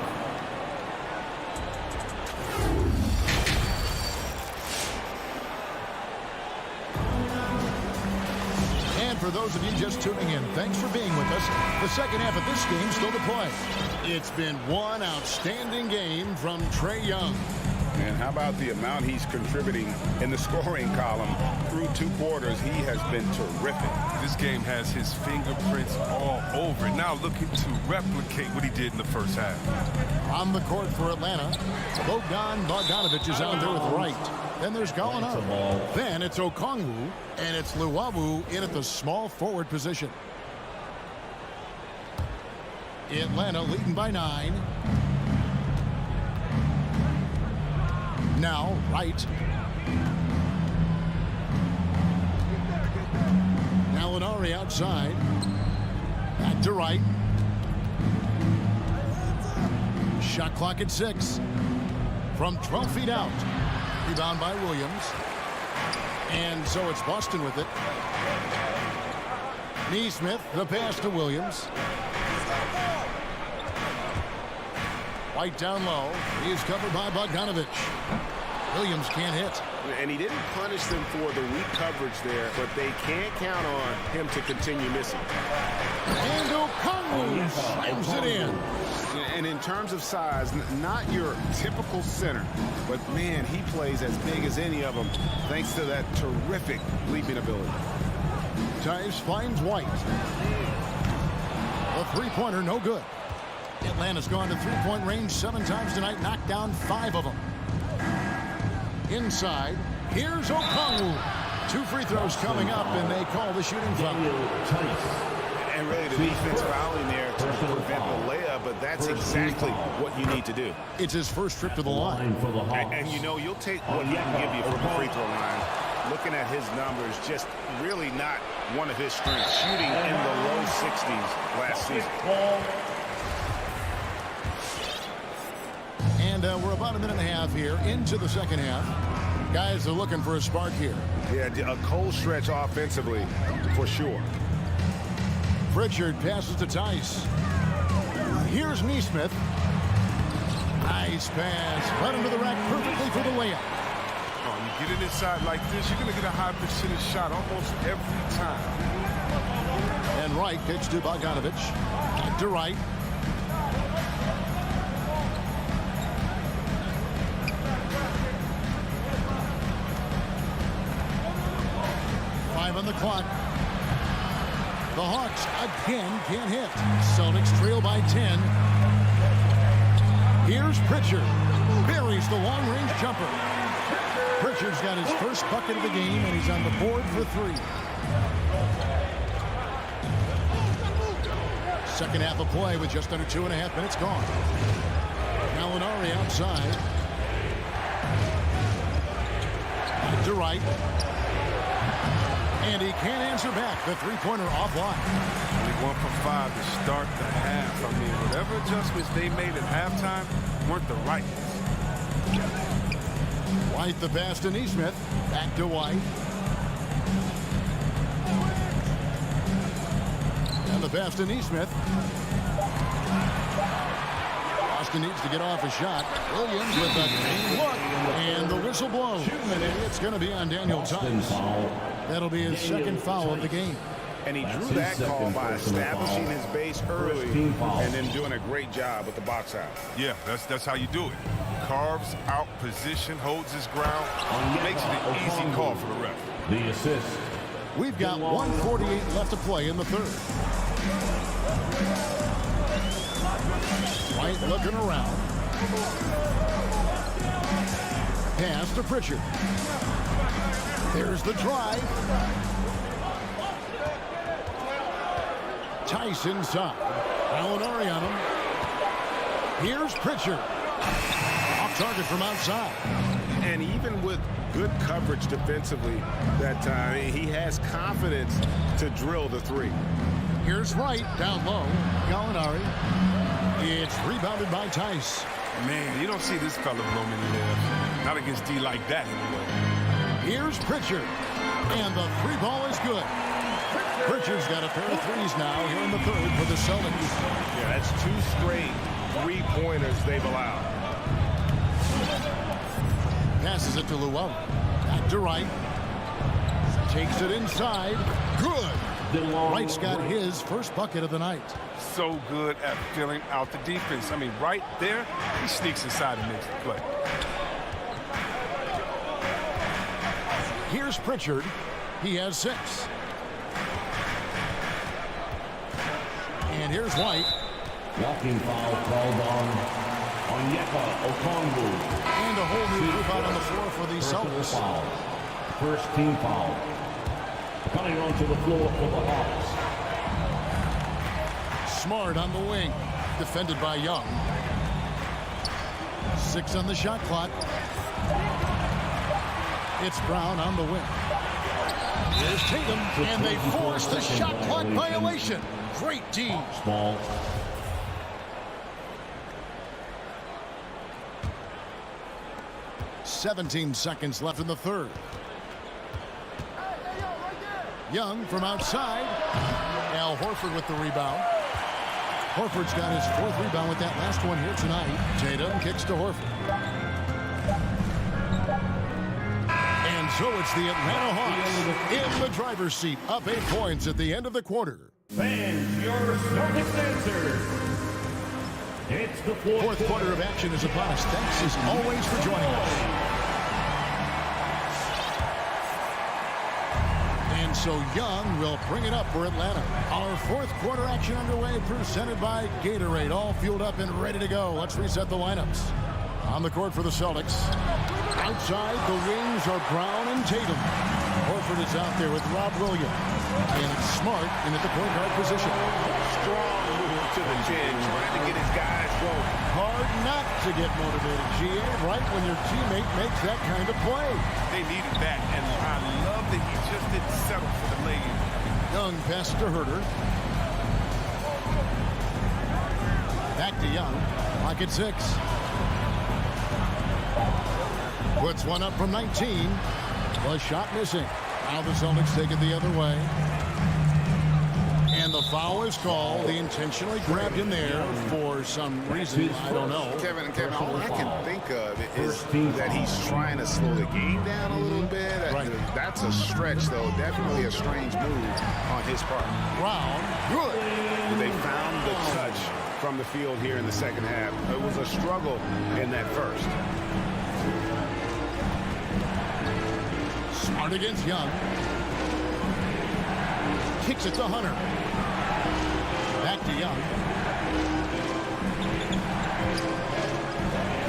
And for those of you just tuning in, thanks for being with us. The second half of this game still to play. It's been one outstanding game from Trae Young. And how about the amount he's contributing in the scoring column through 2 quarters? He has been terrific. This game has his fingerprints all over it. Now looking to replicate what he did in the first half. On the court for Atlanta, Bogdanovich is out there with Wright. Then there's Gallinari. Then it's Okongwu, and it's Luwawu in at the small forward position. Atlanta leading by 9. Now, Wright. Gallinari outside. Back to Wright. Shot clock at 6. From 12 feet out. Rebound by Williams. And so it's Boston with it. Neesmith, the pass to Williams. White down low. He is covered by Bogdanovich. Williams can't hit. And he didn't punish them for the weak coverage there, but they can't count on him to continue missing. And Okongwu slams it in. And in terms of size, not your typical center, but man, he plays as big as any of them thanks to that terrific leaping ability. Tice finds White. A three-pointer, no good. Atlanta's gone to three-point range 7 times tonight, knocked down 5 of them. Inside, here's Okongwu. 2 free throws coming up, and they call the shooting foul. And really, the defense fouling there to prevent the layup, but that's exactly what you need to do. It's his first trip to the line. And you know, you'll take what he can give you from the free throw line. Looking at his numbers, just really not one of his strengths. Shooting in the low 60s last season. And we're about a minute and a half here into the second half. Guys are looking for a spark here. Yeah, a cold stretch offensively, for sure. Pritchard passes to Tice. Here's Neesmith. Nice pass. Right into the rack perfectly for the layup. Oh, you get it inside like this, you're going to get a high percentage shot almost every time. And Wright pitch to Bogdanovich. Back to Wright. On the clock. The Hawks again can't hit. Celtics trail by 10. Here's Pritchard. Buries the long-range jumper. Pritchard's got his first bucket of the game, and he's on the board for 3. Second half of play with just under 2.5 minutes gone. Gallinari outside. Back to Wright. And he can't answer back. The three-pointer offline. Only 1 for 5 to start the half. I mean, whatever adjustments they made at halftime weren't the right ones. White the pass to Neesmith. Back to White. And the pass to Neesmith. Boston needs to get off a shot. Williams with a clean look. And the whistle blows. It's going to be on Daniel Tice. That'll be his second foul of the game. And he drew that call by establishing his base early and then doing a great job with the box out. Yeah, that's how you do it. Carves out position, holds his ground, makes it an easy call for the ref. The assist. We've got 1:48 left to play in the third. White looking around. Pass to Pritchard. There's the drive. Tice inside. Alinari on him. Here's Pritchard. Off target from outside. And even with good coverage defensively that time, he has confidence to drill the three. Here's Wright down low. Gallinari. It's rebounded by Tice. Man, you don't see this fella blow many layups. Not against D like that anyway. Here's Pritchard. And the three ball is good. Pritchard's got a pair of threes now here in the third for the Celtics. Yeah, that's 2 straight three-pointers they've allowed. Passes it to Llewellyn. Back to Wright. Takes it inside. Good. Wright's got his first bucket of the night. So good at filling out the defense. I mean, right there, he sneaks inside and makes the play. Here's Pritchard. He has 6. And here's White. Walking foul called on Onyeka Okongwu. And a whole new group out on the floor for the Celtics. Foul. First team foul. Coming onto the floor for the Hawks. Smart on the wing. Defended by Young. 6 on the shot clock. It's Brown on the wing. There's Tatum, and they force the shot clock violation. Great team. Small. "17 seconds left in the third. Young from outside. Al Horford with the rebound. Horford's got his 4th rebound with that last one here tonight. Tatum kicks to Horford. And so it's the Atlanta Hawks in the driver's seat, up 8 points at the end of the quarter. Fans, your Celtics answer. It's the fourth quarter of action is upon us. Thanks as always for joining us. And so Young will bring it up for Atlanta. Our 4th quarter action underway, presented by Gatorade. All fueled up and ready to go. Let's reset the lineups. On the court for the Celtics. Outside, the wings are Brown and Tatum. Horford is out there with Rob Williams. And it's Smart in at the point guard position. Strong move to the chin, trying to get his guys going. Hard not to get motivated, GA, right when your teammate makes that kind of play. They needed that, and I love that he just didn't settle for the lay-in. Young passes to Herter. Back to Young. Clock at 6. Puts one up from 19. The shot missing. Now the Celtics take it the other way. And the foul is called. He intentionally grabbed him there for some reason. I don't know. Kevin, all I can think of is that he's trying to slow the game down a little bit. Right. That's a stretch, though. Definitely a strange move on his part. Brown, good. They found the touch from the field here in the second half. It was a struggle in that first. Smart against Young. Kicks it to Hunter. Back to Young.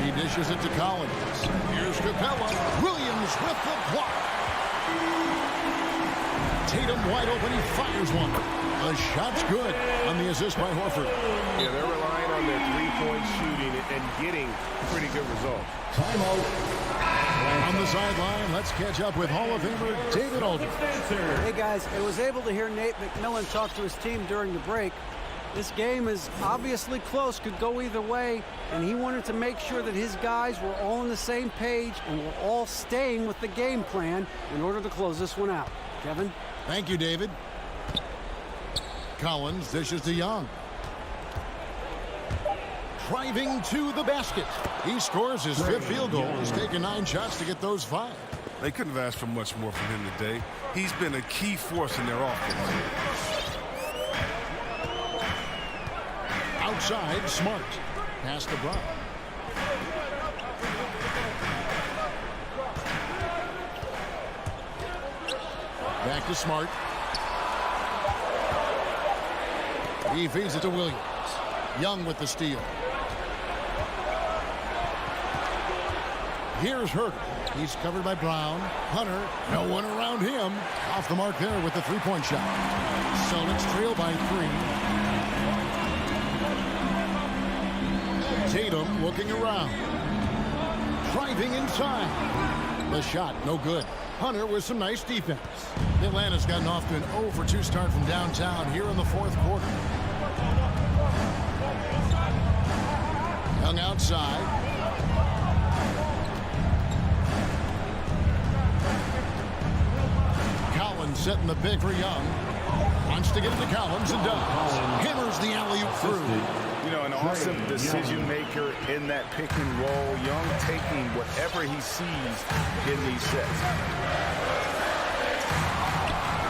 He dishes it to Collins. Here's Capella. Williams with the block. Tatum wide open. He fires one. The shot's good on the assist by Horford. Yeah, they're relying on their three-point shooting and getting pretty good results. Timeout. On the sideline, let's catch up with Hall of Famer David Aldridge. Hey guys, I was able to hear Nate McMillan talk to his team during the break. This game is obviously close, could go either way, and he wanted to make sure that his guys were all on the same page and were all staying with the game plan in order to close this one out. Kevin? Thank you, David. Collins dishes to Young. Driving to the basket. He scores his 5th field goal. He's taken 9 shots to get those 5. They couldn't have asked for much more from him today. He's been a key force in their offense. Outside, Smart. Pass to Brown. Back to Smart. He feeds it to Williams. Young with the steal. Here's Herter. He's covered by Brown. Hunter, no one around him. Off the mark there with the 3-point shot. Celtics trail by 3. Tatum looking around. Driving inside. The shot, no good. Hunter with some nice defense. Atlanta's gotten off to an 0-for-2 start from downtown here in the 4th quarter. Young outside. Collins setting the pick for Young. Wants to get it to Collins and does. Hammers the alley-oop through. You know, an awesome decision maker in that pick and roll. Young taking whatever he sees in these sets.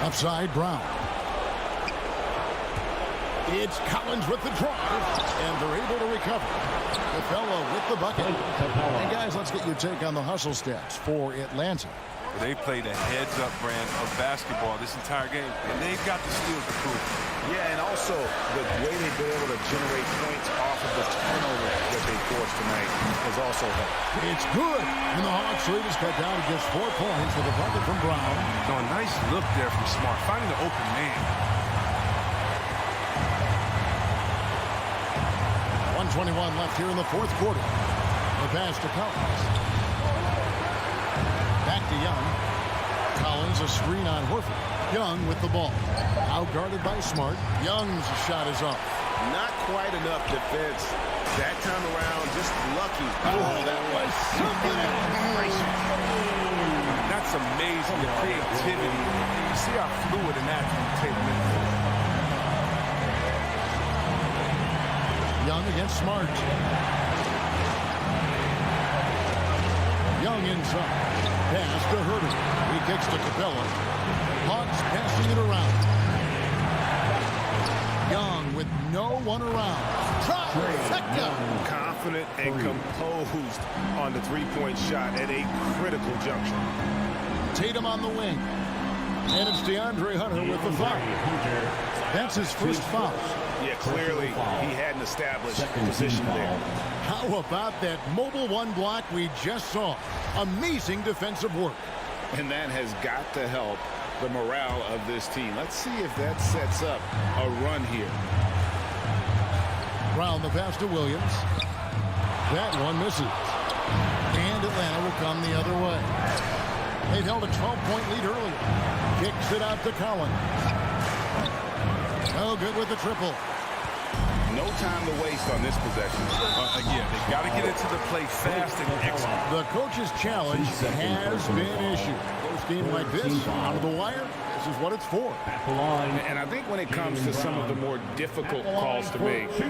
Upside, Brown. It's Collins with the drive, and they're able to recover. Capella with the bucket. And guys, let's get your take on the hustle stats for Atlanta. They played a heads-up brand of basketball this entire game, and they've got the steals to prove it. Yeah, and also the way they've been able to generate points off of the turnover that they forced tonight has also helped. It's good, and the Hawks lead is cut down to just 4 points with a bucket from Brown. So a nice look there from Smart, finding the open man. 1:21 left here in the 4th quarter. The pass to Collins. Back to Young. Collins, a screen on Horford. Young with the ball. Out guarded by Smart. Young's shot is off. Not quite enough defense. That time around, just lucky. Oh, that was something else. That's amazing, the creativity. You see how fluid and accurate Tatum is. Young against Smart. Young inside. Pass to Herter. He kicks to Capella. Hawks passing it around. Young with no one around. Trifecta. Confident and composed on the 3-point shot at a critical juncture. Tatum on the wing. And it's DeAndre Hunter with the foul. That's his first foul. Yeah, clearly he hadn't established position there. How about that mobile 1 block we just saw? Amazing defensive work. And that has got to help the morale of this team. Let's see if that sets up a run here. Brown the pass to Williams. That one misses. And Atlanta will come the other way. They've held a 12-point lead earlier. Kicks it out to Collins. No good with the triple. No time to waste on this possession. Again, they got to get into the play fast and execute. The coach's challenge has been issued. Close game like this, out of the wire, this is what it's for. And I think when it comes to some of the more difficult calls to make, The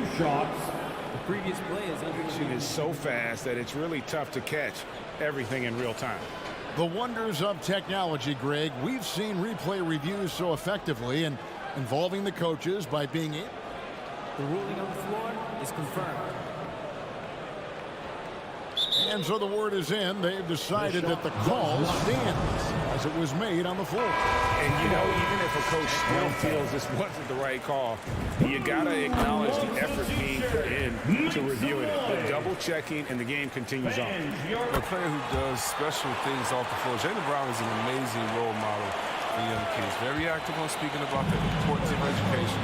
previous play is under. it is so fast that it's really tough to catch everything in real time. The wonders of technology, Greg. We've seen replay reviews so effectively and involving the coaches by being able. The ruling on the floor is confirmed. And so the word is in. They've decided that the call stands as it was made on the floor. And, you know, even if a coach still feels this wasn't the right call, you got to acknowledge the effort being put in to reviewing it. The double-checking, and the game continues on. A player who does special things off the floor. Jaylen Brown is an amazing role model for young kids. Very active on speaking about the importance of education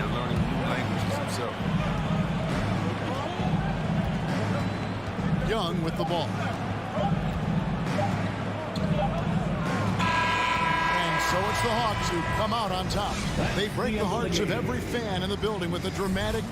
and learning new languages himself. Young with the ball. And so it's the Hawks who come out on top. They break the hearts of every fan in the building with a dramatic